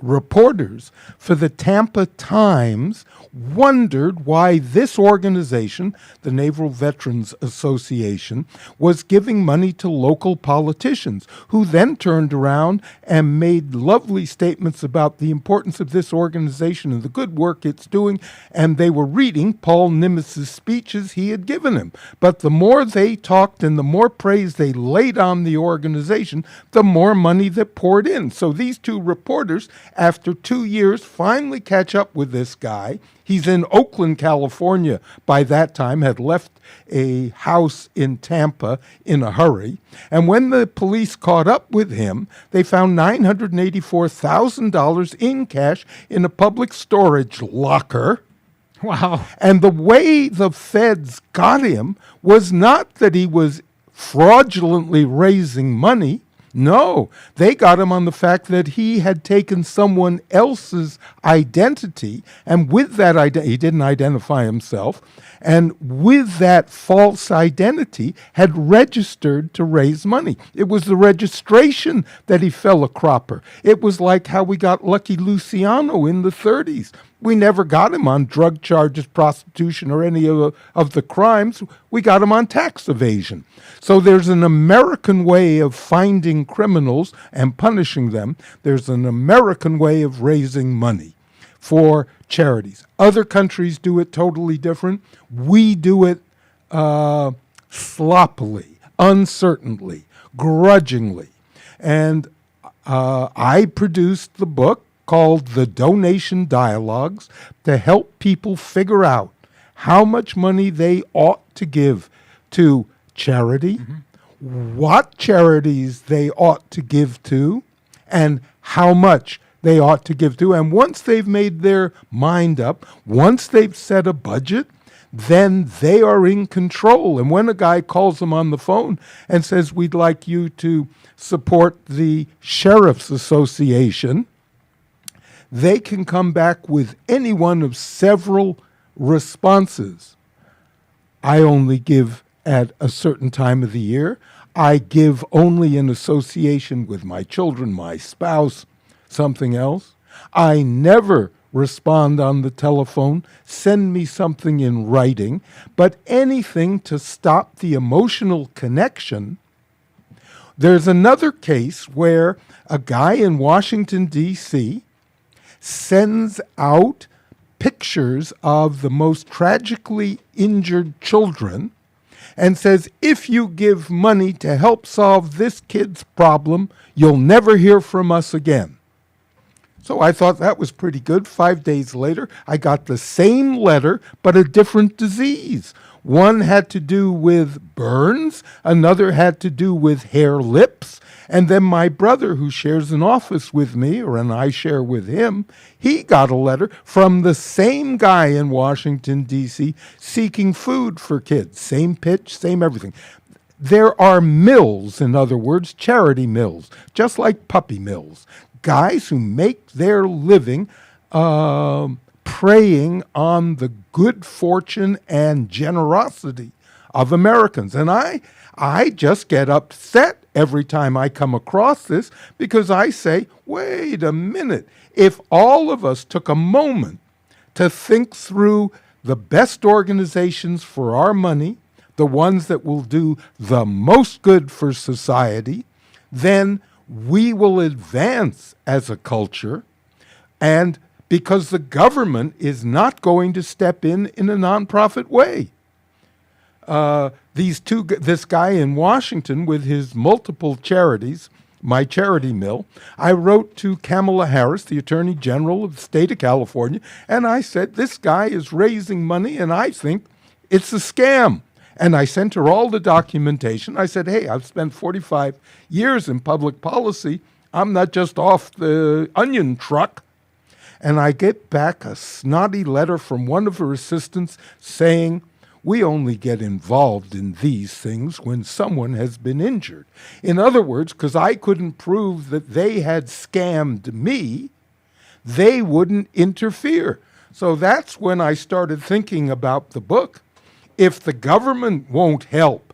reporters for the Tampa Times wondered why this organization, the Naval Veterans Association, was giving money to local politicians, who then turned around and made lovely statements about the importance of this organization and the good work it's doing, and they were reading Paul Nimitz's speeches he had given him. But the more they talked and the more praise they laid on the organization, the more money that poured in. So these 2 reporters, after 2 years, finally catch up with this guy. He's in Oakland, California by that time, had left a house in Tampa in a hurry. And when the police caught up with him, they found $984,000 in cash in a public storage locker. Wow. And the way the feds got him was not that he was fraudulently raising money. No, they got him on the fact that he had taken someone else's identity, and with that identity, he didn't identify himself, and with that false identity had registered to raise money. It was the registration that he fell a cropper. It was like how we got Lucky Luciano in the 30s. We never got him on drug charges, prostitution, or any of the crimes. We got him on tax evasion. So there's an American way of finding criminals and punishing them. There's an American way of raising money for charities. Other countries do it totally different. We do it sloppily, uncertainly, grudgingly. And I produced the book called The Donation Dialogues to help people figure out how much money they ought to give to charity, what charities they ought to give to, and how much they ought to give to. And once they've made their mind up, once they've set a budget, then they are in control. And when a guy calls them on the phone and says, we'd like you to support the Sheriff's Association, they can come back with any one of several responses. I only give at a certain time of the year. I give only in association with my children, my spouse, something else. I never respond on the telephone. Send me something in writing. But anything to stop the emotional connection. There's another case where a guy in Washington, D.C. sends out pictures of the most tragically injured children and says, if you give money to help solve this kid's problem, you'll never hear from us again. So I thought that was pretty good. 5 days later, I got the same letter, but a different disease. One had to do with burns, another had to do with hair lips, and then my brother, who shares an office with me, and I share with him, he got a letter from the same guy in Washington, D.C., seeking food for kids. Same pitch, same everything. There are mills, in other words, charity mills, just like puppy mills. Guys who make their living preying on the good fortune and generosity of Americans. And I just get upset every time I come across this because I say, wait a minute. If all of us took a moment to think through the best organizations for our money, the ones that will do the most good for society, then we will advance as a culture, and because the government is not going to step in a nonprofit way. This guy in Washington with his multiple charities, My Charity Mill, I wrote to Kamala Harris, the Attorney General of the state of California, and I said, this guy is raising money and I think it's a scam. And I sent her all the documentation. I said, hey, I've spent 45 years in public policy. I'm not just off the onion truck. And I get back a snotty letter from one of her assistants saying, we only get involved in these things when someone has been injured. In other words, because I couldn't prove that they had scammed me, they wouldn't interfere. So that's when I started thinking about the book. If the government won't help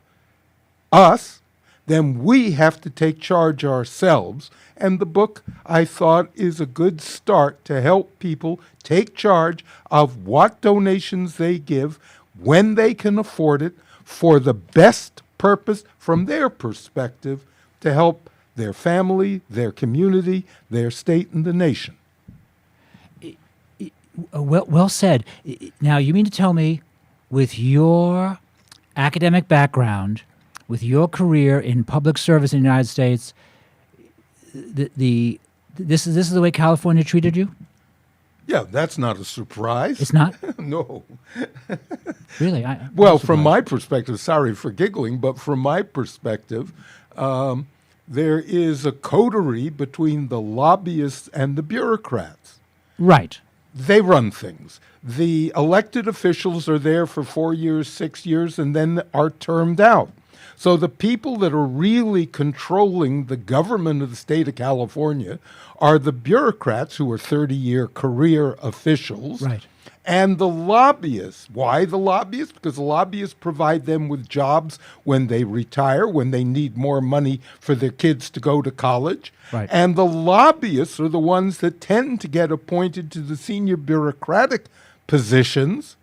us, then we have to take charge ourselves. And the book, I thought, is a good start to help people take charge of what donations they give, when they can afford it, for the best purpose from their perspective to help their family, their community, their state, and the nation. Well said. Now, you mean to tell me, with your academic background, with your career in public service in the United States, this is the way California treated you? Yeah, that's not a surprise. It's not? No. Really? Well, from my perspective, sorry for giggling, but from my perspective, there is a coterie between the lobbyists and the bureaucrats. Right. They run things. The elected officials are there for 4 years, 6 years, and then are termed out. So the people that are really controlling the government of the state of California are the bureaucrats who are 30-year career officials. Right. And the lobbyists. Why the lobbyists? Because the lobbyists provide them with jobs when they retire, when they need more money for their kids to go to college. Right. And the lobbyists are the ones that tend to get appointed to the senior bureaucratic positions.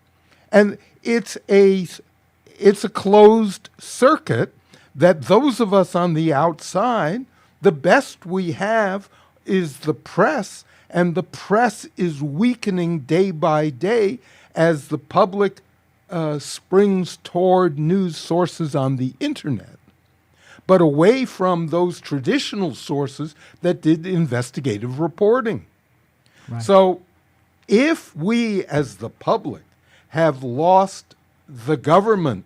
And it's a closed circuit that those of us on the outside, the best we have is the press, and the press is weakening day by day as the public springs toward news sources on the internet, but away from those traditional sources that did investigative reporting. Right. So if we as the public have lost the government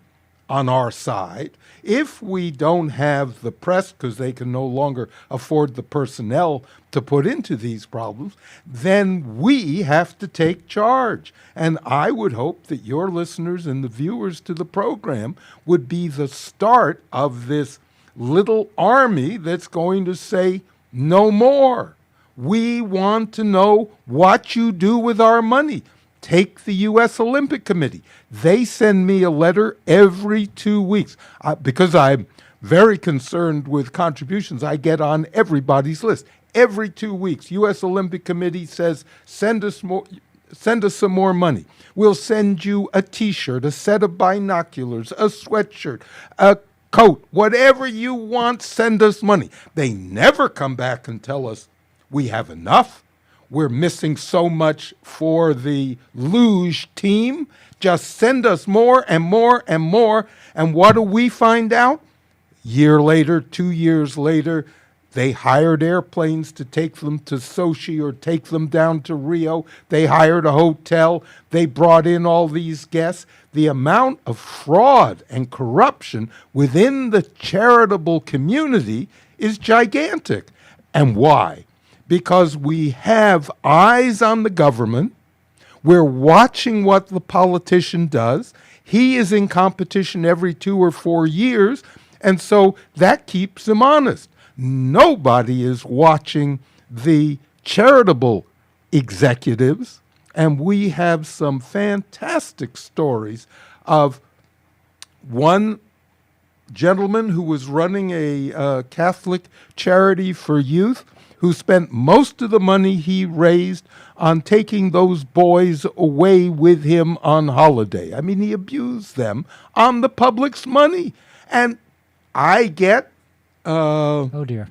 on our side, if we don't have the press because they can no longer afford the personnel to put into these problems, then we have to take charge. And I would hope that your listeners and the viewers to the program would be the start of this little army that's going to say no more. We want to know what you do with our money. Take the U.S. Olympic Committee. They send me a letter every 2 weeks because I'm very concerned with contributions I get on everybody's list. Every 2 weeks, U.S. Olympic Committee says, send us some more money. We'll send you a T-shirt, a set of binoculars, a sweatshirt, a coat, whatever you want, send us money. They never come back and tell us we have enough. We're missing so much for the luge team. Just send us more and more and more. And what do we find out? Year later, 2 years later, they hired airplanes to take them to Sochi or take them down to Rio. They hired a hotel. They brought in all these guests. The amount of fraud and corruption within the charitable community is gigantic. And why? Because we have eyes on the government. We're watching what the politician does. He is in competition every 2 or 4 years, and so that keeps him honest. Nobody is watching the charitable executives, and we have some fantastic stories of one gentleman who was running a Catholic charity for youth who spent most of the money he raised on taking those boys away with him on holiday. I mean, he abused them on the public's money. And I get oh dear,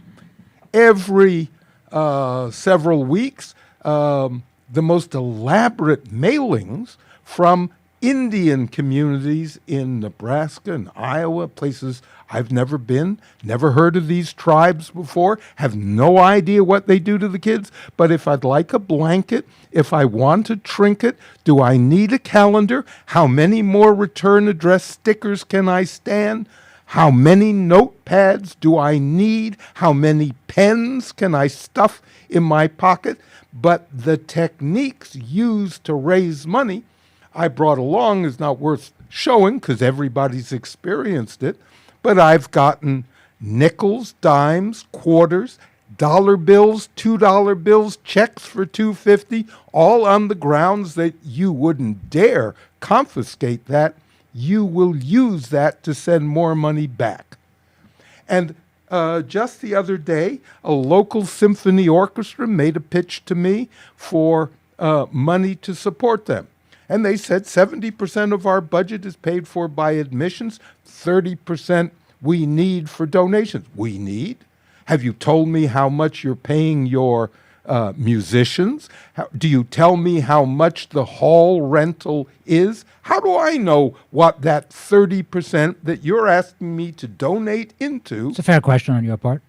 every several weeks the most elaborate mailings from Indian communities in Nebraska and Iowa, places I've never been, never heard of these tribes before, have no idea what they do to the kids. But if I'd like a blanket, if I want a trinket, do I need a calendar? How many more return address stickers can I stand? How many notepads do I need? How many pens can I stuff in my pocket? But the techniques used to raise money I brought along is not worth showing because everybody's experienced it. But I've gotten nickels, dimes, quarters, dollar bills, $2 bills, checks for $2.50, all on the grounds that you wouldn't dare confiscate that. You will use that to send more money back. And just the other day, a local symphony orchestra made a pitch to me for money to support them. And they said 70% of our budget is paid for by admissions, 30% we need for donations. We need? Have you told me how much you're paying your musicians? Do you tell me how much the hall rental is? How do I know what that 30% that you're asking me to donate into It's a fair question on your part.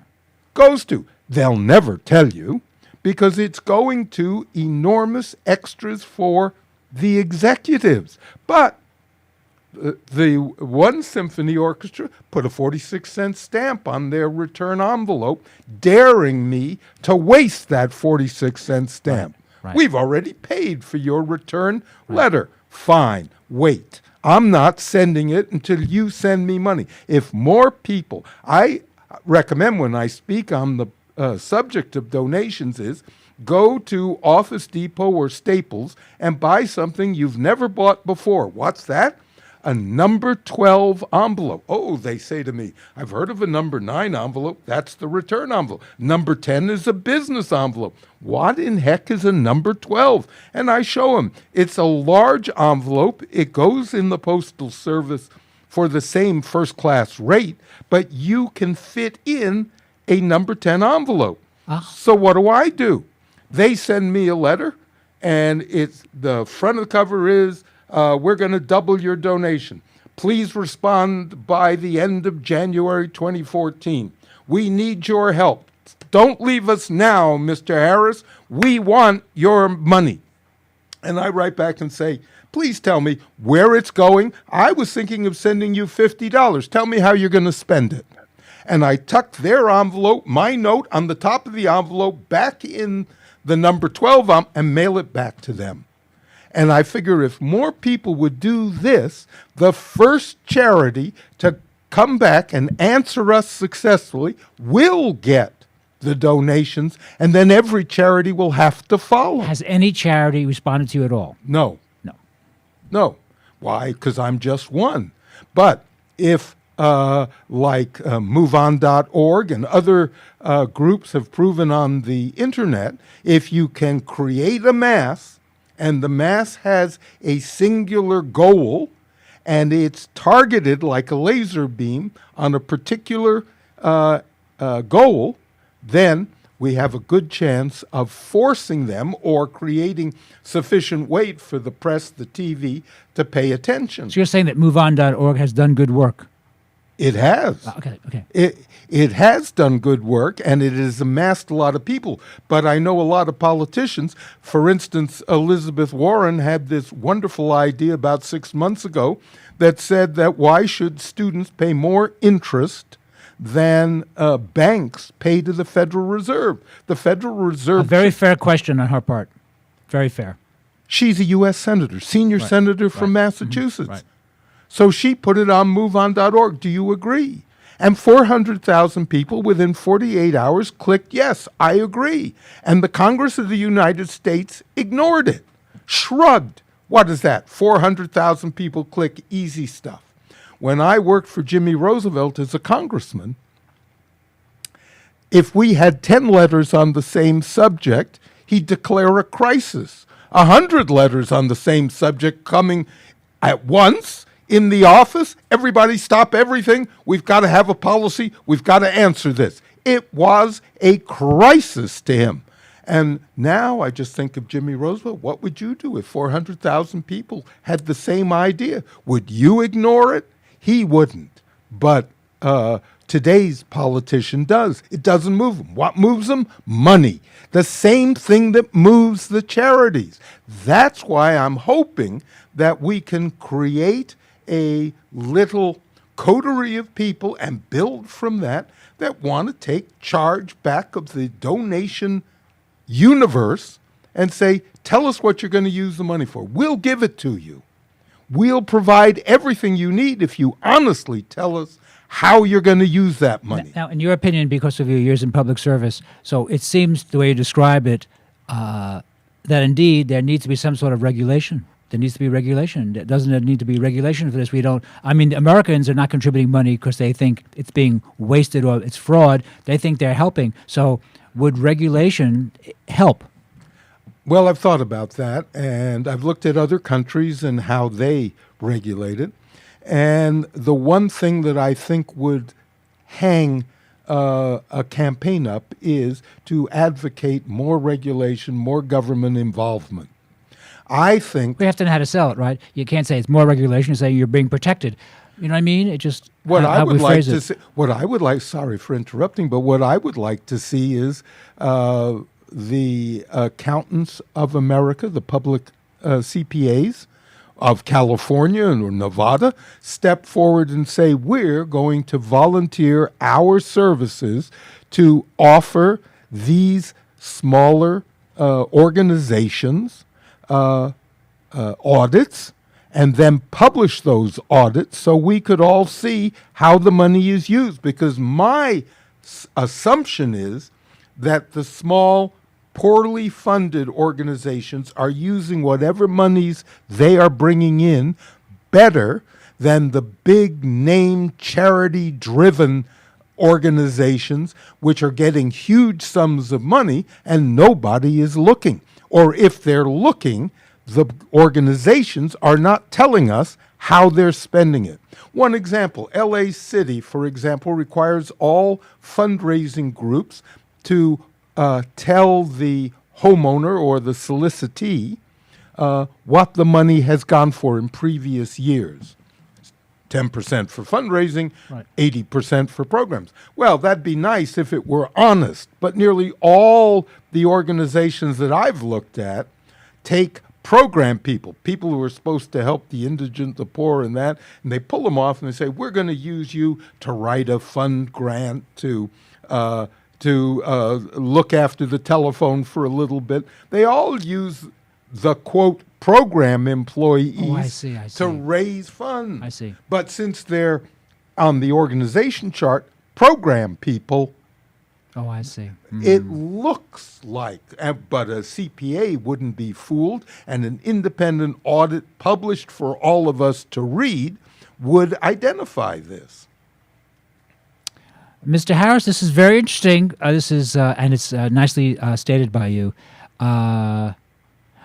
goes to? They'll never tell you because it's going to enormous extras for the executives. But the one symphony orchestra put a 46-cent stamp on their return envelope, daring me to waste that 46-cent stamp. Right. We've already paid for your return letter. Fine, wait. I'm not sending it until you send me money. If more people, I recommend when I speak on the subject of donations is, go to Office Depot or Staples and buy something you've never bought before. What's that? A number 12 envelope. Oh, they say to me, I've heard of a number 9 envelope. That's the return envelope. Number 10 is a business envelope. What in heck is a number 12? And I show them. It's a large envelope. It goes in the Postal Service for the same first-class rate, but you can fit in a number 10 envelope. So what do? They send me a letter, and it's the front of the cover is, we're going to double your donation. Please respond by the end of January 2014. We need your help. Don't leave us now, Mr. Harris. We want your money. And I write back and say, Please tell me where it's going. I was thinking of sending you $50. Tell me how you're going to spend it. And I tucked their envelope, my note on the top of the envelope, back in the number 12 and mail it back to them. And I figure if more people would do this, the first charity to come back and answer us successfully will get the donations, and then every charity will have to follow. Has any charity responded to you at all? No. No. Why? Because I'm just one. But if like MoveOn.org and other groups have proven on the internet, if you can create a mass and the mass has a singular goal and it's targeted like a laser beam on a particular goal, then we have a good chance of forcing them or creating sufficient weight for the press, the TV, to pay attention. So you're saying that MoveOn.org has done good work? It has. Okay. It has done good work, and it has amassed a lot of people. But I know a lot of politicians. For instance, Elizabeth Warren had this wonderful idea about 6 months ago that said that why should students pay more interest than banks pay to the Federal Reserve? The Federal Reserve... A very fair question on her part. Very fair. She's a U.S. senator, senior senator from Massachusetts. Right. So she put it on MoveOn.org. Do you agree? And 400,000 people within 48 hours clicked yes, I agree. And the Congress of the United States ignored it, shrugged. What is that? 400,000 people click easy stuff. When I worked for Jimmy Roosevelt as a congressman, if we had 10 letters on the same subject, he'd declare a crisis. 100 letters on the same subject coming at once in the office, everybody stop everything. We've got to have a policy. We've got to answer this. It was a crisis to him. And now I just think of Jimmy Roosevelt. What would you do if 400,000 people had the same idea? Would you ignore it? He wouldn't. But today's politician does. It doesn't move them. What moves them? Money. The same thing that moves the charities. That's why I'm hoping that we can create a little coterie of people and build from that want to take charge back of the donation universe and say, tell us what you're going to use the money for. We'll give it to you. We'll provide everything you need if you honestly tell us how you're going to use that money. Now, in your opinion, because of your years in public service, so it seems the way you describe it, that indeed there needs to be some sort of regulation. There needs to be regulation. Doesn't there need to be regulation for this? Americans are not contributing money because they think it's being wasted or it's fraud. They think they're helping. So would regulation help? Well, I've thought about that, and I've looked at other countries and how they regulate it. And the one thing that I think would hang a campaign up is to advocate more regulation, more government involvement. I think we have to know how to sell it, right? You can't say it's more regulation. You say you're being protected. You know what I mean? It just I would like. Sorry for interrupting, but what I would like to see is the accountants of America, the public CPAs of California or Nevada, step forward and say, we're going to volunteer our services to offer these smaller organizations audits and then publish those audits so we could all see how the money is used. Because my assumption is that the small, poorly funded organizations are using whatever monies they are bringing in better than the big name charity-driven organizations which are getting huge sums of money and nobody is looking. Or if they're looking, the organizations are not telling us how they're spending it. One example, LA City, for example, requires all fundraising groups to tell the homeowner or the solicitee what the money has gone for in previous years. 10% for fundraising, right. 80% for programs. Well, that'd be nice if it were honest, but nearly all the organizations that I've looked at take program people who are supposed to help the indigent, the poor, and that, and they pull them off and they say, we're going to use you to write a fund grant to look after the telephone for a little bit. They all use the, quote, program employees to raise funds. I see. But since they're on the organization chart, program people, Oh, I see. it looks like, but a CPA wouldn't be fooled, and an independent audit published for all of us to read would identify this. Mr. Harris, this is very interesting. This is, and it's nicely stated by you.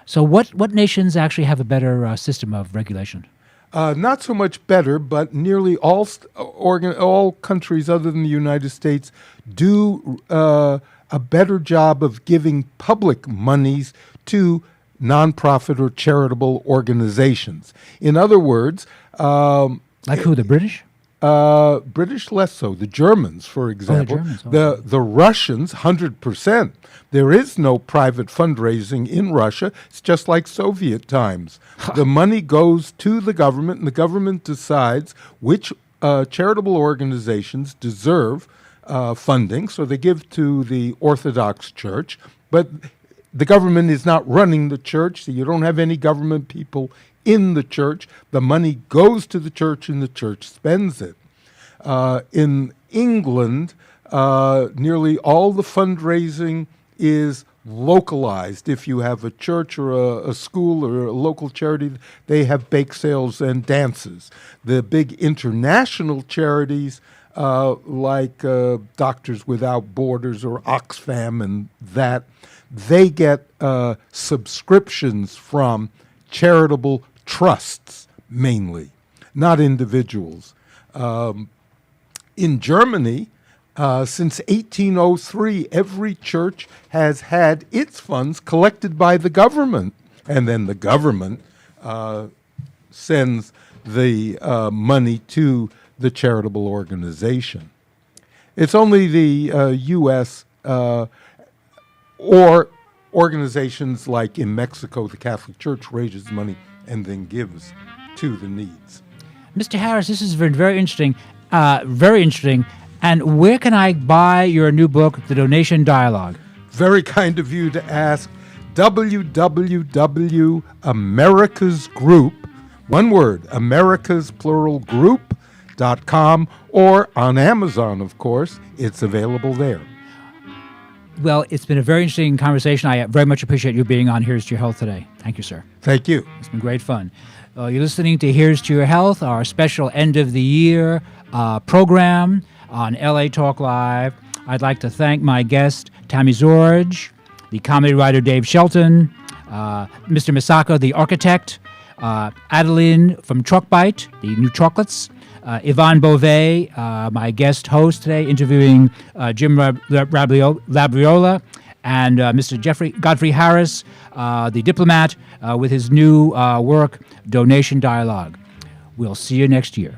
So, what nations actually have a better system of regulation? Not so much better, but nearly all countries other than the United States do a better job of giving public monies to nonprofit or charitable organizations. In other words, like who? The British? British less so. The Germans, for example. Germans, okay. The Russians, 100%. There is no private fundraising in Russia. It's just like Soviet times. The money goes to the government, and the government decides which charitable organizations deserve funding. So they give to the Orthodox Church, but the government is not running the church, so you don't have any government people in the church. The money goes to the church, and the church spends it. In England, nearly all the fundraising is localized. If you have a church or a school or a local charity, they have bake sales and dances. The big international charities like Doctors Without Borders or Oxfam and that, they get subscriptions from charitable trusts mainly, not individuals. In Germany, since 1803, every church has had its funds collected by the government, and then the government sends the money to the charitable organization. It's only the U.S. Or organizations like in Mexico, the Catholic Church raises money and then gives to the needs. Mr. Harris, this has been very interesting. Very interesting. And where can I buy your new book, The Donation Dialogue? Very kind of you to ask. www.americasgroup, one word, Americas plural group.com, or on Amazon, of course. It's available there. Well, it's been a very interesting conversation. I very much appreciate you being on Here's to Your Health today. Thank you, sir. Thank you. It's been great fun. You're listening to Here's to Your Health, our special end-of-the-year program on LA Talk Live. I'd like to thank my guest, Tammy Zorge, the comedy writer Dave Shelton, Mr. Misako, the architect, Adeline from Truckbite, the new chocolates, Yvonne Beauvais, my guest host today, interviewing Jim Labriola, and Mr. Godfrey Harris, the diplomat, with his new work, Donation Dialogue. We'll see you next year.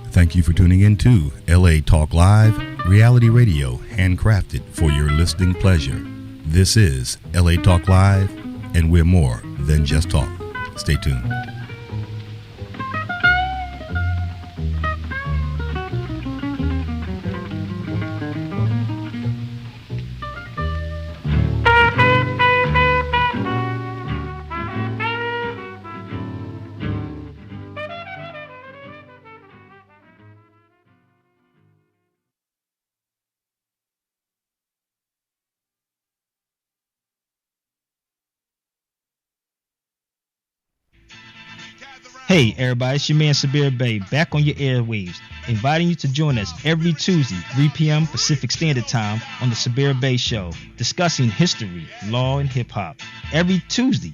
Thank you for tuning in to LA Talk Live, reality radio handcrafted for your listening pleasure. This is LA Talk Live, and we're more than just talk. Stay tuned. Hey everybody, it's your man Sabir Bey back on your airwaves, inviting you to join us every Tuesday, 3 p.m. Pacific Standard Time on the Sabir Bey Show, discussing history, law, and hip hop. Every Tuesday.